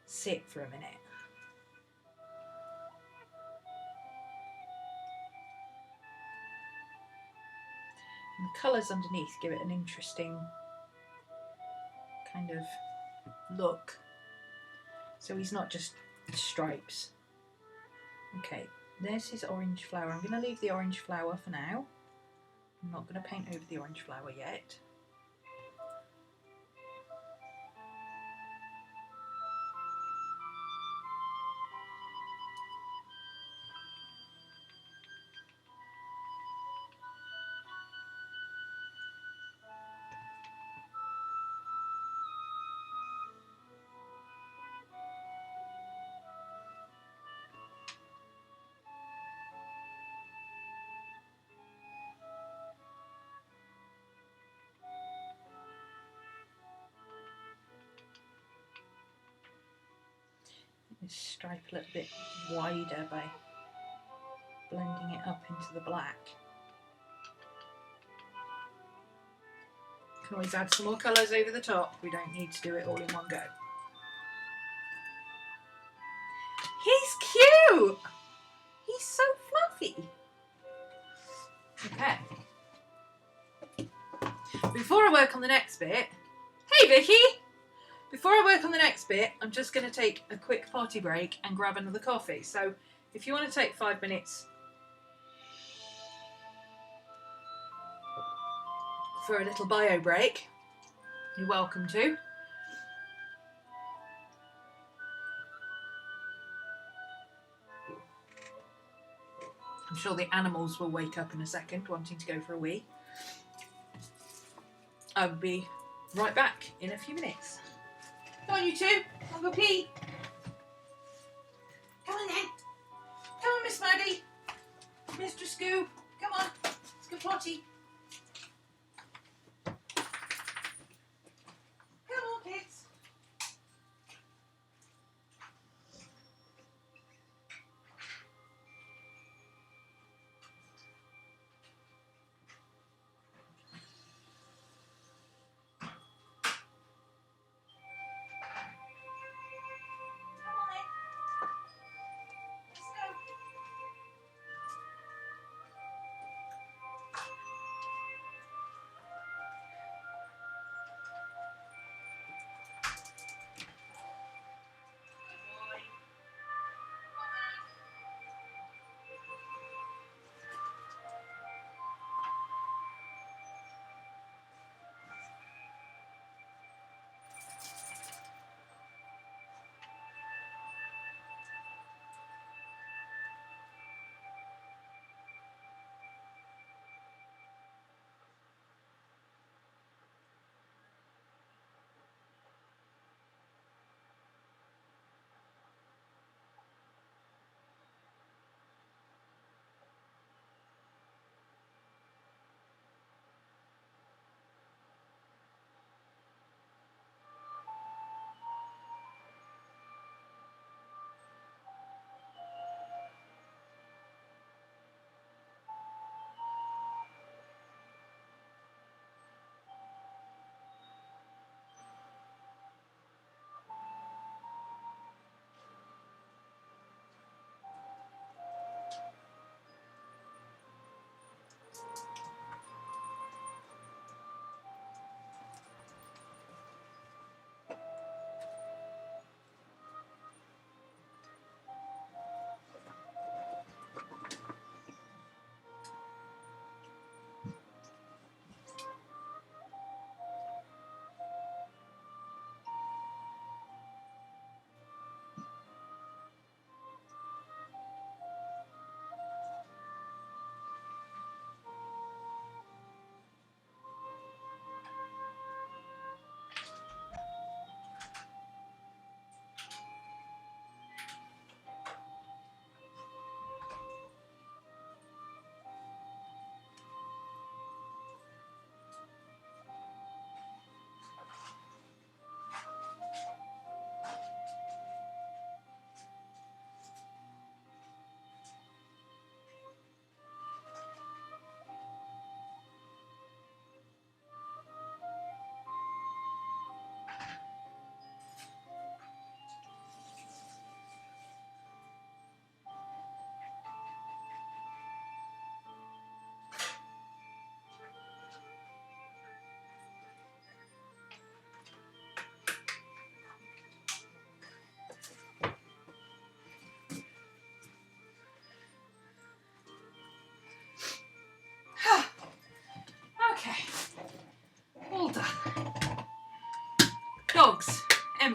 sit for a minute. And the colours underneath give it an interesting kind of look. So he's not just stripes. Okay, there's his orange flower. I'm going to leave the orange flower for now. I'm not going to paint over the orange flower yet. This stripe a little bit wider by blending it up into the black. Can always add some more colours over the top. We don't need to do it all in one go. He's cute! He's so fluffy. Okay. Before I work on the next bit, hey Vicky! Before I work on the next bit, I'm just going to take a quick potty break and grab another coffee. So if you want to take 5 minutes for a little bio break, you're welcome to. I'm sure the animals will wake up in a second, wanting to go for a wee. I'll be right back in a few minutes. Come on, you two. I'll go pee. Come on then. Come on, Miss Maddie. Mr. Scoo. Come on. Let's go potty. Come on, kids.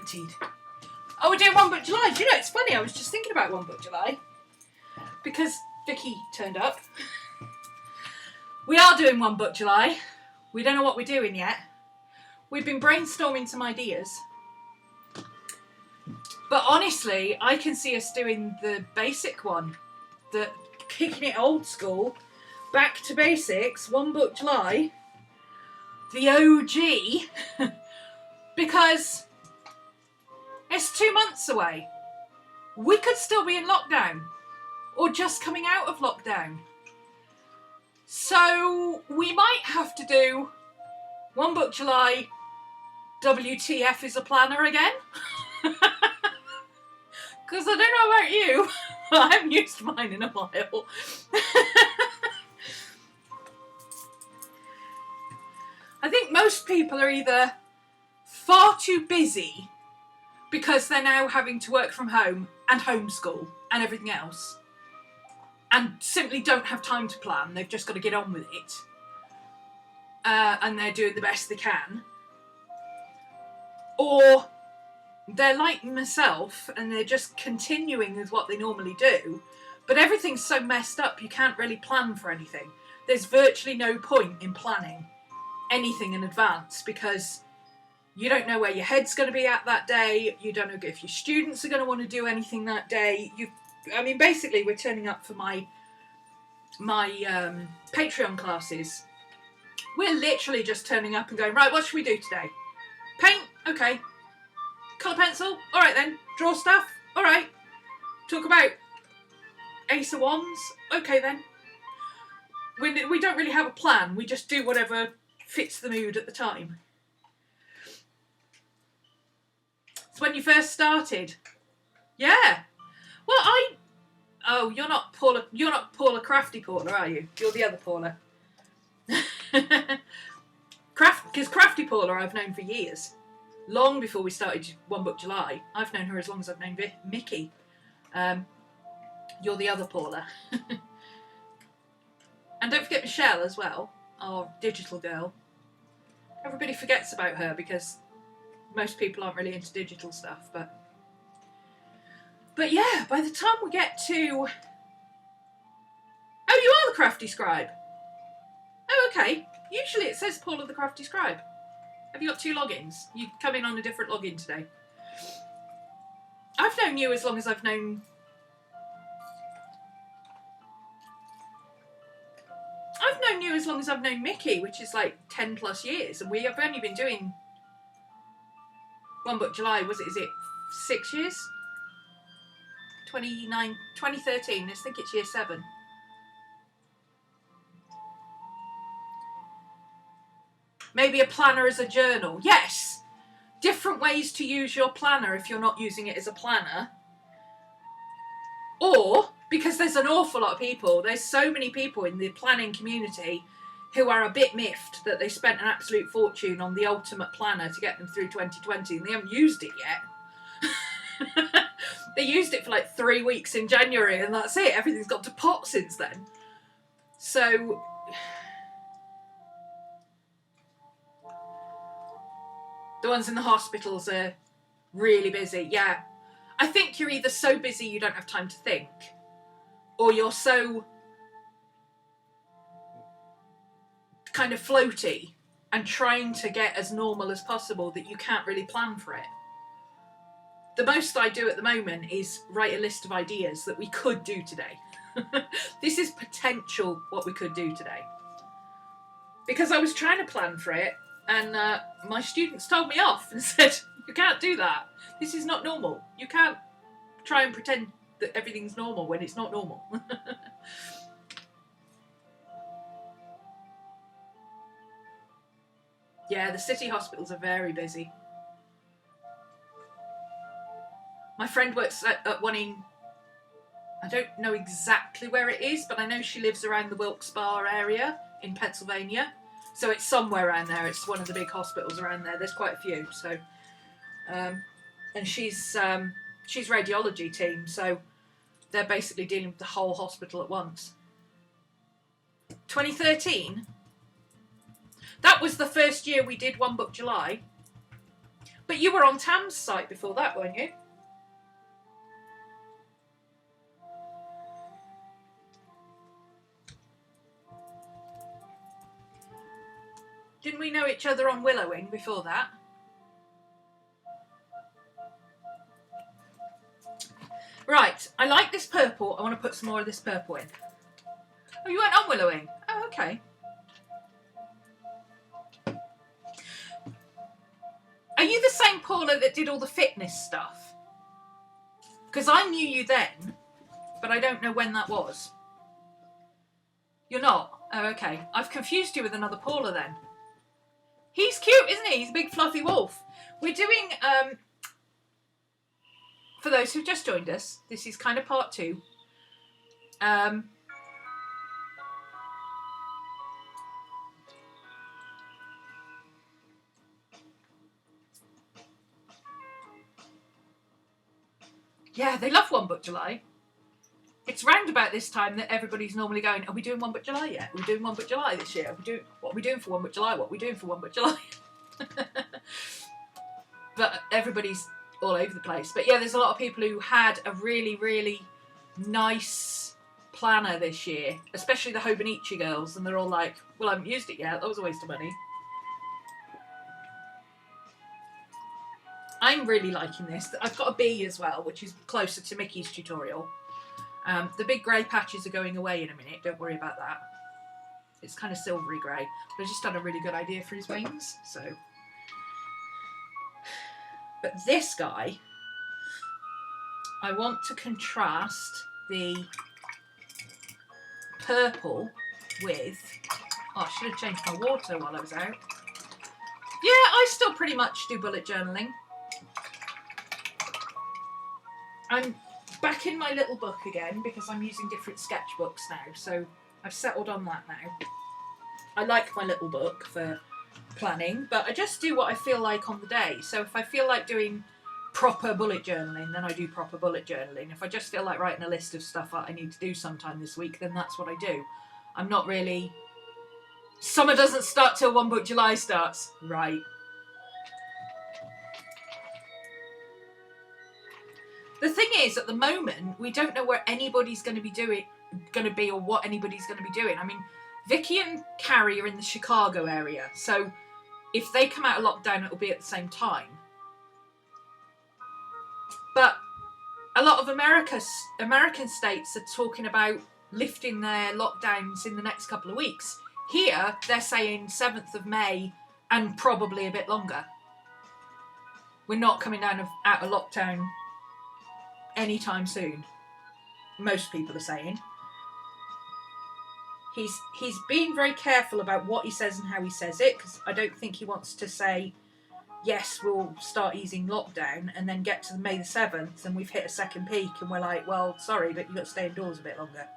emptied. Oh, we're doing One Book July. Do you know, it's funny, I was just thinking about One Book July because Vicky turned up. We are doing One Book July. We don't know what we're doing yet. We've been brainstorming some ideas. But honestly, I can see us doing the basic one. Kicking it old school. Back to basics. One Book July. The OG. Because it's 2 months away. We could still be in lockdown. Or just coming out of lockdown. So we might have to do One Book July, WTF is a planner again. Because I don't know about you, I haven't used mine in a while. I think most people are either far too busy because they're now having to work from home and homeschool and everything else, and simply don't have time to plan. They've just got to get on with it. And they're doing the best they can. Or they're like myself and they're just continuing with what they normally do, but everything's so messed up you can't really plan for anything. There's virtually no point in planning anything in advance because you don't know where your head's going to be at that day. You don't know if your students are going to want to do anything that day. Basically, we're turning up for my Patreon classes. We're literally just turning up and going, right, what should we do today? Paint? Okay. Colour pencil? Alright then. Draw stuff? Alright. Talk about Ace of Wands? Okay then. We don't really have a plan. We just do whatever fits the mood at the time. It's when you first started. Yeah. Well, Oh, you're not Paula Crafty Paula, are you? You're the other Paula. Because Crafty Paula I've known for years. Long before we started One Book July. I've known her as long as I've known Micki. You're the other Paula. And don't forget Michelle as well, our digital girl. Everybody forgets about her because most people aren't really into digital stuff, But yeah, by the time we get to... Oh, you are the Crafty Scribe. Oh, okay. Usually it says Paula the Crafty Scribe. Have you got 2 logins? You come in on a different login today. I've known you as long as I've known... I've known you as long as I've known Micki, which is like 10 plus years. And we have only been doing One Book July, is it 6 years? 2013, I think it's year 7. Maybe a planner as a journal. Yes! Different ways to use your planner if you're not using it as a planner. Or, because there's an awful lot of people, there's so many people in the planning community who are a bit miffed that they spent an absolute fortune on the ultimate planner to get them through 2020 and they haven't used it yet. They used it for like 3 weeks in January and that's it. Everything's gone to pot since then. So... The ones in the hospitals are really busy, yeah. I think you're either so busy you don't have time to think, or you're so kind of floaty and trying to get as normal as possible that you can't really plan for it. The most I do at the moment is write a list of ideas that we could do today. This is potential what we could do today. Because I was trying to plan for it, and my students told me off and said, you can't do that. This is not normal. You can't try and pretend that everything's normal when it's not normal. Yeah, the city hospitals are very busy. My friend works at one in, I don't know exactly where it is, but I know she lives around the Wilkes-Barre area in Pennsylvania. So it's somewhere around there. It's one of the big hospitals around there. There's quite a few. So, and she's radiology team, so they're basically dealing with the whole hospital at once. 2013. That was the first year we did One Book July. But you were on Tam's site before that, weren't you? Didn't we know each other on Willowing before that? Right, I like this purple. I want to put some more of this purple in. Oh, you went on Willowing? Oh, okay. Are you the same Paula that did all the fitness stuff? Because I knew you then, but I don't know when that was. You're not? Oh, okay. I've confused you with another Paula then. He's cute, isn't he? He's a big fluffy wolf. We're doing, for those who've just joined us, this is kind of part 2. Yeah, they love One Book July. It's round about this time that everybody's normally going, are we doing One Book July yet? Are we doing One Book July this year? What are we doing for One Book July? What are we doing for One Book July? But everybody's all over the place. But yeah, there's a lot of people who had a really, really nice planner this year, especially the Hobonichi girls, and they're all like, well, I haven't used it yet. That was a waste of money. I'm really liking this. I've got a B as well, which is closer to Micki's tutorial. The big grey patches are going away in a minute. Don't worry about that. It's kind of silvery grey. But I just had a really good idea for his wings. So, but this guy, I want to contrast the purple with... Oh, I should have changed my water while I was out. Yeah, I still pretty much do bullet journaling. I'm back in my little book again because I'm using different sketchbooks now, so I've settled on that now. I like my little book for planning, but I just do what I feel like on the day. So if I feel like doing proper bullet journaling, then I do proper bullet journaling. If I just feel like writing a list of stuff that I need to do sometime this week, then that's what I do. I'm not really... Summer doesn't start till One Book July starts. Right. The thing is, at the moment, we don't know where anybody's going to be or what anybody's going to be doing. I mean, Vicky and Carrie are in the Chicago area, so if they come out of lockdown, it'll be at the same time. But a lot of American states are talking about lifting their lockdowns in the next couple of weeks. Here, they're saying 7th of May and probably a bit longer. We're not coming out of lockdown anytime soon. Most people are saying. He's being very careful about what he says and how he says it, because I don't think he wants to say, yes, we'll start easing lockdown, and then get to May the 7th and we've hit a second peak and we're like, well, sorry, but you've got to stay indoors a bit longer.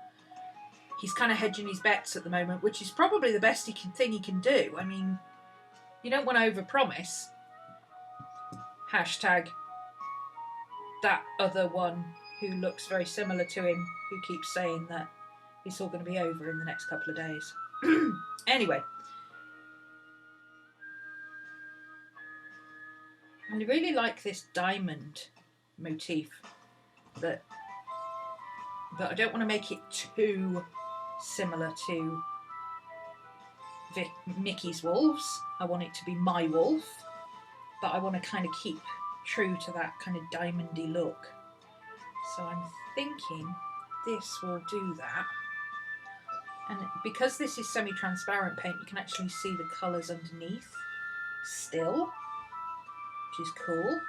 He's kind of hedging his bets at the moment, which is probably the best thing he can do. I mean, you don't want to overpromise. Hashtag that other one who looks very similar to him, who keeps saying that it's all going to be over in the next couple of days. Anyway. I really like this diamond motif, but I don't want to make it too similar to Micki's wolves. I want it to be my wolf, but I want to kind of keep true to that kind of diamondy look. So I'm thinking this will do that. And because this is semi-transparent paint, you can actually see the colours underneath still, which is cool.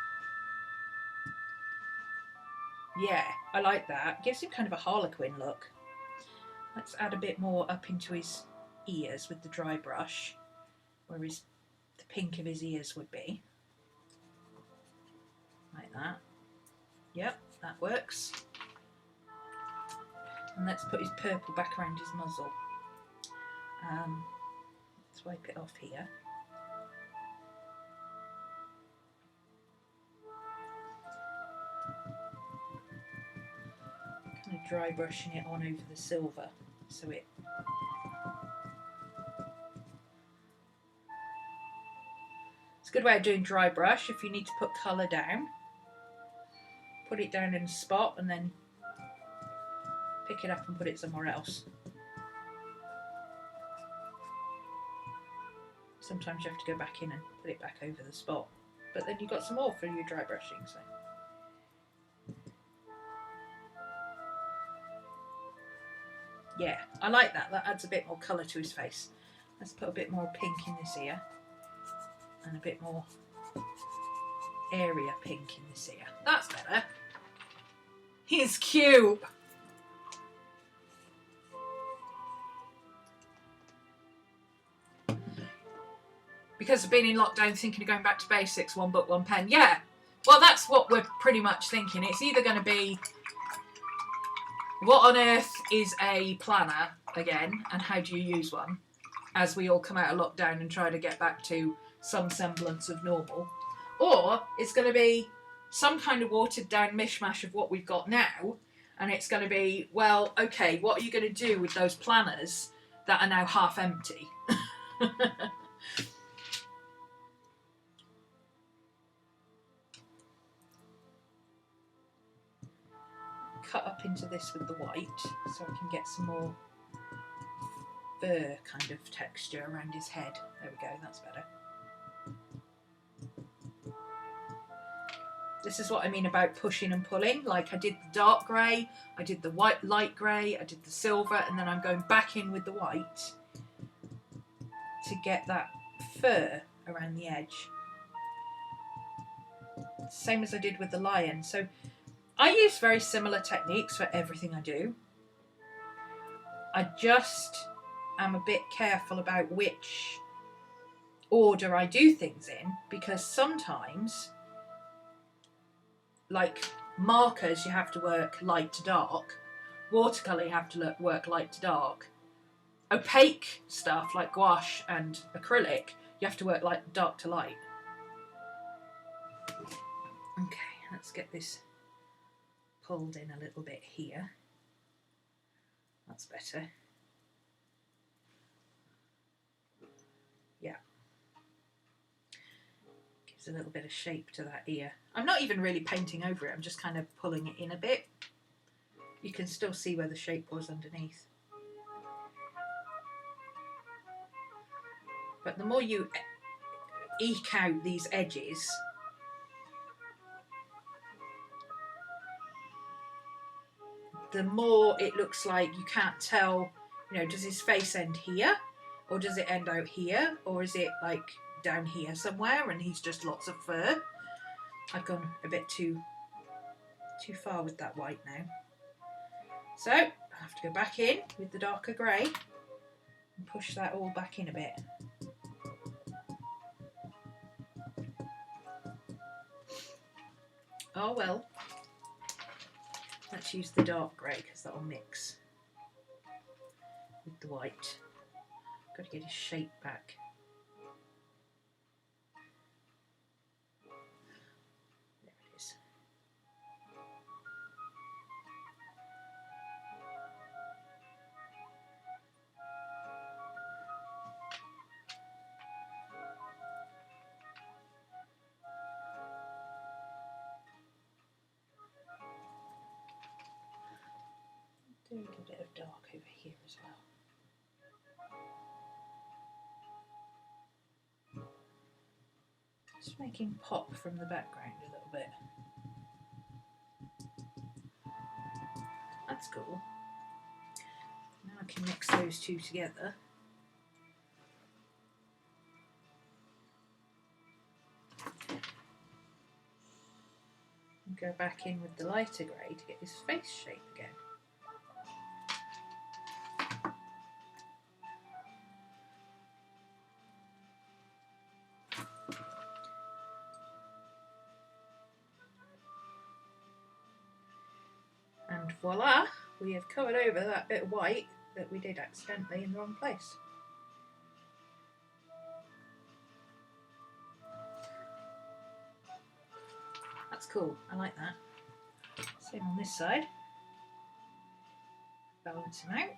Yeah, I like that. Gives him kind of a harlequin look. Let's add a bit more up into his ears with the dry brush, where the pink of his ears would be. Like that. Yep, that works. And let's put his purple back around his muzzle. Let's wipe it off here. Kind of dry brushing it on over the silver, so it It's a good way of doing dry brush if you need to put colour down. Put it down in a spot and then pick it up and put it somewhere else. Sometimes you have to go back in and put it back over the spot. But then you've got some more for your dry brushing. So. Yeah, I like that. That adds a bit more colour to his face. Let's put a bit more pink in this ear. And a bit more area pink in this ear. That's better. He's cute. Because of being in lockdown, thinking of going back to basics, one book, one pen. Yeah, well, that's what we're pretty much thinking. It's either going to be what on earth is a planner again, and how do you use one, as we all come out of lockdown and try to get back to some semblance of normal, or it's going to be some kind of watered down mishmash of what we've got now, and it's going to be, well, okay, what are you going to do with those planners that are now half empty? Cut up into this with the white so I can get some more fur kind of texture around his head. There we go, that's better. This is what I mean about pushing and pulling. Like I did the dark grey, I did the white light grey, I did the silver, and then I'm going back in with the white to get that fur around the edge. Same as I did with the lion. So I use very similar techniques for everything I do. I just am a bit careful about which order I do things in, because sometimes, like markers, you have to work light to dark. Watercolour, you have to work light to dark. Opaque stuff like gouache and acrylic, you have to work dark to light. Okay, let's get this pulled in a little bit here. That's better. Yeah. Gives a little bit of shape to that ear. I'm not even really painting over it, I'm just kind of pulling it in a bit. You can still see where the shape was underneath. But the more you eke out these edges, the more it looks like you can't tell, you know, does his face end here? Or does it end out here? Or is it like down here somewhere and he's just lots of fur? I've gone a bit too far with that white now. So I have to go back in with the darker grey and push that all back in a bit. Oh well. Let's use the dark grey because that will mix with the white. Got to get his shape back. There it is. Doing a bit of dark over here as well. Just making pop from the background a little bit. That's cool. Now I can mix those two together. And go back in with the lighter grey to get his face shape again. And voila, we have covered over that bit of white that we did accidentally in the wrong place. That's cool, I like that. Same on this side. Balance him out.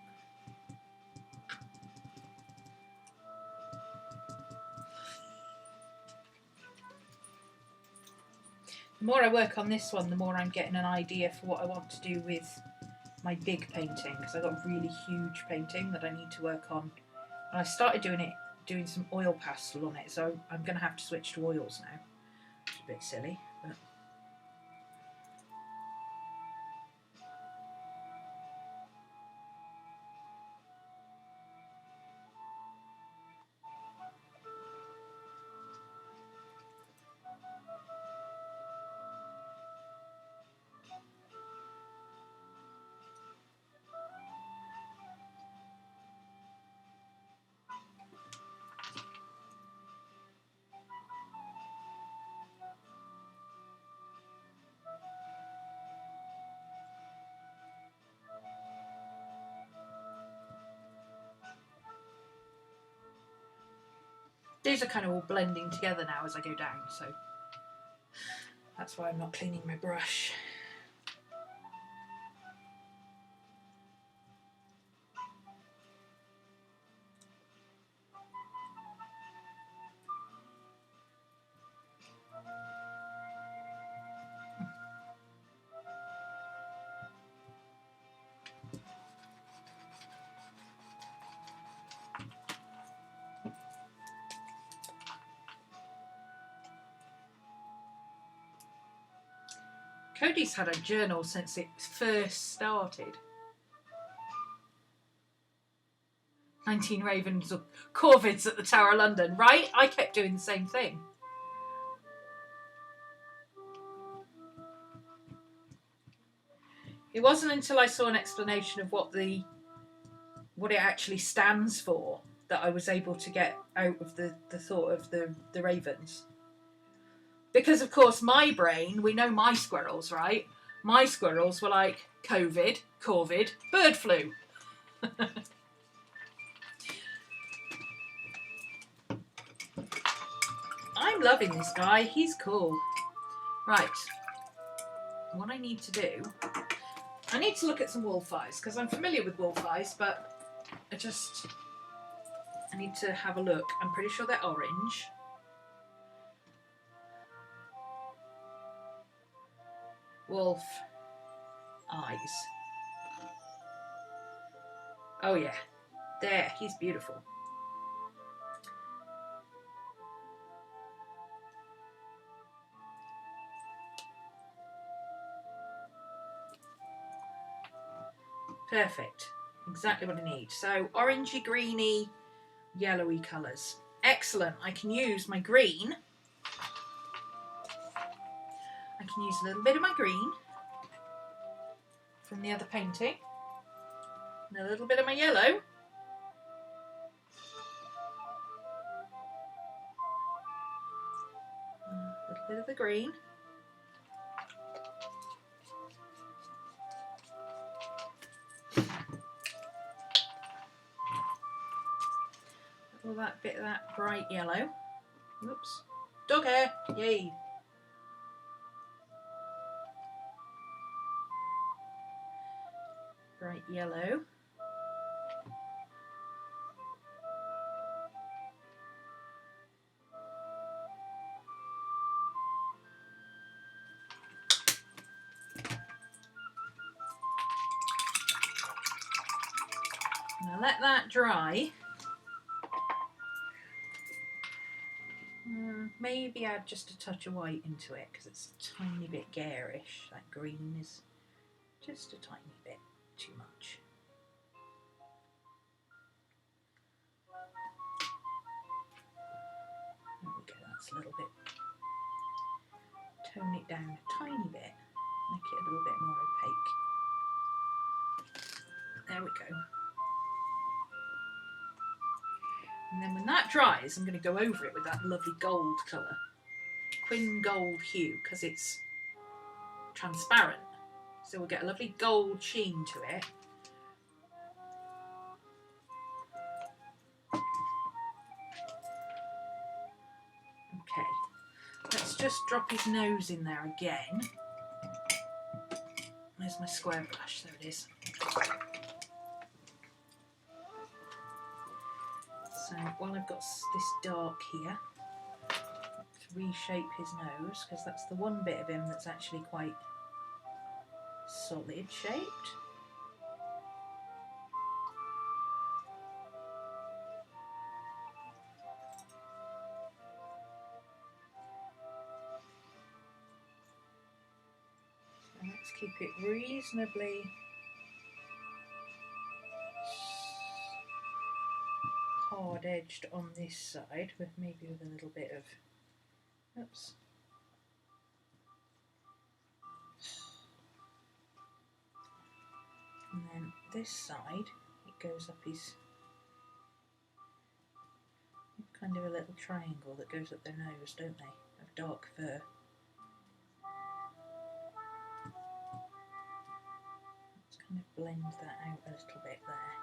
The more I work on this one, the more I'm getting an idea for what I want to do with my big painting, because I've got a really huge painting that I need to work on. And I started doing some oil pastel on it, so I'm going to have to switch to oils now. It's a bit silly, but... These are kind of all blending together now as I go down, so that's why I'm not cleaning my brush. Cody's had a journal since it first started. 19 Ravens or Corvids at the Tower of London, right? I kept doing the same thing. It wasn't until I saw an explanation of what it actually stands for that I was able to get out of the thought of the Ravens. Because, of course, my brain, we know my squirrels, right? My squirrels were like COVID, Corvid, bird flu. I'm loving this guy. He's cool. Right. What I need to do... I need to look at some wolf eyes, because I'm familiar with wolf eyes, but I need to have a look. I'm pretty sure they're orange. Wolf eyes. Oh yeah, there, he's beautiful. Perfect, exactly what I need. So orangey, greeny, yellowy colours. Excellent, I can use my green. I can use a little bit of my green from the other painting and a little bit of my yellow. A little bit of the green. All that bit of that bright yellow. Whoops. Dog hair, yay. Bright yellow. Now let that dry. Maybe add just a touch of white into it because it's a tiny bit garish. That green is just a tiny bit too much. There we go, that's a little bit. Tone it down a tiny bit, make it a little bit more opaque. There we go. And then when that dries, I'm going to go over it with that lovely gold colour. Quin gold hue, because it's transparent. So we'll get a lovely gold sheen to it. Okay, let's just drop his nose in there again. Where's my square brush? There it is. So while I've got this dark here, reshape his nose, because that's the one bit of him that's actually quite solid shaped. So let's keep it reasonably hard edged on this side, with maybe with a little bit of, oops. And then this side, it goes up his, kind of a little triangle that goes up their nose, don't they, of dark fur. Let's kind of blend that out a little bit there.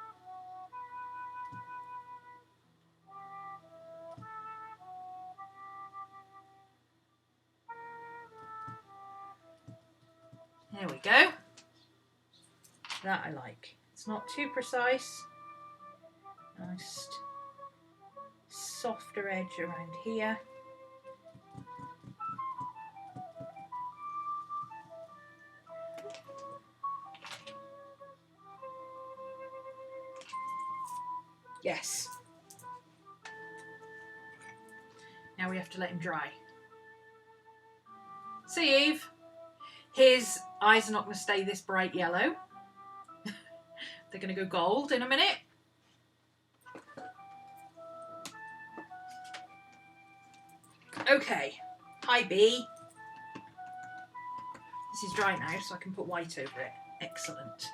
There we go. That I like. It's not too precise. Nice softer edge around here. Yes. Now we have to let him dry. See, Eve? His eyes are not going to stay this bright yellow. They're going to go gold in a minute. Okay. Hi, B. This is dry now, so I can put white over it. Excellent.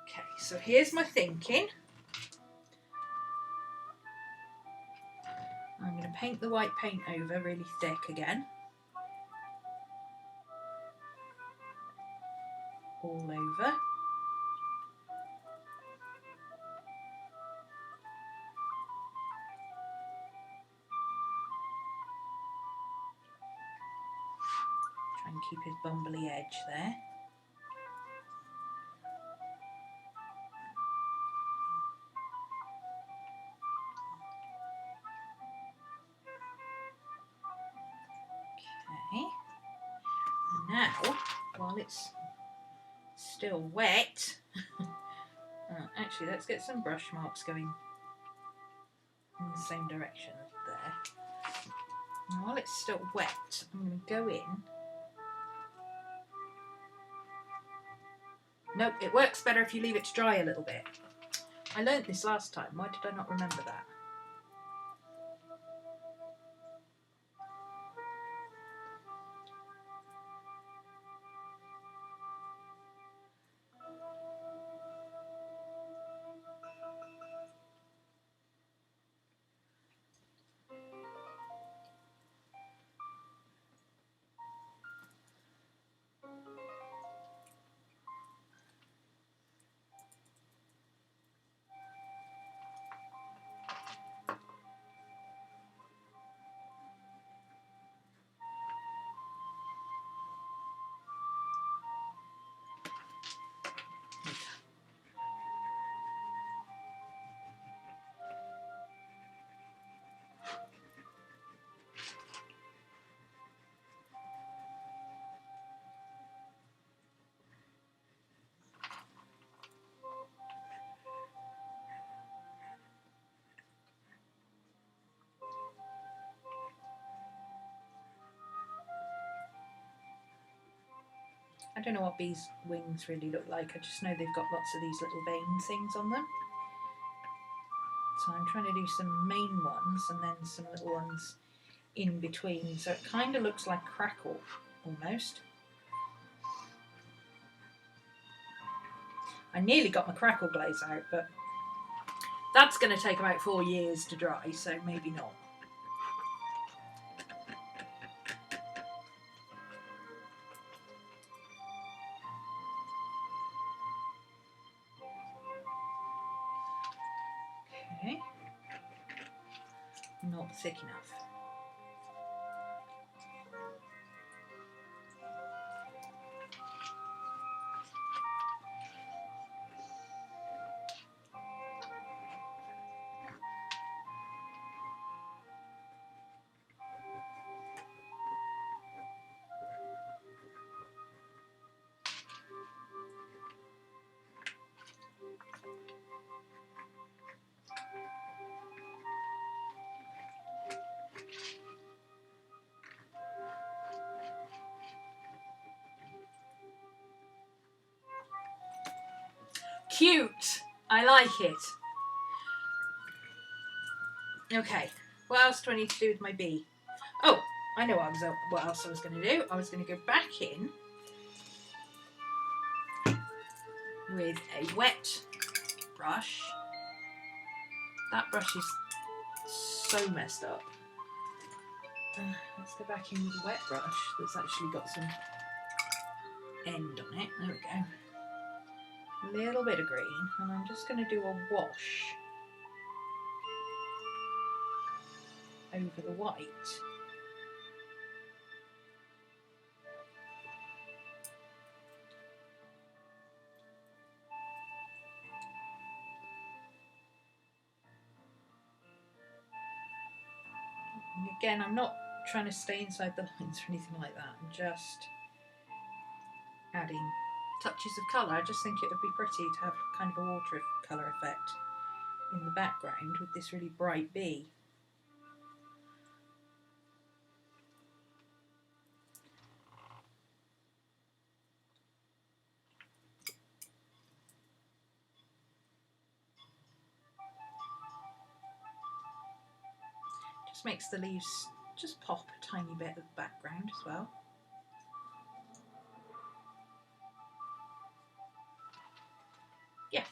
Okay, so here's my thinking. I'm going to paint the white paint over really thick again. All over. Try and keep his bumbly edge there. Okay. Now, while it's still wet, actually let's get some brush marks going in the same direction there. And while it's still wet, I'm going to go in. Nope, it works better if you leave it to dry a little bit. I learnt this last time, why did I not remember that? I don't know what bees' wings really look like. I just know they've got lots of these little vein things on them. So I'm trying to do some main ones and then some little ones in between. So it kind of looks like crackle, almost. I nearly got my crackle glaze out, but that's going to take about 4 years to dry, so maybe not. Okay, not thick enough. Cute. I like it. Okay, what else do I need to do with my bee? Oh, I know what else I was going to do. I was going to go back in with a wet brush. That brush is so messed up. Let's go back in with a wet brush that's actually got some end on it. There we go. A little bit of green, and I'm just going to do a wash over the white. And again, I'm not trying to stay inside the lines or anything like that. I'm just adding touches of colour. I just think it would be pretty to have kind of a watercolour effect in the background with this really bright bee. Just makes the leaves just pop a tiny bit at the background as well. Yeah.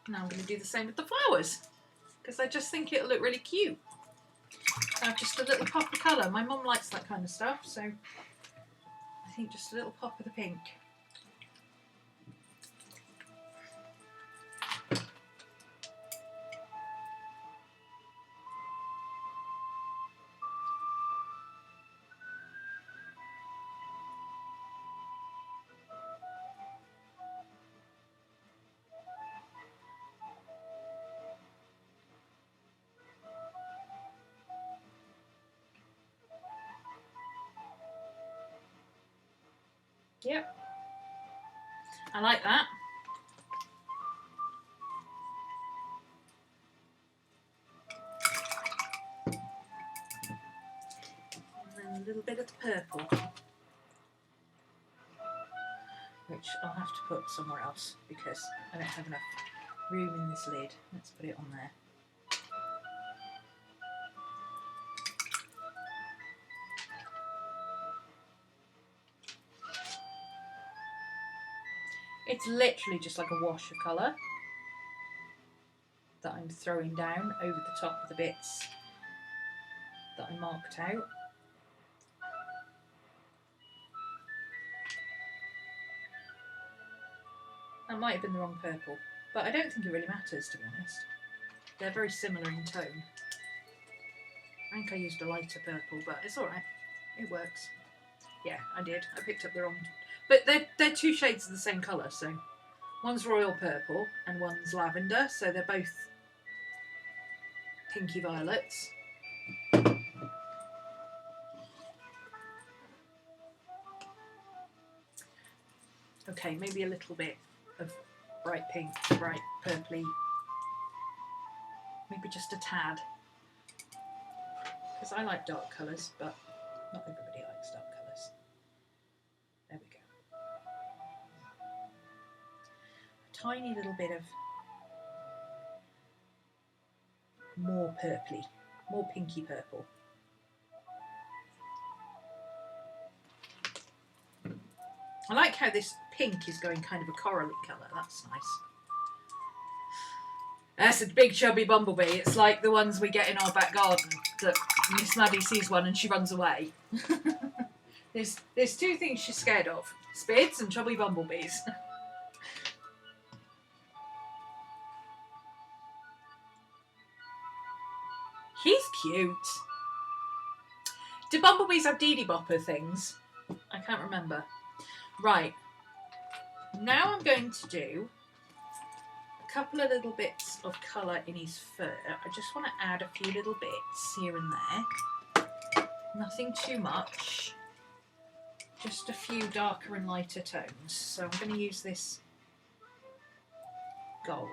Now I'm going to do the same with the flowers because I just think it'll look really cute. Have just a little pop of colour. My mum likes that kind of stuff, so I think just a little pop of the pink. Yep, I like that. And then a little bit of the purple, which I'll have to put somewhere else because I don't have enough room in this lid. Let's put it on there. It's literally just like a wash of colour that I'm throwing down over the top of the bits that I marked out. That might have been the wrong purple, but I don't think it really matters, to be honest. They're very similar in tone. I think I used a lighter purple, but it's alright. It works. Yeah, I did. I picked up the wrong... But they're two shades of the same colour, so... One's royal purple and one's lavender, so they're both pinky violets. Okay, maybe a little bit of bright pink, bright purpley. Maybe just a tad. Because I like dark colours, but not everybody likes dark colours. There we go. A tiny little bit of more purpley, more pinky purple. I like how this pink is going kind of a corally colour. That's nice. That's a big chubby bumblebee. It's like the ones we get in our back garden that Miss Maddie sees one and she runs away. There's two things she's scared of. Spids and chubby bumblebees. He's cute. Do bumblebees have Dee Dee Bopper things? I can't remember. Right. Now I'm going to do a couple of little bits of colour in his fur. I just want to add a few little bits here and there. Nothing too much. Just a few darker and lighter tones. So I'm going to use this gold.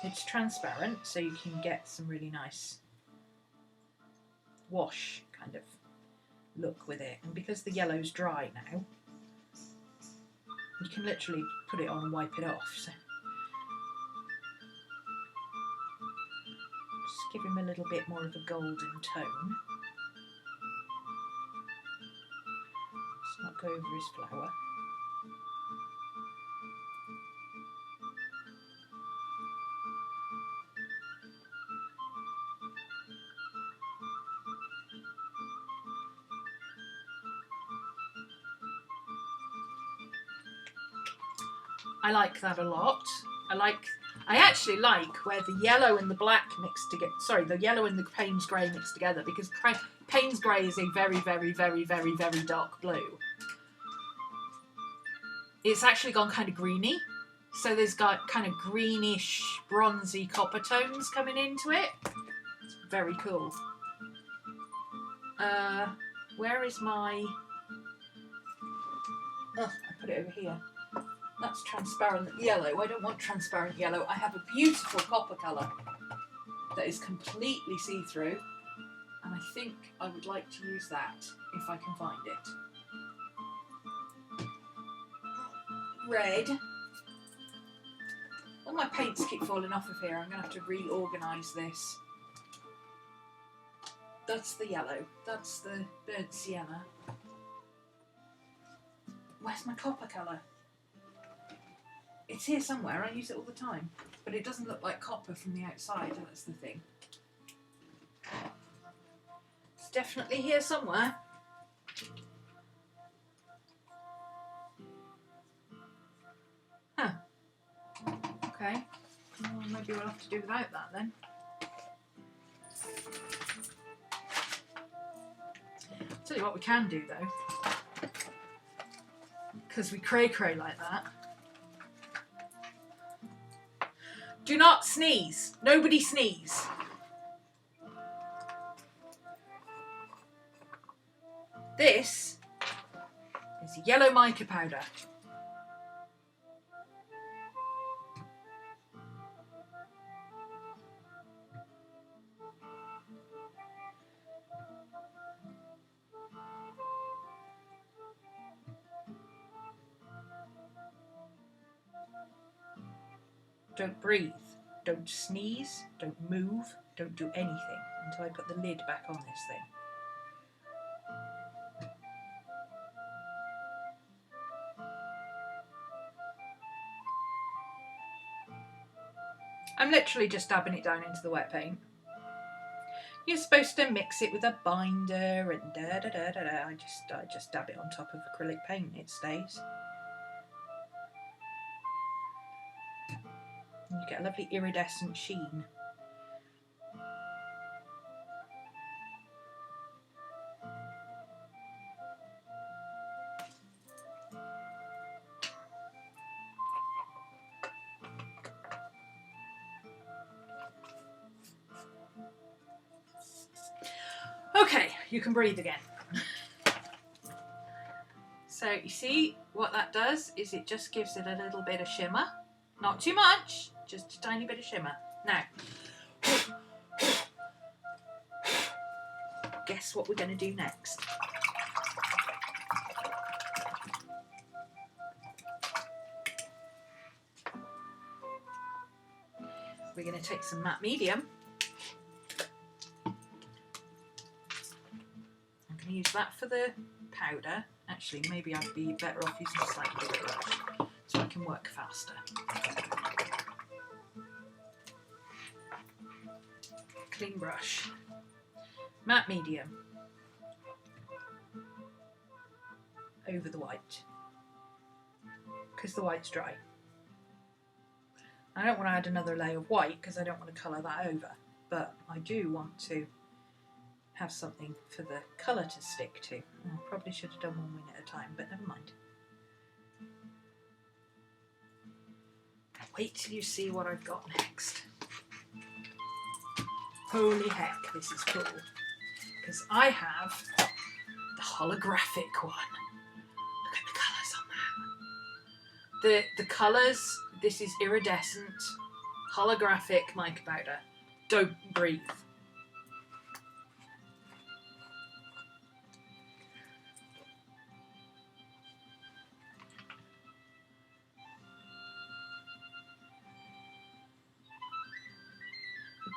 It's transparent, so you can get some really nice wash kind of look with it. And because the yellow's dry now, you can literally put it on and wipe it off. So just give him a little bit more of a golden tone. Let's not go over his flower. I like that a lot. I actually like where the yellow and the black mix together. Sorry, the yellow and the Payne's grey mix together, because Payne's grey is a very, very, very, very, very dark blue. It's actually gone kind of greeny, so there's got kind of greenish, bronzy copper tones coming into it. It's very cool. Where is my? Oh, I put it over here. That's transparent yellow. I don't want transparent yellow. I have a beautiful copper colour that is completely see-through, and I think I would like to use that if I can find it. Red. All my paints keep falling off of here. I'm going to have to reorganise this. That's the yellow. That's the burnt sienna. Where's my copper colour? It's here somewhere, I use it all the time, but it doesn't look like copper from the outside, that's the thing. It's definitely here somewhere. Huh. Okay. Well, maybe we'll have to do without that then. Tell you what we can do though, because we cray like that. Do not sneeze. Nobody sneeze. This is yellow mica powder. Don't breathe, don't sneeze, don't move, don't do anything until I put the lid back on this thing. I'm literally just dabbing it down into the wet paint. You're supposed to mix it with a binder and da da da da da. I just dab it on top of acrylic paint, it stays. You get a lovely iridescent sheen. Okay, you can breathe again. So you see what that does is it just gives it a little bit of shimmer. Not too much, just a tiny bit of shimmer. Now, guess what we're going to do next? We're going to take some matte medium. I'm going to use that for the powder. Actually, maybe I'd be better off using a slightly bigger brush so I can work faster. Clean brush. Matte medium. Over the white. Because the white's dry. I don't want to add another layer of white because I don't want to colour that over. But I do want to have something for the colour to stick to. I probably should have done one wing at a time, but never mind. Wait till you see what I've got next. Holy heck, this is cool. Because I have the holographic one. Look at the colours on that. The colours, this is iridescent, holographic mica powder. Don't breathe.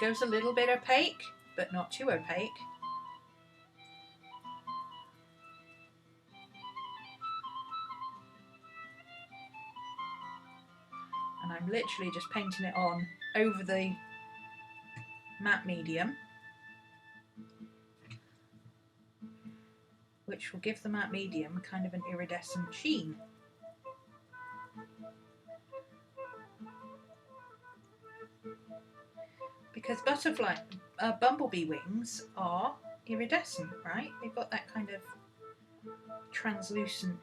goes a little bit opaque, but not too opaque. And I'm literally just painting it on over the matte medium, which will give the matte medium kind of an iridescent sheen. Because bumblebee wings are iridescent, right? They've got that kind of translucent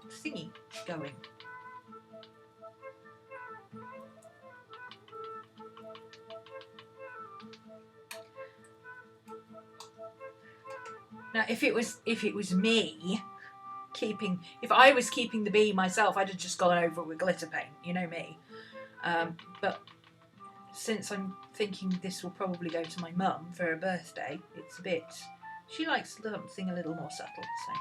thingy going. Now, if it was me if I was keeping the bee myself, I'd have just gone over it with glitter paint. You know me. But since I'm thinking this will probably go to my mum for her birthday, it's a bit. She likes something a little more subtle, so.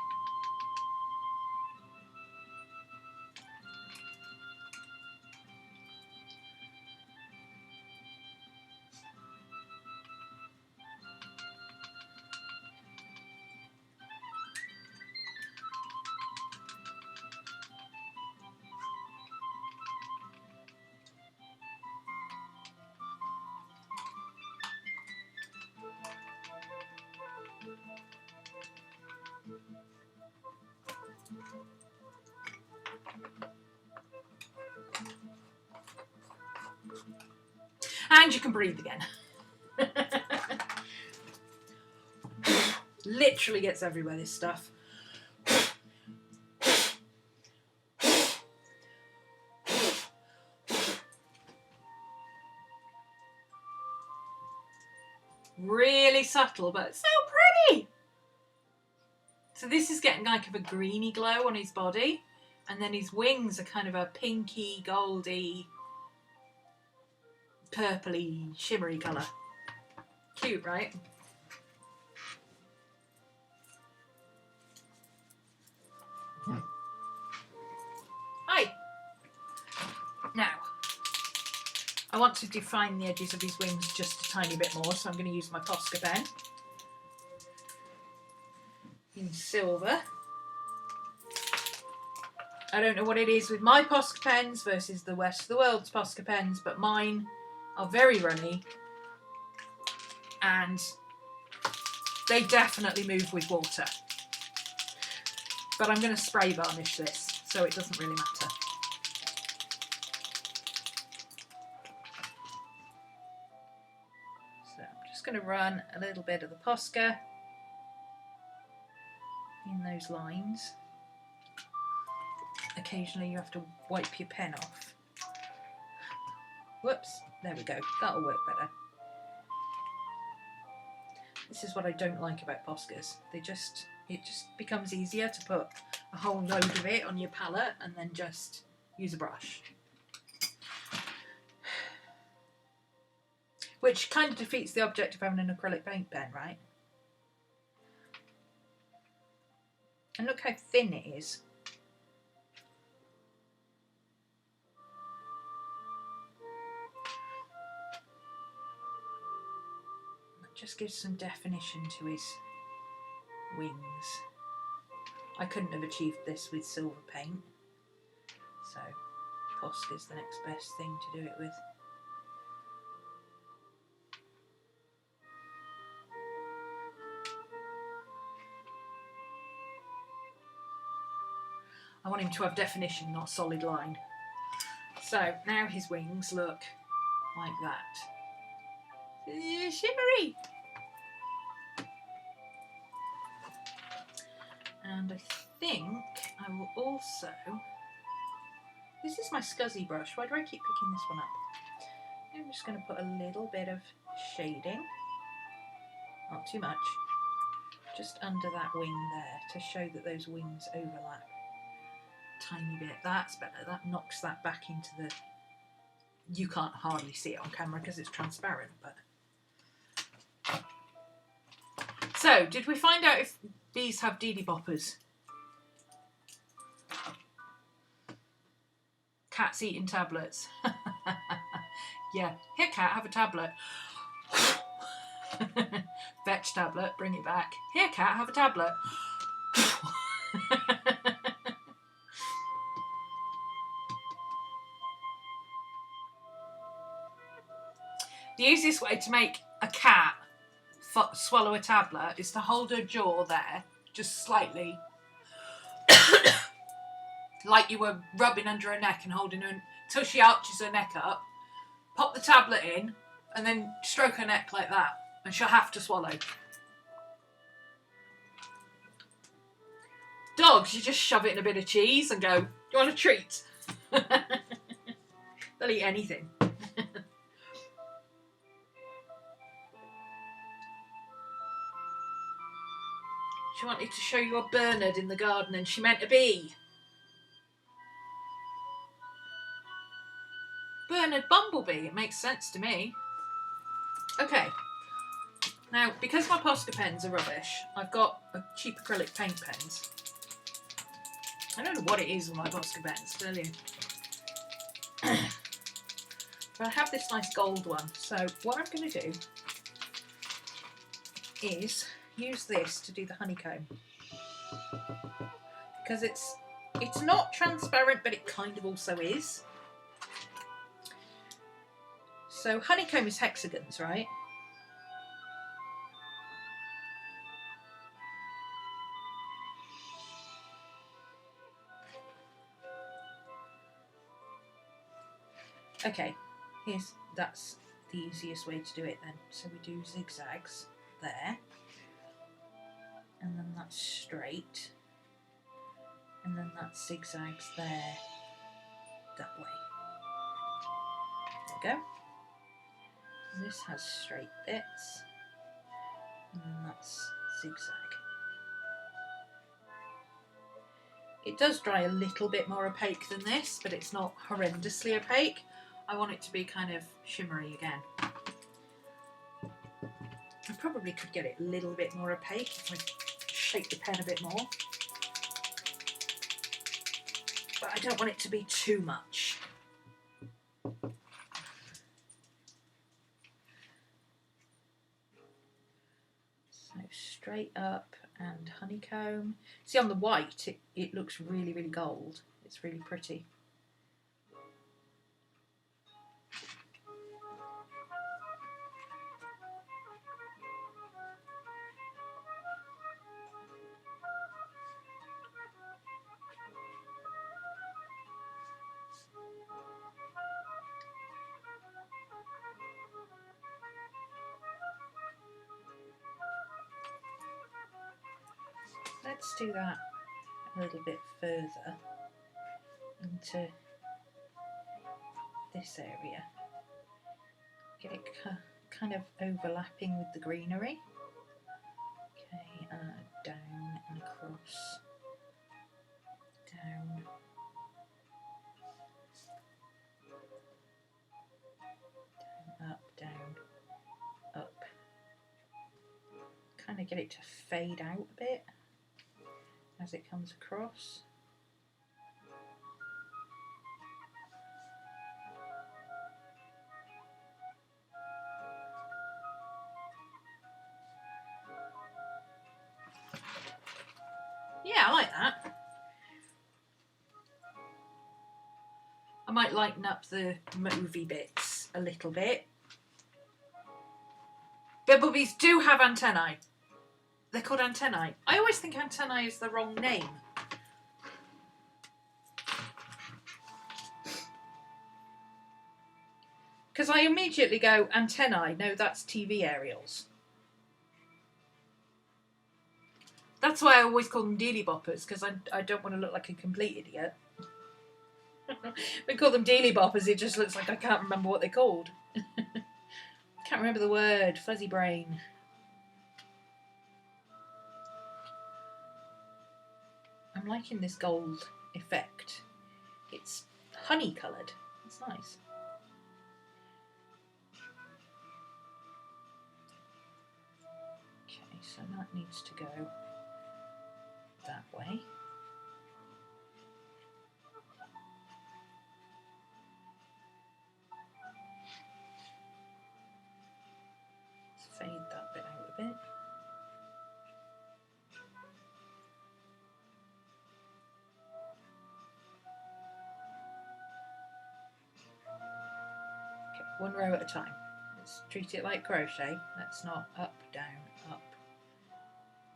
And you can breathe again. Literally gets everywhere, this stuff. Really subtle, but so pretty. So this is getting like a greeny glow on his body, and then his wings are kind of a pinky, goldy, purpley, shimmery colour. Cute, right? Hi. Now, I want to define the edges of his wings just a tiny bit more, so I'm going to use my Posca pen in silver. I don't know what it is with my Posca pens versus the rest of the world's Posca pens, but mine are very runny and they definitely move with water. But I'm going to spray varnish this, so it doesn't really matter. So I'm just going to run a little bit of the Posca in those lines. Occasionally you have to wipe your pen off. Whoops, there we go, that'll work better. This is what I don't like about Poscas. It just becomes easier to put a whole load of it on your palette and then just use a brush. Which kind of defeats the object of having an acrylic paint pen, right? And look how thin it is. Just gives some definition to his wings. I couldn't have achieved this with silver paint, so Posca's the next best thing to do it with. I want him to have definition, not solid line. So now his wings look like that. Shimmery! And I think I will also... This is my scuzzy brush. Why do I keep picking this one up? I'm just going to put a little bit of shading. Not too much. Just under that wing there to show that those wings overlap. Tiny bit. That's better. That knocks that back into the... You can't hardly see it on camera because it's transparent, but... So, did we find out if bees have Dee Dee boppers? Cats eating tablets. Yeah, here cat, have a tablet. Fetch tablet, bring it back. Here, cat, have a tablet. The easiest way to make a cat swallow a tablet is to hold her jaw there, just slightly, like you were rubbing under her neck and holding her until she arches her neck up. Pop the tablet in and then stroke her neck like that, and she'll have to swallow. Dogs, you just shove it in a bit of cheese and go, you want a treat? They'll eat anything. She wanted to show you a Bernard in the garden and she meant a bee. Bernard Bumblebee, it makes sense to me. Okay, now because my Posca pens are rubbish, I've got a cheap acrylic paint pens. I don't know what it is with my Posca pens, tell you. But I have this nice gold one, so what I'm going to do is use this to do the honeycomb, because it's not transparent, but it kind of also is. So honeycomb is hexagons, right? Okay, that's the easiest way to do it then. So we do zigzags there, and then that's straight, and then that's zigzags there, that way. There we go. And this has straight bits, and then that's zigzag. It does dry a little bit more opaque than this, but it's not horrendously opaque. I want it to be kind of shimmery again. I probably could get it a little bit more opaque if I shake the pen a bit more. But I don't want it to be too much. So straight up and honeycomb. See, on the white, it looks really, really gold. It's really pretty. Let's do that a little bit further into this area. Get it kind of overlapping with the greenery. Okay, down and across. Down. Down, up, down, up. Kind of get it to fade out a bit as it comes across. Yeah, I like that. I might lighten up the movie bits a little bit. Bumblebees do have antennae. They're called antennae. I always think antennae is the wrong name. Because I immediately go, antennae, no, that's TV aerials. That's why I always call them dealy boppers, because I don't want to look like a complete idiot. We call them dealy boppers, it just looks like I can't remember what they're called. Can't remember the word, fuzzy brain. I'm liking this gold effect. It's honey coloured. It's nice. Okay, so that needs to go that way. Let's fade that bit one row at a time. Let's treat it like crochet. Let's not up, down,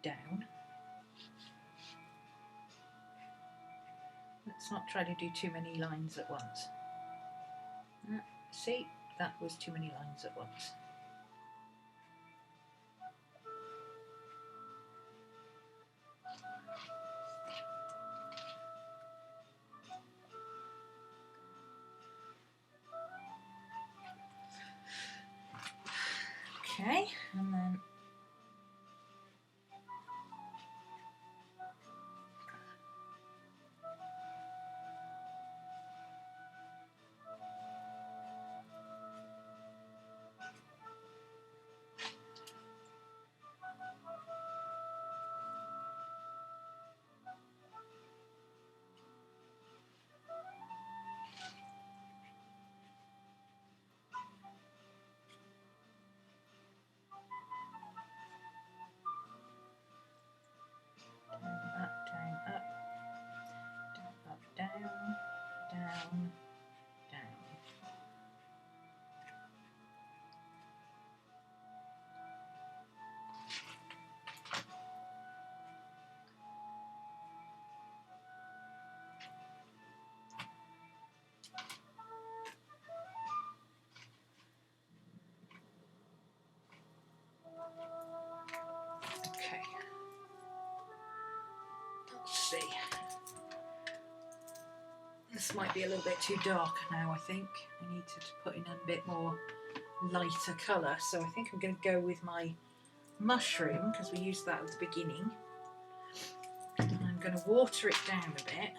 down. Let's not try to do too many lines at once. See, that was too many lines at once. Okay, and then down. Okay. Let's see. This might be a little bit too dark now, I think. I need to put in a bit more lighter colour. So I think I'm going to go with my mushroom, because we used that at the beginning. And I'm going to water it down a bit.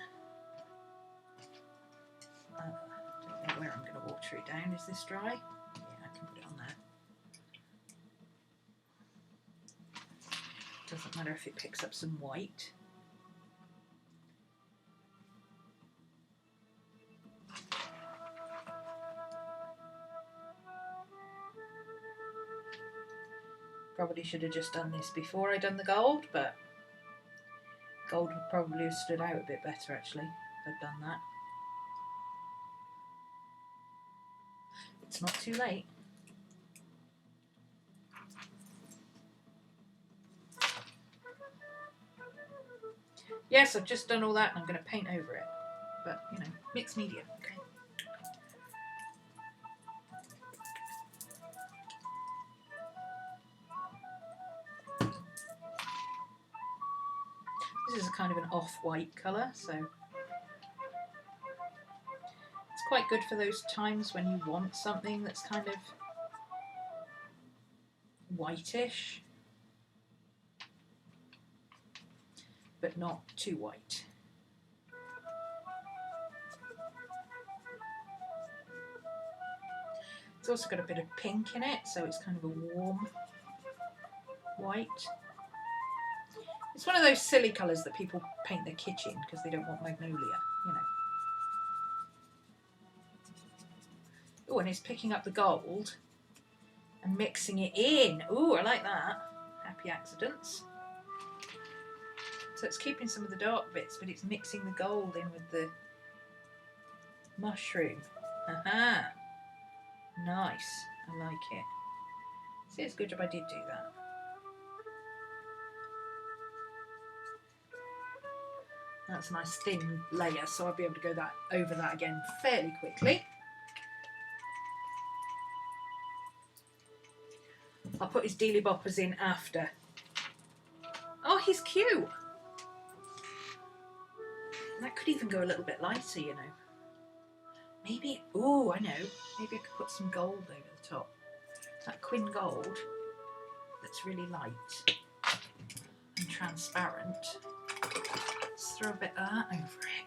I don't know where I'm going to water it down. Is this dry? Yeah, I can put it on there. Doesn't matter if it picks up some white. Probably should have just done this before I done the gold, but gold would probably have stood out a bit better actually if I'd done that. It's not too late. Yes, I've just done all that and I'm going to paint over it, but you know, mixed media, okay. This is a kind of an off-white colour, so it's quite good for those times when you want something that's kind of whitish, but not too white. It's also got a bit of pink in it, so it's kind of a warm white. It's one of those silly colours that people paint their kitchen because they don't want magnolia, you know. Oh, and it's picking up the gold and mixing it in. Ooh, I like that. Happy accidents. So it's keeping some of the dark bits, but it's mixing the gold in with the mushroom. Aha! Nice. I like it. See, it's a good job I did do that. That's a nice thin layer, so I'll be able to go over that again fairly quickly. I'll put his dealy boppers in after. Oh, he's cute. That could even go a little bit lighter, you know. Maybe, oh, I know. Maybe I could put some gold over the top. That Quin gold that's really light and transparent. Let's throw a bit of that over it.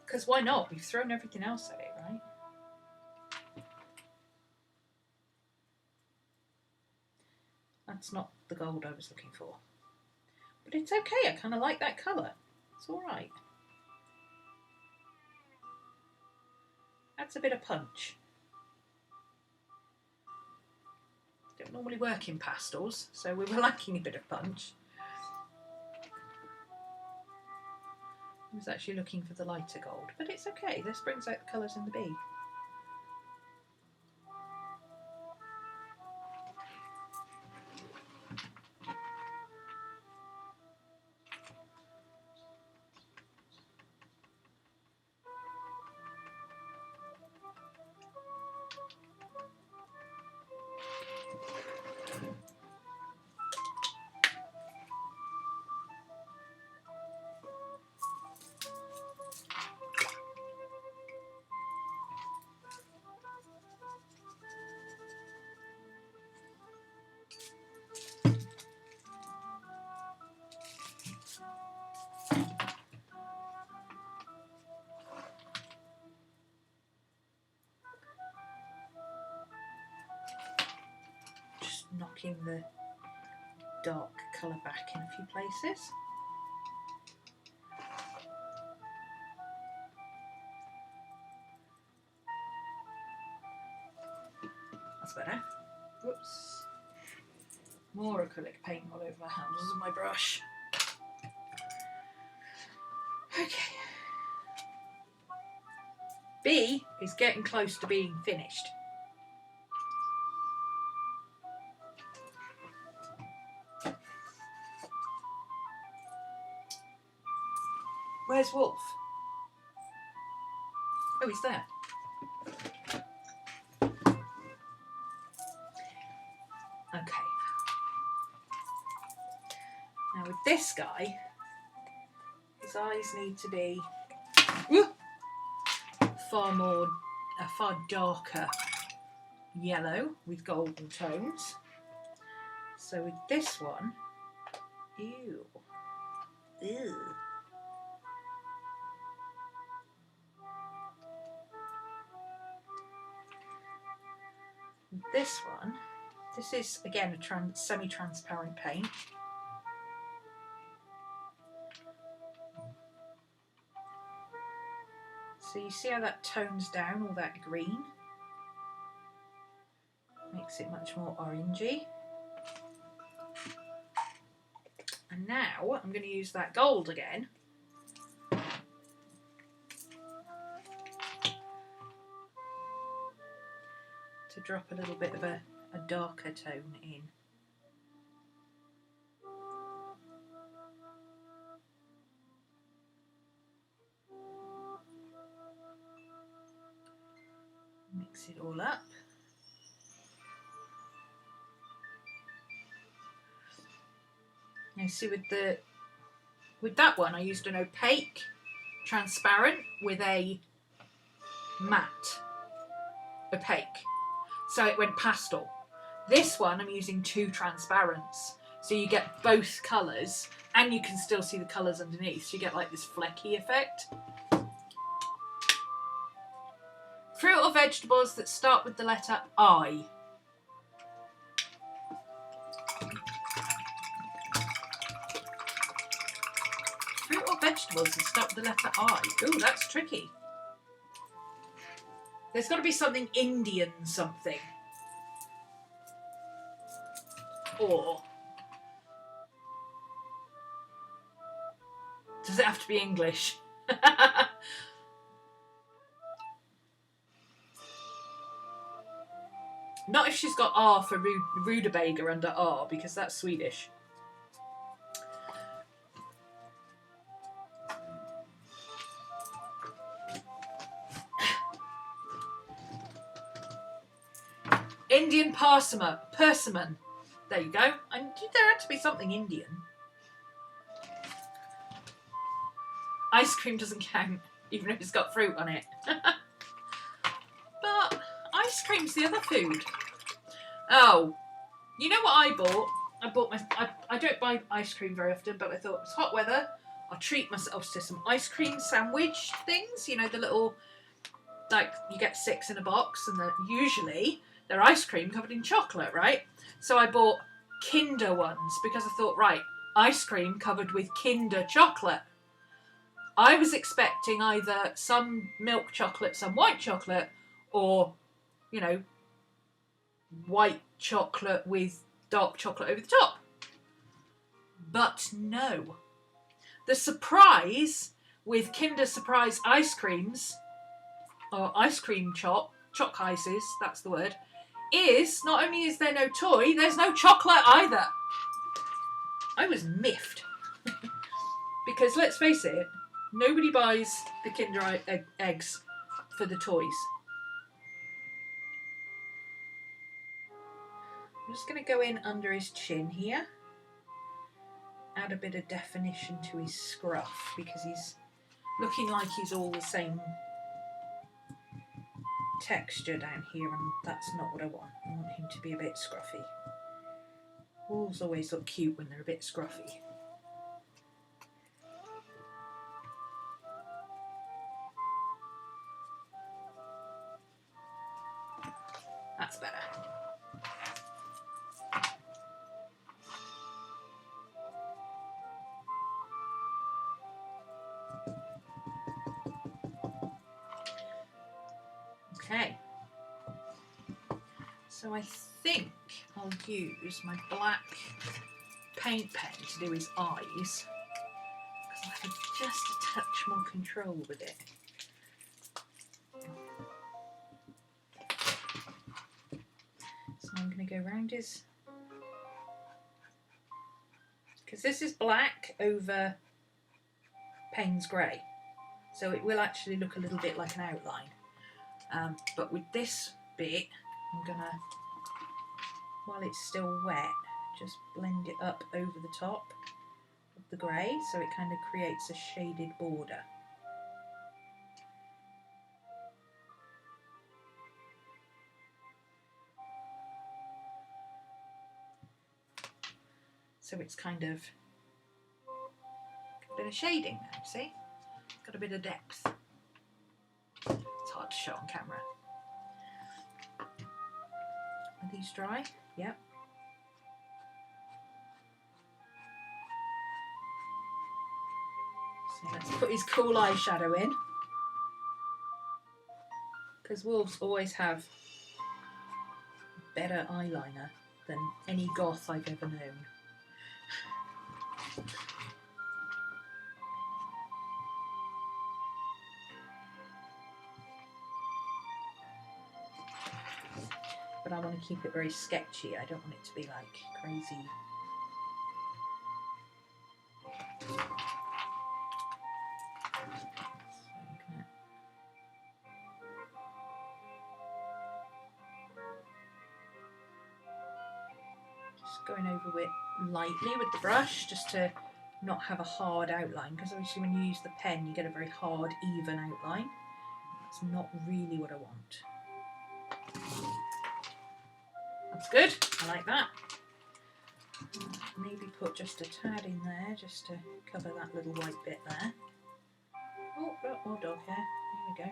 Because why not? We've thrown everything else at it, right? That's not the gold I was looking for. But it's okay, I kind of like that colour. It's alright. Adds a bit of punch. Don't normally work in pastels, so we were lacking a bit of punch. I was actually looking for the lighter gold, but it's okay. This brings out the colours in the bee. Knocking the dark colour back in a few places. That's better. Whoops. More acrylic paint all over my handles of my brush. Okay. B is getting close to being finished. Where's Wolf? Oh, he's there. Okay. Now with this guy, his eyes need to be far darker yellow with golden tones. So with this one, ew. This one, this is again a semi-transparent paint. So you see how that tones down all that green? Makes it much more orangey. And now I'm going to use that gold again. To drop a little bit of a darker tone in. Mix it all up. Now see with that one I used an opaque transparent with a matte opaque. So it went pastel. This one I'm using two transparents, so you get both colours and you can still see the colours underneath, so you get like this flecky effect. Fruit or vegetables that start with the letter I. Fruit or vegetables that start with the letter I. Ooh, that's tricky. There's got to be something Indian something. Or does it have to be English? Not if she's got R for rutabaga under R, because that's Swedish. Indian persimmon. There you go. And there had to be something Indian. Ice cream doesn't count, even if it's got fruit on it. But ice cream's the other food. Oh, you know what I bought? I don't buy ice cream very often, but I thought it's hot weather. I'll treat myself to some ice cream sandwich things. You know, the little, like, you get 6 in a box, and usually they're ice cream covered in chocolate, right? So I bought Kinder ones because I thought, right, ice cream covered with Kinder chocolate. I was expecting either some milk chocolate, some white chocolate, or, you know, white chocolate with dark chocolate over the top. But no. The surprise with Kinder Surprise ice creams, or ice cream choc ices, that's the word, is not only is there no toy, there's no chocolate either. I was miffed. Because let's face it, nobody buys the Kinder eggs for the toys. I'm just going to go in under his chin here. Add a bit of definition to his scruff because he's looking like he's all the same texture down here, and that's not what I want. I want him to be a bit scruffy. Wolves always look cute when they're a bit scruffy. That's better. Okay, so I think I'll use my black paint pen to do his eyes because I have just a touch more control with it. So I'm going to go around his, because this is black over Payne's grey, so it will actually look a little bit like an outline. But with this bit, I'm gonna, while it's still wet, just blend it up over the top of the grey so it kind of creates a shaded border. So it's kind of got a bit of shading now, see? Got a bit of depth. It's hard to show on camera. Are these dry? Yep. So let's put his cool eyeshadow in. Because wolves always have better eyeliner than any goth I've ever known. But I want to keep it very sketchy. I don't want it to be like crazy. So just going over it lightly with the brush, just to not have a hard outline, because obviously when you use the pen you get a very hard, even outline. That's not really what I want. That's good, I like that. Maybe put just a tad in there just to cover that little white bit there. Oh, more dog hair, there we go.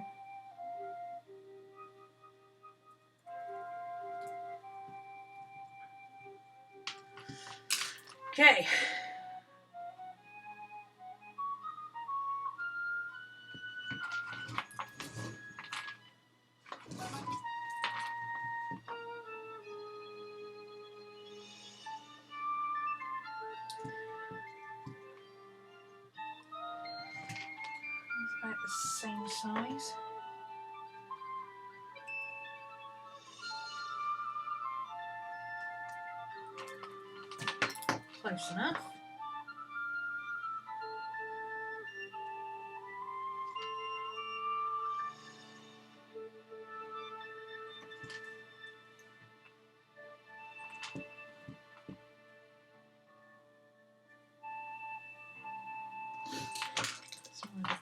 Okay. About the same size. Close enough.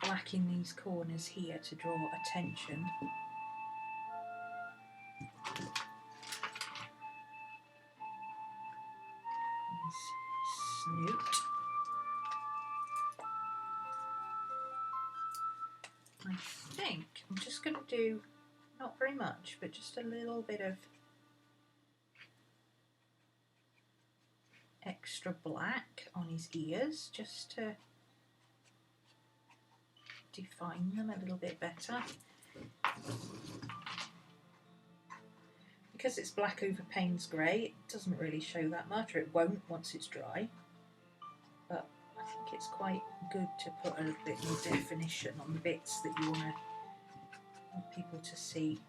Black in these corners here to draw attention. His snoot. I think I'm just going to do, not very much, but just a little bit of extra black on his ears, just to define them a little bit better. Because it's black over Payne's grey, it doesn't really show that much, or it won't once it's dry. But I think it's quite good to put a bit more definition on the bits that you want people to see.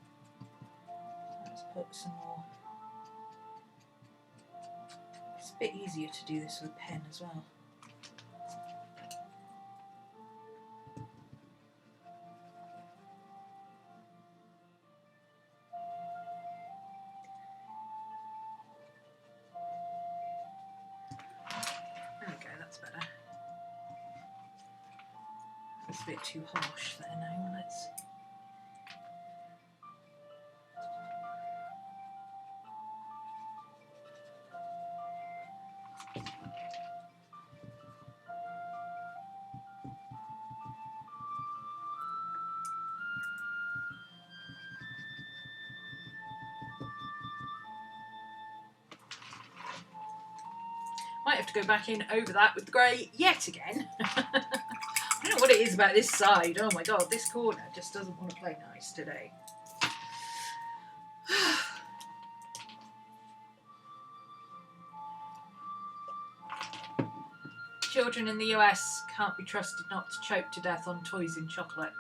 Let's put some more. It's a bit easier to do this with a pen as well. There we go, that's better. That's a bit too harsh there now. Let's. Might have to go back in over that with the grey yet again. I don't know what it is about this side. Oh my god, this corner just doesn't want to play nice today. Children in the US can't be trusted not to choke to death on toys in chocolate.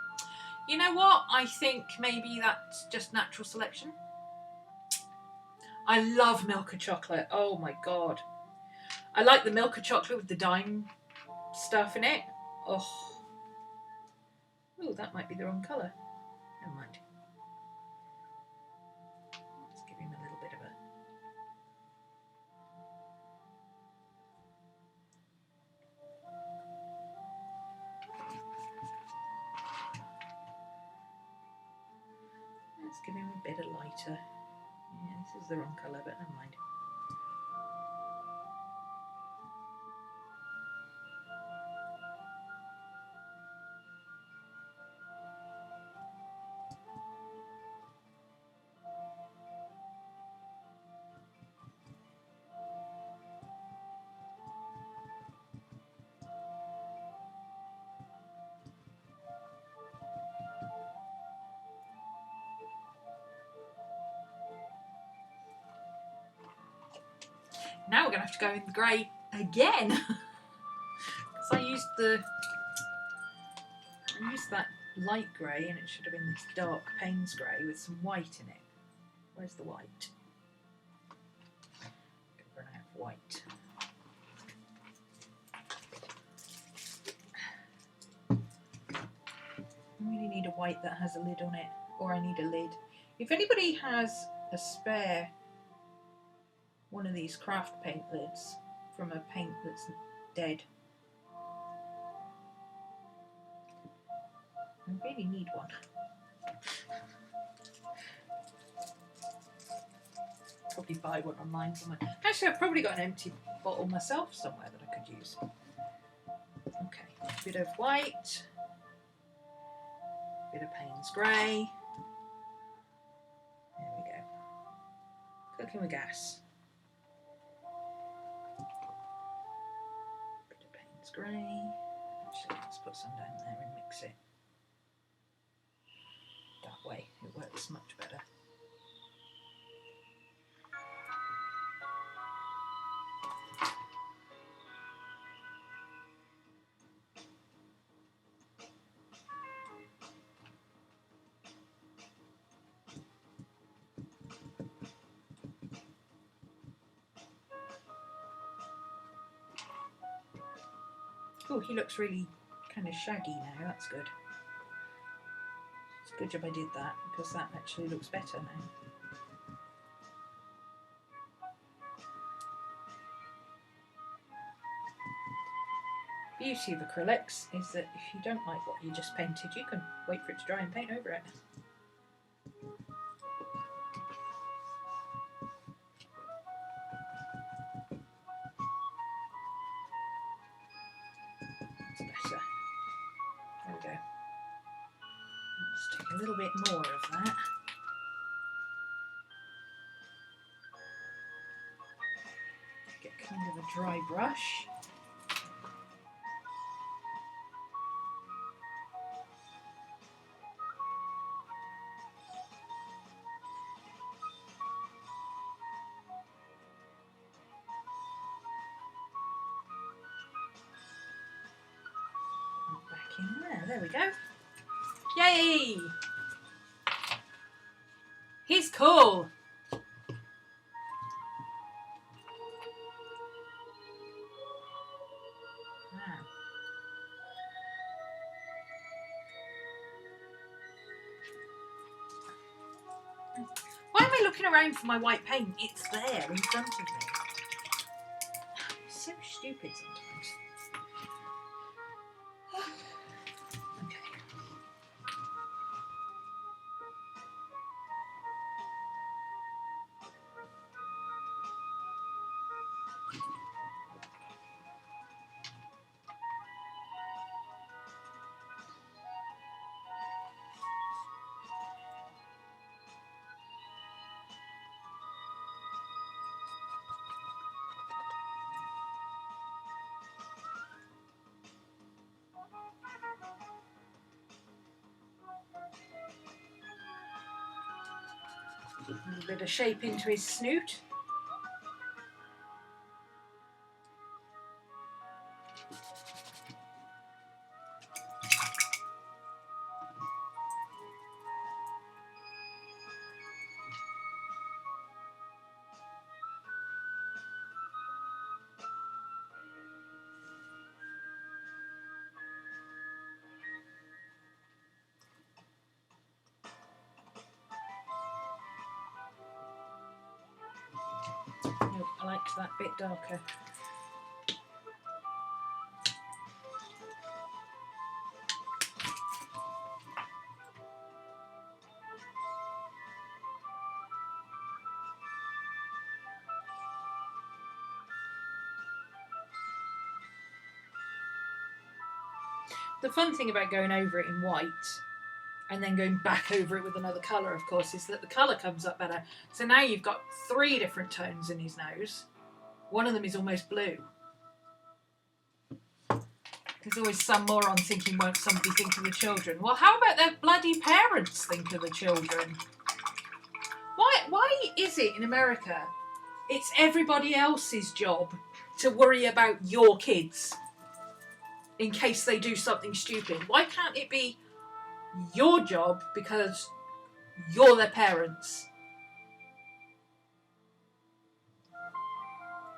You know what? I think maybe that's just natural selection. I love Milka chocolate. Oh my god. I like the Milka chocolate with the dime stuff in it. Oh. Oh, that might be the wrong colour. Never mind. Let's give him a little bit of a... Let's give him a bit of lighter. Yeah, this is the wrong colour, but never mind. Now we're going to have to go in the grey again. Because I used that light grey and it should have been this dark Payne's grey with some white in it. Where's the white? Run out of white. I really need a white that has a lid on it, or I need a lid. If anybody has a spare one of these craft paint lids from a paint that's dead, I really need one. Probably buy one online somewhere. Actually, I've probably got an empty bottle myself somewhere that I could use. Okay, a bit of white, a bit of Payne's grey. There we go. Cooking with gas. Bit of Payne's grey. Actually, let's put some down there and mix it. That way, it works much better. Oh, he looks really kind of shaggy now, that's good. It's a good job I did that, because that actually looks better now. Beauty of acrylics is that if you don't like what you just painted, you can wait for it to dry and paint over it. Better. There we go. Let's take a little bit more of that. Get kind of a dry brush. there we go. Yay! He's cool. Why am I looking around for my white paint? It's there in front of me. It's so stupid sometimes. Okay. A little bit of shape into his snoot. Nope, I liked that bit darker. The fun thing about going over it in white and then going back over it with another colour, of course, is that the colour comes up better. So now you've got 3 different tones in his nose. One of them is almost blue. There's always some moron thinking, won't somebody think of the children? Well, how about their bloody parents think of the children? Why is it in America it's everybody else's job to worry about your kids in case they do something stupid? Why can't it be your job because you're their parents?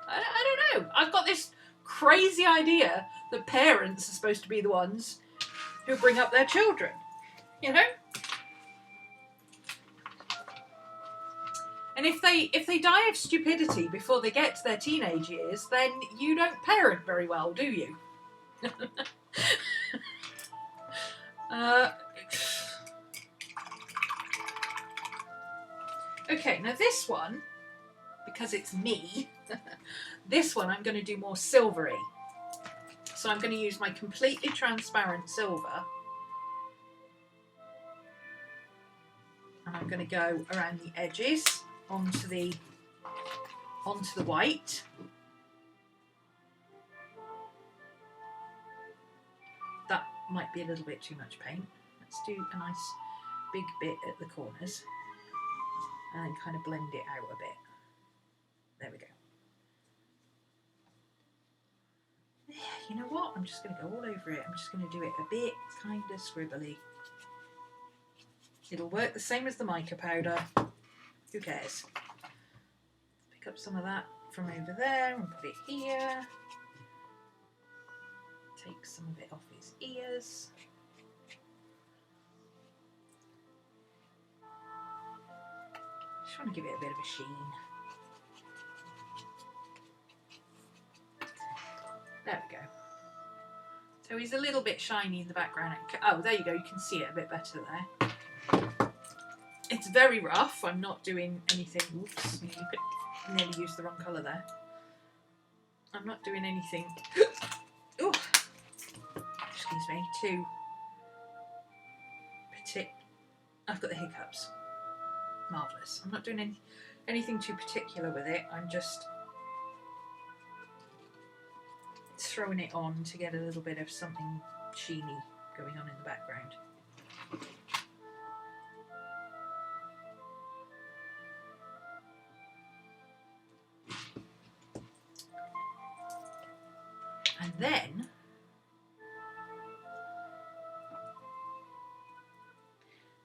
I don't know. I've got this crazy idea that parents are supposed to be the ones who bring up their children, you know? And if they die of stupidity before they get to their teenage years, then you don't parent very well, do you? Okay, now this one, because it's me, this one I'm going to do more silvery. So I'm going to use my completely transparent silver. And I'm going to go around the edges onto the white. That might be a little bit too much paint. Let's do a nice big bit at the corners and then kind of blend it out a bit. There we go. Yeah, you know what? I'm just going to go all over it. I'm just going to do it a bit kind of scribbly. It'll work the same as the mica powder. Who cares? Pick up some of that from over there and put it here. Take some of it off his ears. Just want to give it a bit of a sheen. There we go. So he's a little bit shiny in the background. Oh, there you go. You can see it a bit better there. It's very rough. I'm not doing anything. Oops, nearly used the wrong colour there. I'm not doing anything. Oh, excuse me. Too particular. I've got the hiccups. Marvellous. I'm not doing anything too particular with it. I'm just throwing it on to get a little bit of something sheeny going on in the background. And then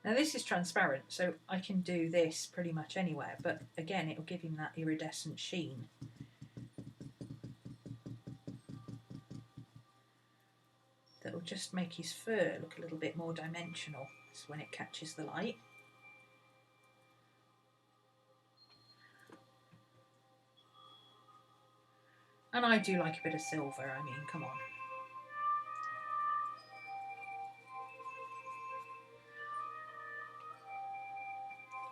Now this is transparent, so I can do this pretty much anywhere, but again it'll give him that iridescent sheen. That will just make his fur look a little bit more dimensional when it catches the light. And I do like a bit of silver, I mean, come on.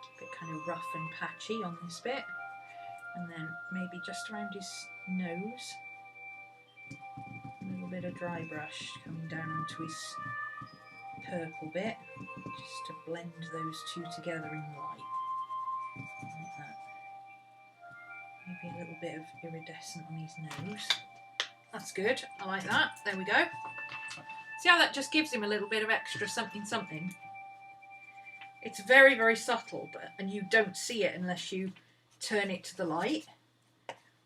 Keep it kind of rough and patchy on this bit. And then maybe just around his nose. A little bit of dry brush coming down onto his purple bit, just to blend those two together in light. Like that. Maybe a little bit of iridescent on his nose. That's good, I like that. There we go. See how that just gives him a little bit of extra something something? It's very, very subtle, and you don't see it unless you turn it to the light.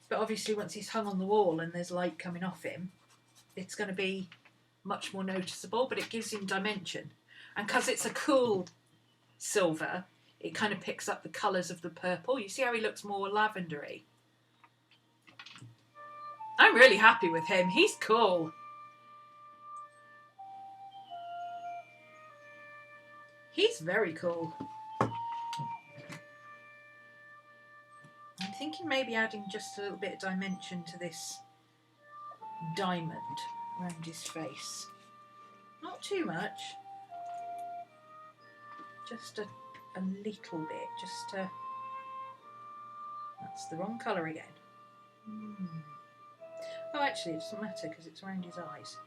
But obviously once he's hung on the wall and there's light coming off him, it's going to be much more noticeable, but it gives him dimension. And because it's a cool silver, it kind of picks up the colours of the purple. You see how he looks more lavendery? I'm really happy with him. He's cool. He's very cool. I'm thinking maybe adding just a little bit of dimension to this diamond around his face. Not too much. Just a little bit. Just to... That's the wrong colour again. Oh, actually, it doesn't matter because it's around his eyes.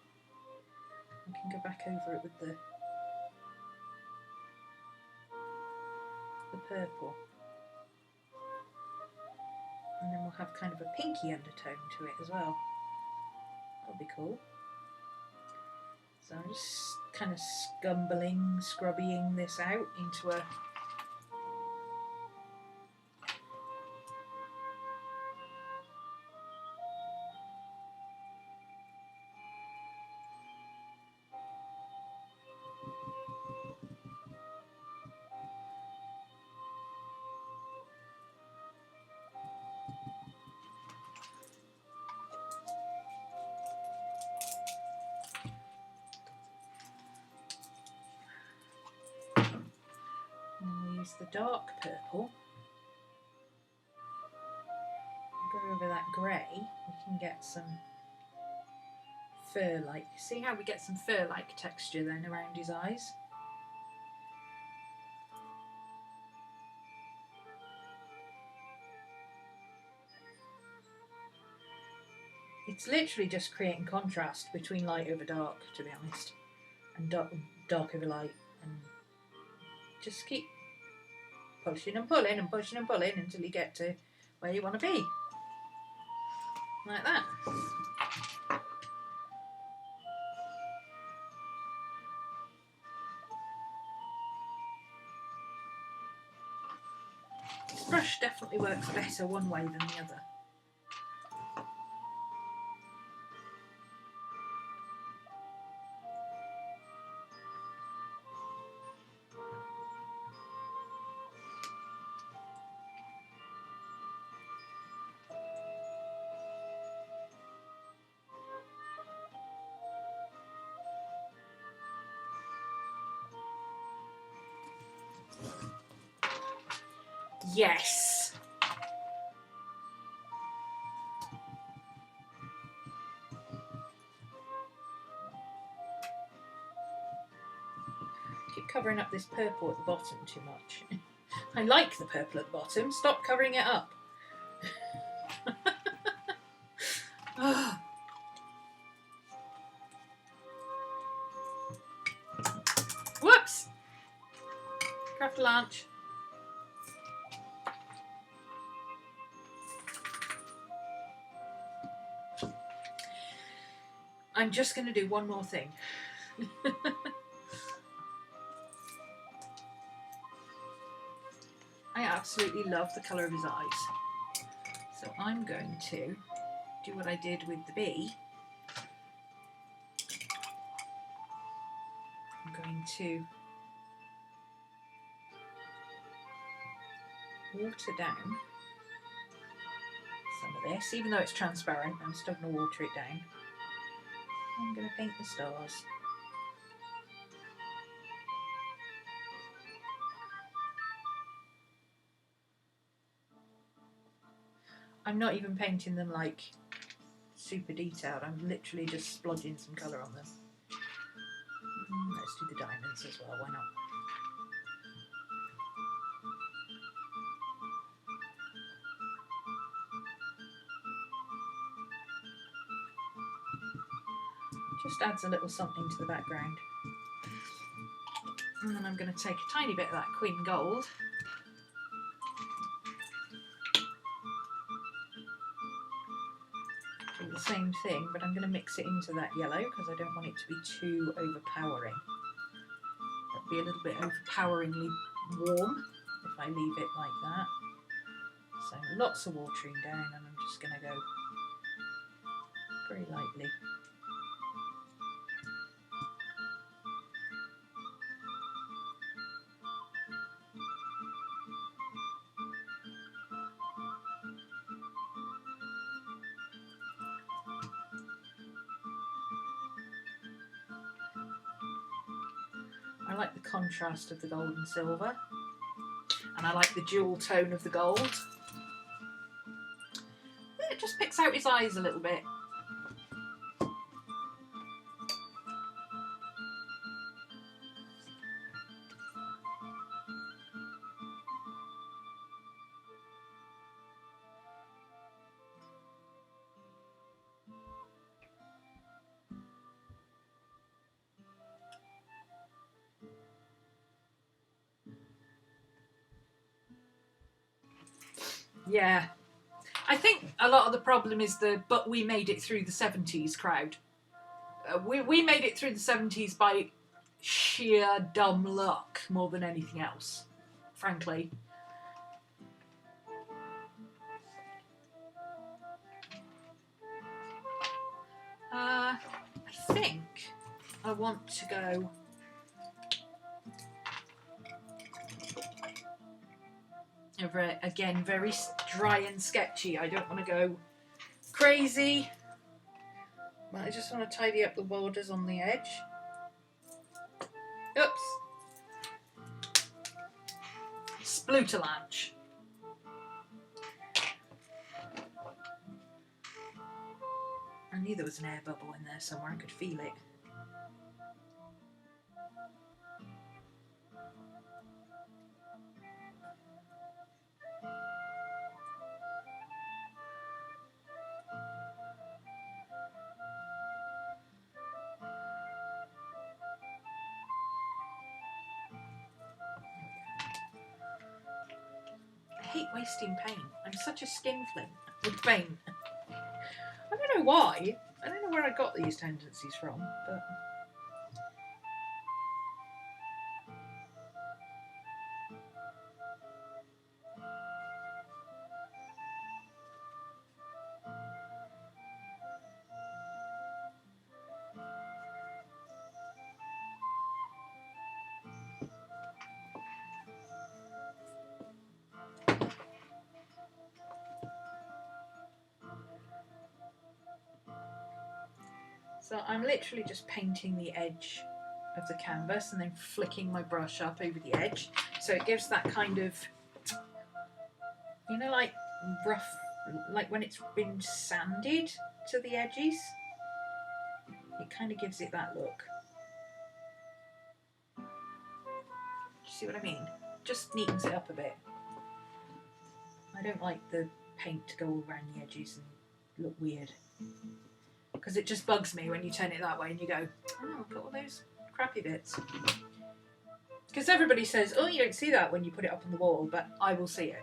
I can go back over it with the purple. And then we'll have kind of a pinky undertone to it as well. That'll be cool. So I'm just kind of scrubbying this out into a the dark purple. Go over that grey, we can get some fur-like. See how we get some fur-like texture then around his eyes? It's literally just creating contrast between light over dark, to be honest, and dark over light, and just keep pushing and pulling and pushing and pulling until you get to where you want to be. Like that. This brush definitely works better one way than the other. Yes. Keep covering up this purple at the bottom too much. I like the purple at the bottom. Stop covering it up. Whoops. Craft lunch. I'm just going to do one more thing. I absolutely love the colour of his eyes. So I'm going to do what I did with the bee. I'm going to water down some of this, even though it's transparent. I'm still going to water it down. I'm going to paint the stars. I'm not even painting them like super detailed. I'm literally just splodging some colour on them. Let's do the diamonds as well, why not? Just adds a little something to the background. And then I'm going to take a tiny bit of that Queen Gold. Do the same thing, but I'm going to mix it into that yellow because I don't want it to be too overpowering. It'll be a little bit overpoweringly warm if I leave it like that. So lots of watering down, and I'm just going to go very lightly. I like the contrast of the gold and silver, and I like the dual tone of the gold. It just picks out his eyes a little bit. Yeah, I think a lot of the problem is but we made it through the 70s crowd. We made it through the 70s by sheer dumb luck more than anything else, frankly. I think I want to go again, very dry and sketchy. I don't want to go crazy, but I just want to tidy up the borders on the edge. Oops. Splutelanche. I knew there was an air bubble in there somewhere. I could feel it. I hate wasting paint. I'm such a skinflint with paint. I don't know why. I don't know where I got these tendencies from, but... So I'm literally just painting the edge of the canvas and then flicking my brush up over the edge. So it gives that kind of, you know, like rough, like when it's been sanded to the edges. It kind of gives it that look. Do you see what I mean? Just neatens it up a bit. I don't like the paint to go around the edges and look weird. Because it just bugs me when you turn it that way and you go, oh, look at all those crappy bits. Because everybody says, oh, you don't see that when you put it up on the wall, but I will see it.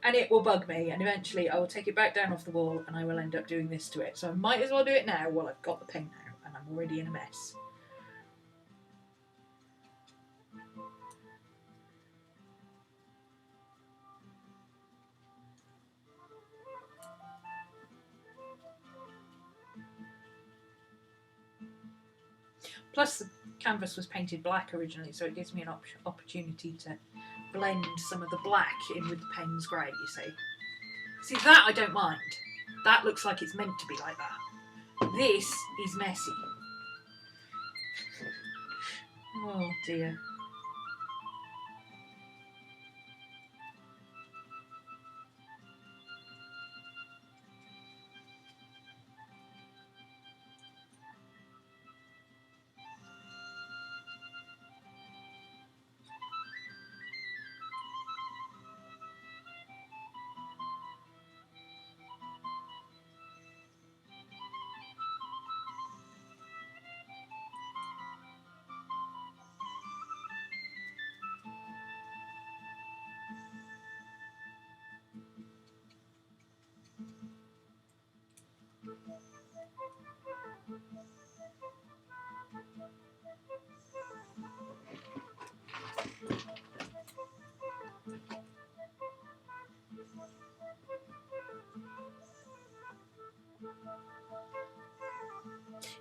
And it will bug me, and eventually I will take it back down off the wall and I will end up doing this to it. So I might as well do it now while I've got the paint out and I'm already in a mess. Plus the canvas was painted black originally, so it gives me an opportunity to blend some of the black in with the Payne's grey, you see. See, that I don't mind. That looks like it's meant to be like that. This is messy. Oh dear.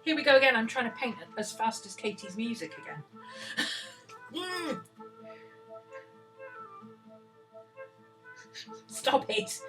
Here we go again. I'm trying to paint as fast as Katie's music again. Stop it.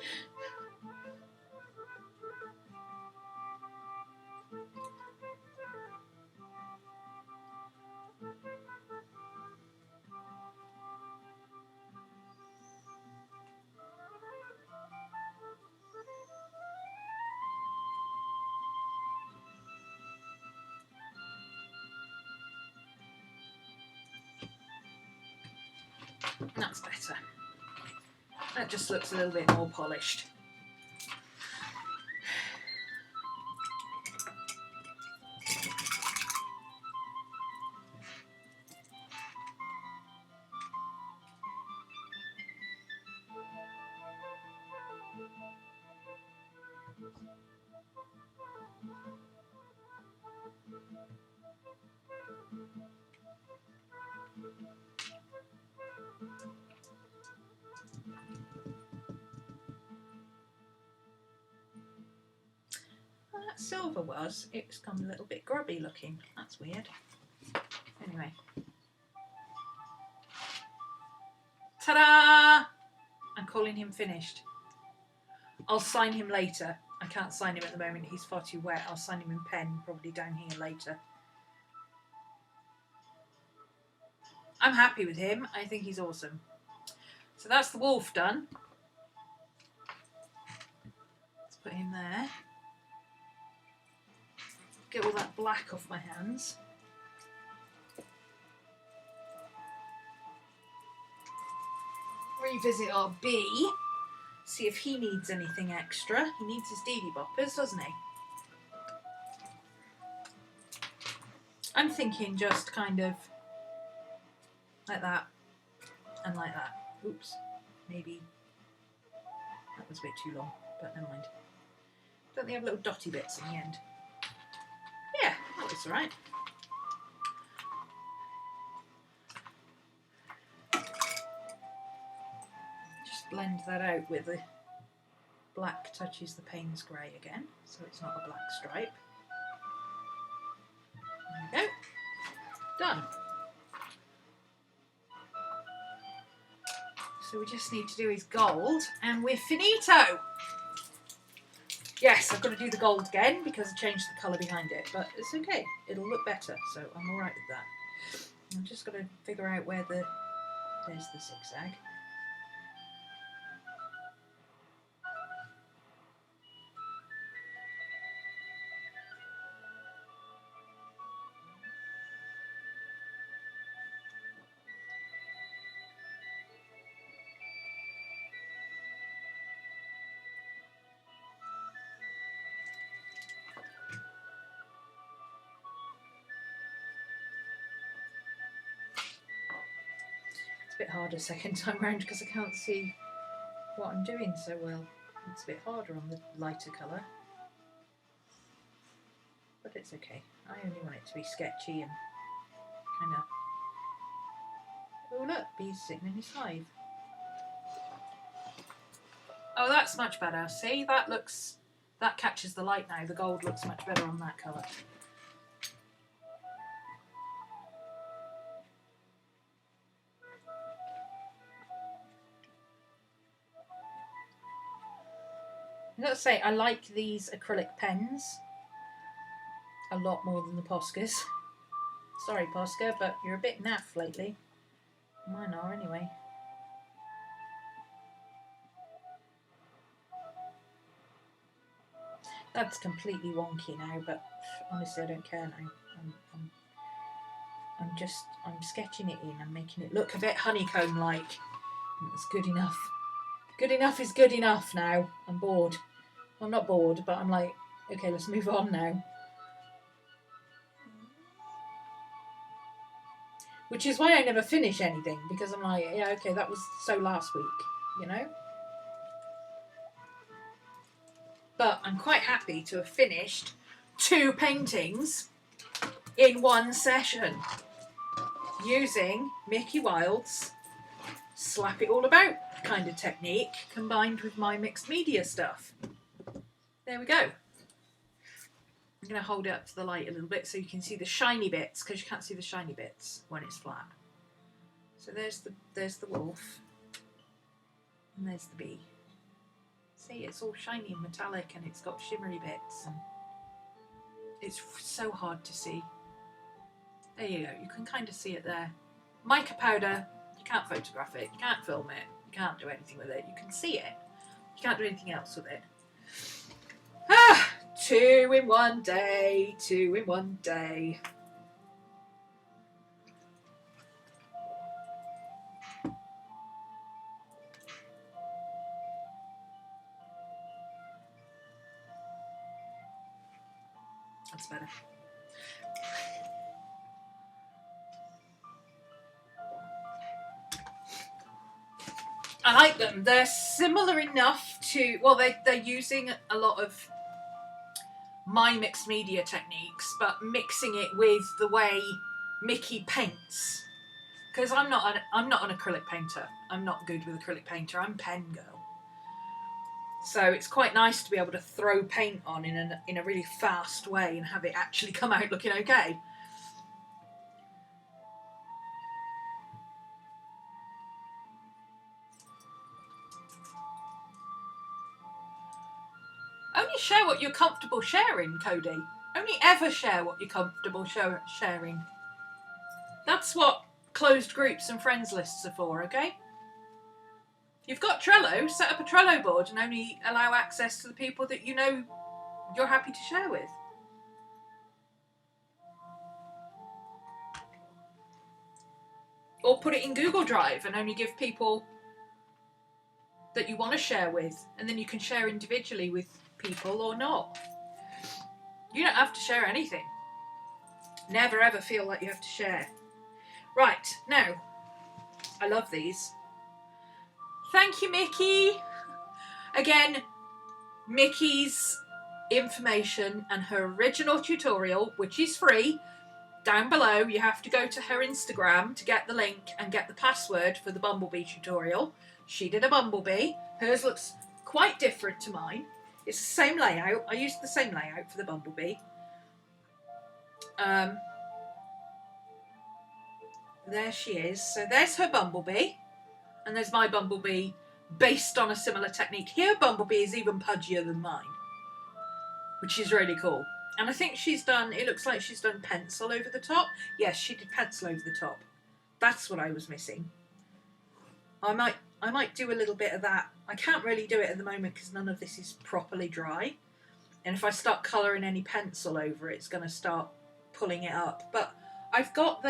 That's better. That just looks a little bit more polished. Silver was, it's gone a little bit grubby looking. That's weird. Anyway. Ta-da! I'm calling him finished. I'll sign him later. I can't sign him at the moment. He's far too wet. I'll sign him in pen, probably down here later. I'm happy with him. I think he's awesome. So that's the wolf done. Let's put him there. Get all that black off my hands. Revisit our bee. See if he needs anything extra. He needs his Dee boppers, doesn't he? I'm thinking just kind of like that and like that. Oops. Maybe that was a bit too long, but never mind. Don't they have little dotty bits in the end? Yeah, that looks alright. Just blend that out with the black touches the Payne's grey again, so it's not a black stripe. There we go. Done. So we just need to do his gold and we're finito! Yes, I've got to do the gold again because I changed the colour behind it, but it's okay. It'll look better, so I'm alright with that. I've just got to figure out where there's the zigzag. Bit harder second time round because I can't see what I'm doing so well. It's a bit harder on the lighter colour, but it's okay. I only want it to be sketchy and kind of... Oh look, bees sitting in his hive. Oh, that's much better. See, that catches the light now. The gold looks much better on that colour. I've got to say, I like these acrylic pens a lot more than the Poscas. Sorry, Posca, but you're a bit naff lately. Mine are, anyway. That's completely wonky now, but honestly, I don't care now. I'm sketching it in. I'm making it look a bit honeycomb-like. That's good enough. Good enough is good enough now. I'm bored. Well, I'm not bored, but I'm like, okay, let's move on now. Which is why I never finish anything, because I'm like, yeah, okay, that was so last week, you know? But I'm quite happy to have finished 2 paintings in one session using Micki Wilde's slap it all about kind of technique combined with my mixed media stuff. There we go. I'm going to hold it up to the light a little bit so you can see the shiny bits, because you can't see the shiny bits when it's flat. So there's the wolf, and there's the bee. See, it's all shiny and metallic, and it's got shimmery bits, and it's so hard to see. There you go, you can kind of see it there. Mica powder, you can't photograph it, you can't film it, you can't do anything with it. You can see it, you can't do anything else with it. Ah! 2 in 1 day, 2 in 1 day. That's better. I like them. They're similar enough to, well, they're using a lot of my mixed media techniques, but mixing it with the way Micki paints. Because I'm not an acrylic painter. I'm not good with acrylic painter. I'm pen girl. So it's quite nice to be able to throw paint on in a really fast way and have it actually come out looking okay. Only share what you're comfortable sharing, Cody. Only ever share what you're comfortable sharing. That's what closed groups and friends lists are for, okay? You've got Trello, set up a Trello board and only allow access to the people that you know you're happy to share with. Or put it in Google Drive and only give people that you want to share with, and then you can share individually with people or not. You don't have to share anything. Never ever feel like you have to share. Right, now, I love these. Thank you, Micki. Again, Micki's information and her original tutorial, which is free, down below. You have to go to her Instagram to get the link and get the password for the Bumblebee tutorial. She did a Bumblebee. Hers looks quite different to mine. It's the same layout. I used the same layout for the Bumblebee. There she is. So there's her Bumblebee. And there's my Bumblebee based on a similar technique. Here, Bumblebee is even pudgier than mine, which is really cool. And I think she's done, it looks like she's done pencil over the top. Yes, she did pencil over the top. That's what I was missing. I might do a little bit of that. I can't really do it at the moment because none of this is properly dry. And if I start colouring any pencil over it, it's going to start pulling it up. But I've got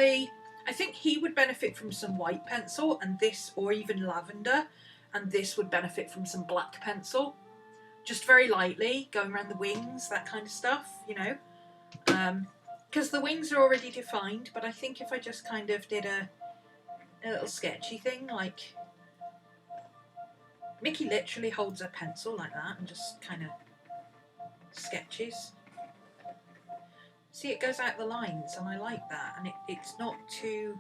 I think he would benefit from some white pencil, and this, or even lavender, and this would benefit from some black pencil. Just very lightly, going around the wings, that kind of stuff, you know. Because the wings are already defined, but I think if I just kind of did a little sketchy thing, like Micki literally holds a pencil like that and just kind of sketches. See, it goes out the lines, and I like that, and it's not too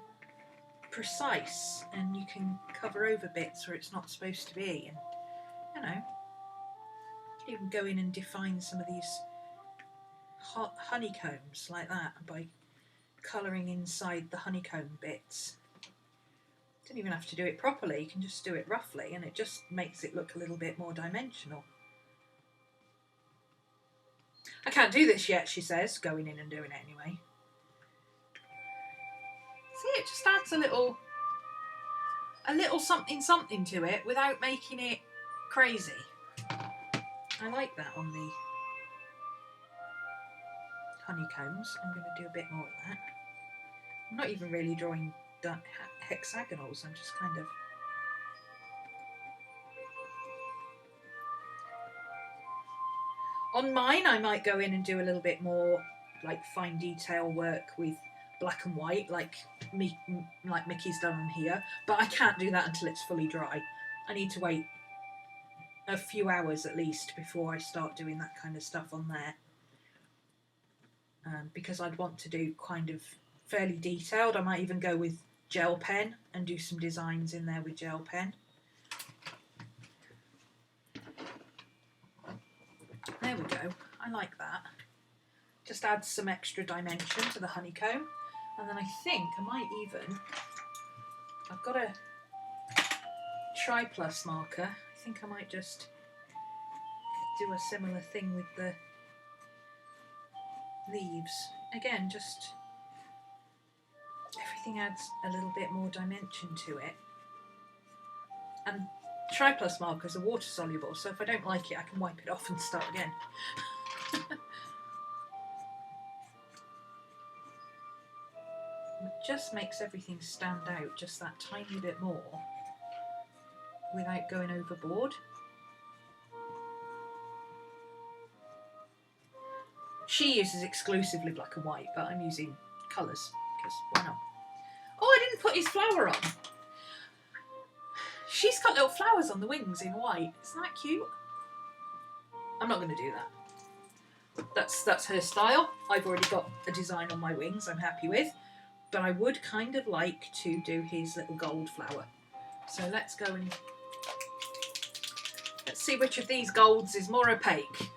precise, and you can cover over bits where it's not supposed to be, and you know, you can go in and define some of these honeycombs like that by colouring inside the honeycomb bits. Don't even have to do it properly, you can just do it roughly, and it just makes it look a little bit more dimensional. I can't do this yet, she says, going in and doing it anyway. See, it just adds a little something to it without making it crazy. I like that on the honeycombs. I'm going to do a bit more of that. I'm not even really drawing hexagonals, I'm just kind of... On mine, I might go in and do a little bit more like fine detail work with black and white, like Micki's done on here, but I can't do that until it's fully dry. I need to wait a few hours at least before I start doing that kind of stuff on there. Because I'd want to do kind of fairly detailed. I might even go with gel pen and do some designs in there with gel pen. There we go. I like that. Just adds some extra dimension to the honeycomb. And then I think I might even... I've got a Tri-Plus marker. I think I might just do a similar thing with the leaves. Again, just everything adds a little bit more dimension to it. And Tri-Plus markers are water soluble, so if I don't like it, I can wipe it off and start again. It just makes everything stand out just that tiny bit more without going overboard. She uses exclusively black and white, but I'm using colours because why not? Oh, I didn't put his flower on. She's got little flowers on the wings in white. Isn't that cute? I'm not going to do that. That's her style. I've already got a design on my wings I'm happy with, but I would kind of like to do his little gold flower. So let's go and let's see which of these golds is more opaque.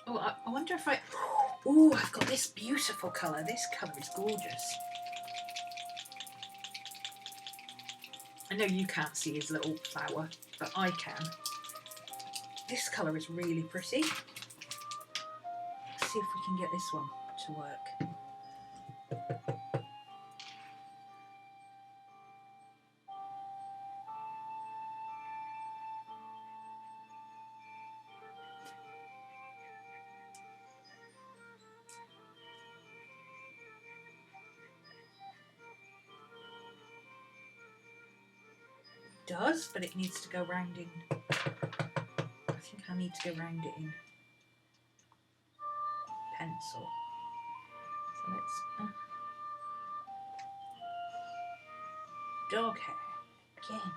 Oh, I wonder if I... Oh, I've got this beautiful colour. This colour is gorgeous. I know you can't see his little flower, but I can. This colour is really pretty. Let's see if we can get this one to work. Does, but it needs to go round in. I think I need to go round it in pencil. So let's dog hair again.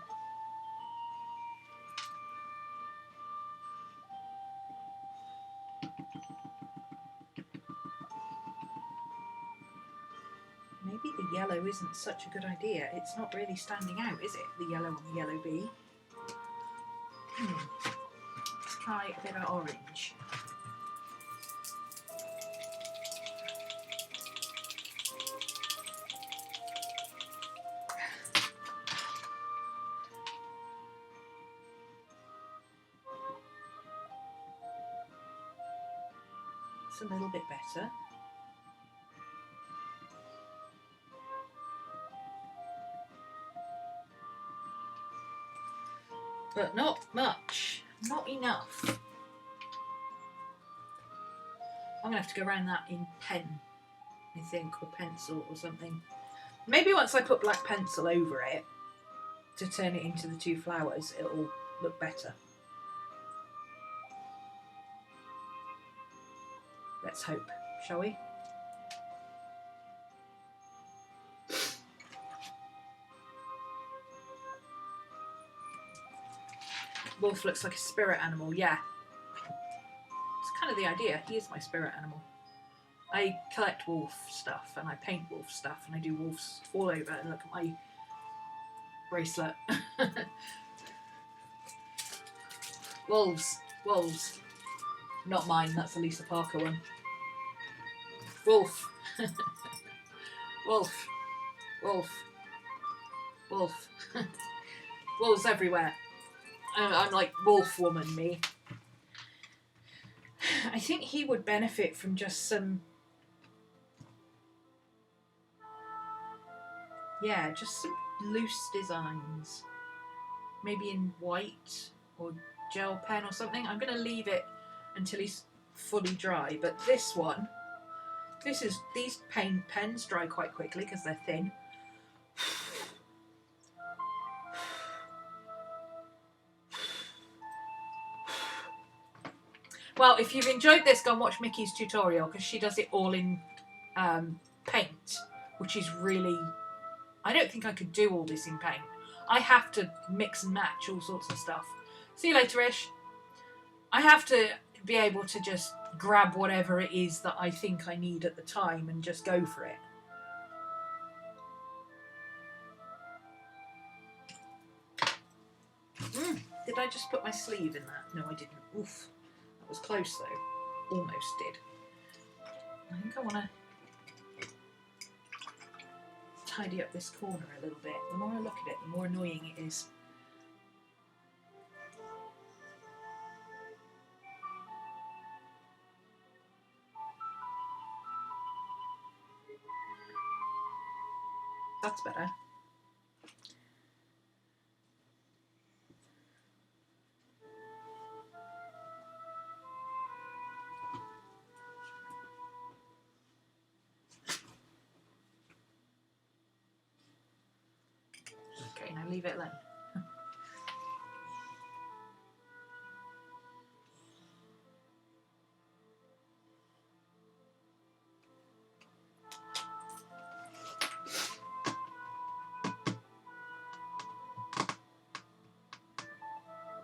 Maybe the yellow isn't such a good idea. It's not really standing out, is it? The yellow on the yellow bee. Let's try a bit of orange. It's a little bit better. But not much, not enough. I'm gonna have to go around that in pen, I think, or pencil or something. Maybe once I put black pencil over it to turn it into the two flowers, it'll look better. Let's hope, shall we? Wolf looks like a spirit animal, yeah. It's kind of the idea. He is my spirit animal. I collect wolf stuff and I paint wolf stuff and I do wolves all over. And look at my bracelet. Wolves, wolves. Not mine, that's a Lisa Parker one. Wolf. Wolf. Wolf. Wolf. Wolves everywhere. I'm like wolf woman, me. I think he would benefit from just some, yeah, just some loose designs. Maybe in white or gel pen or something. I'm going to leave it until he's fully dry. But this one, these paint pens dry quite quickly because they're thin. Well, if you've enjoyed this, go and watch Micki's tutorial because she does it all in paint, which is really... I don't think I could do all this in paint. I have to mix and match all sorts of stuff. See you later, Ish. I have to be able to just grab whatever it is that I think I need at the time and just go for it. Did I just put my sleeve in that? No, I didn't. Oof. That was close, though. Almost did. I think I want to tidy up this corner a little bit. The more I look at it, the more annoying it is. That's better. Okay, now leave it alone.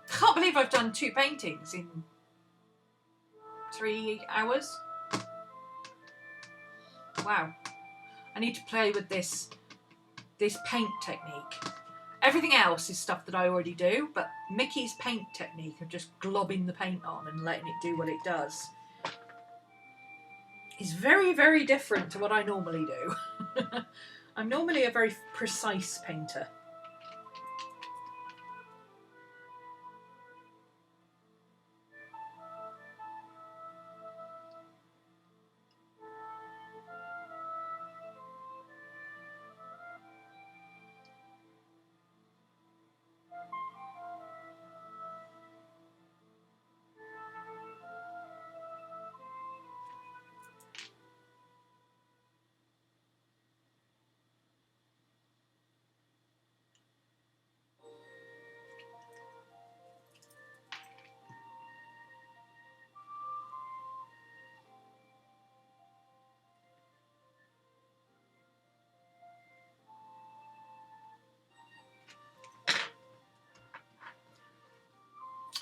I can't believe I've done 2 paintings in 3 hours. Wow. I need to play with this paint technique. Everything else is stuff that I already do, but Micki's paint technique of just globbing the paint on and letting it do what it does is very, very different to what I normally do. I'm normally a very precise painter.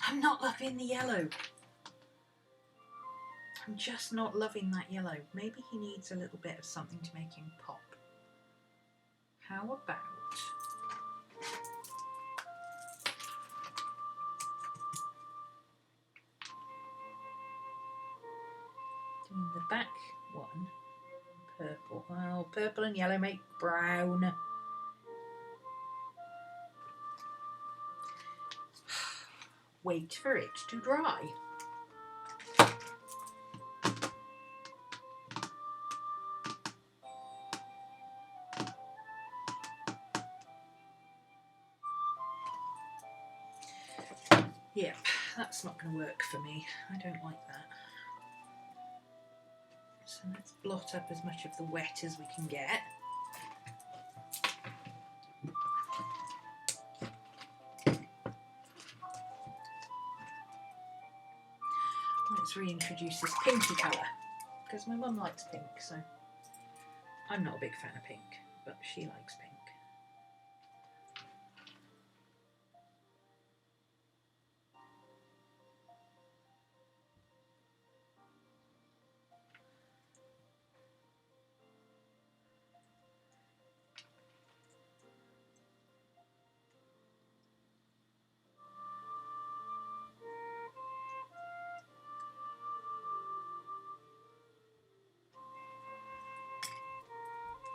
I'm not loving the yellow. I'm just not loving that yellow. Maybe he needs a little bit of something to make him pop. How about... doing the back one purple. Well, purple and yellow make brown. Wait for it to dry. Yep, that's not going to work for me. I don't like that. So let's blot up as much of the wet as we can get. Let's reintroduce this pinky colour, because my mum likes pink, so I'm not a big fan of pink, but she likes pink.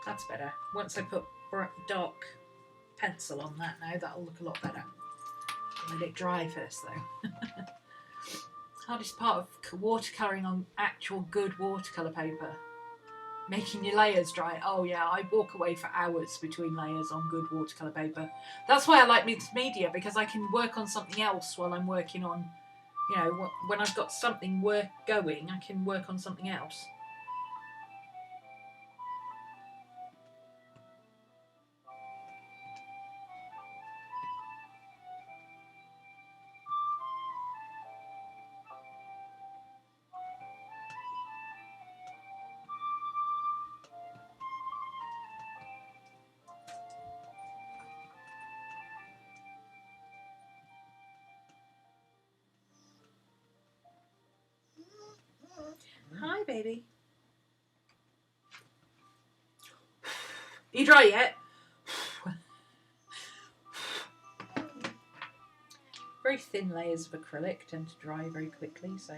That's better. Once I put dark pencil on that now, that'll look a lot better. Let it dry first though. Hardest part of watercolouring on actual good watercolour paper. Making your layers dry. Oh yeah, I walk away for hours between layers on good watercolour paper. That's why I like mixed media, because I can work on something else while I'm working on, you know, when I've got something work going, I can work on something else. Hi, baby. Are you dry yet? Very thin layers of acrylic tend to dry very quickly, so.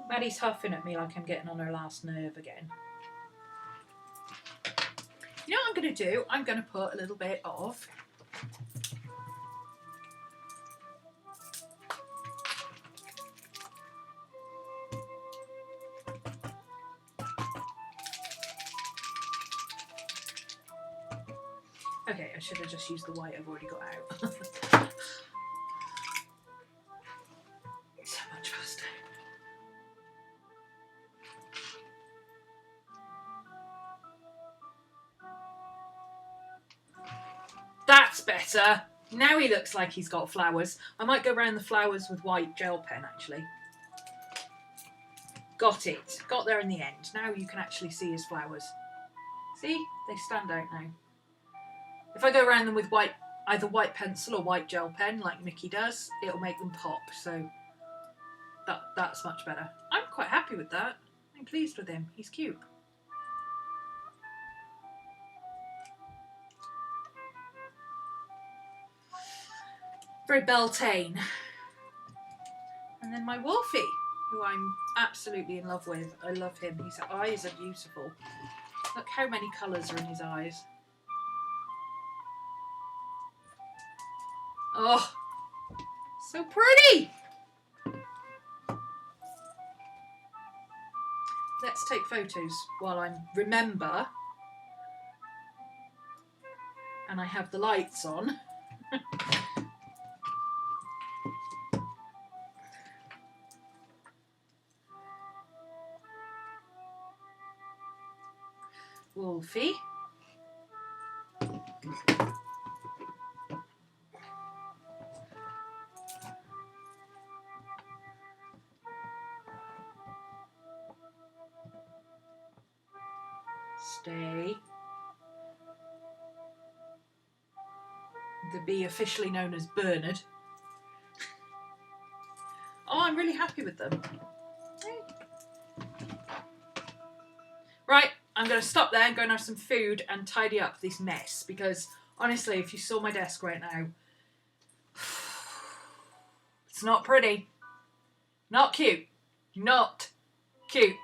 Maddie's huffing at me like I'm getting on her last nerve again. You know what I'm going to do? I'm going to put a little bit of okay, I should have just used the white I've already got out. So much faster. That's better. Now he looks like he's got flowers. I might go around the flowers with white gel pen, actually. Got it. Got there in the end. Now you can actually see his flowers. See? They stand out now. If I go around them with white, either white pencil or white gel pen, like Micki does, it'll make them pop. So that's much better. I'm quite happy with that. I'm pleased with him. He's cute. Very Beltane. And then my Wolfie, who I'm absolutely in love with. I love him. His eyes are beautiful. Look how many colours are in his eyes. Oh, so pretty. Let's take photos while I remember. And I have the lights on. Wolfie. Stay. The bee officially known as Bernard. Oh, I'm really happy with them. Right, I'm going to stop there and go and have some food and tidy up this mess, because honestly, if you saw my desk right now, it's not pretty. Not cute. Not cute.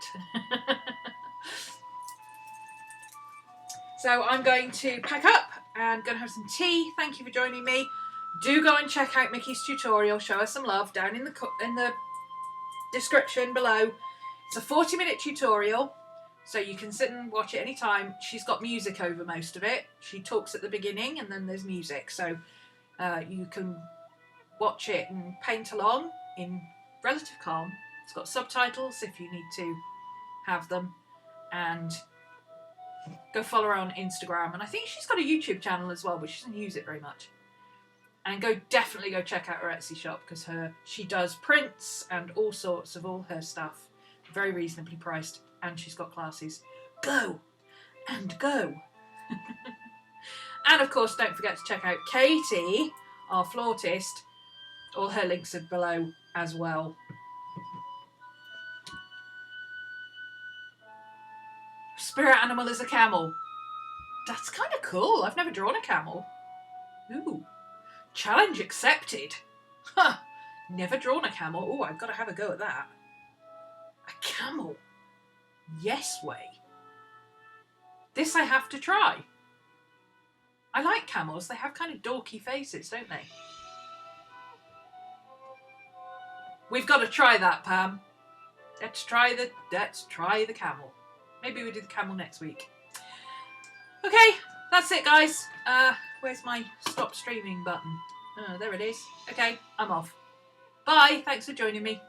So I'm going to pack up and going to have some tea. Thank you for joining me. Do go and check out Micki's tutorial. Show her some love down in the description below. It's a 40-minute tutorial, so you can sit and watch it anytime. She's got music over most of it. She talks at the beginning and then there's music, so you can watch it and paint along in relative calm. It's got subtitles if you need to have them, and go follow her on Instagram, and I think she's got a YouTube channel as well, but she doesn't use it very much. And definitely go check out her Etsy shop, because she does prints and all sorts of all her stuff, very reasonably priced, and she's got classes. Go and go. And of course, don't forget to check out Katie, our flautist. All her links are below as well. Spirit animal is a camel. That's kind of cool. I've never drawn a camel. Ooh. Challenge accepted. Huh. Never drawn a camel. Oh, I've got to have a go at that. A camel. Yes way. This I have to try. I like camels. They have kind of dorky faces, don't they? We've got to try that, Pam. Let's try the camel. Maybe we do the camel next week. Okay, that's it, guys. Where's my stop streaming button? Oh, there it is. Okay, I'm off. Bye. Thanks for joining me.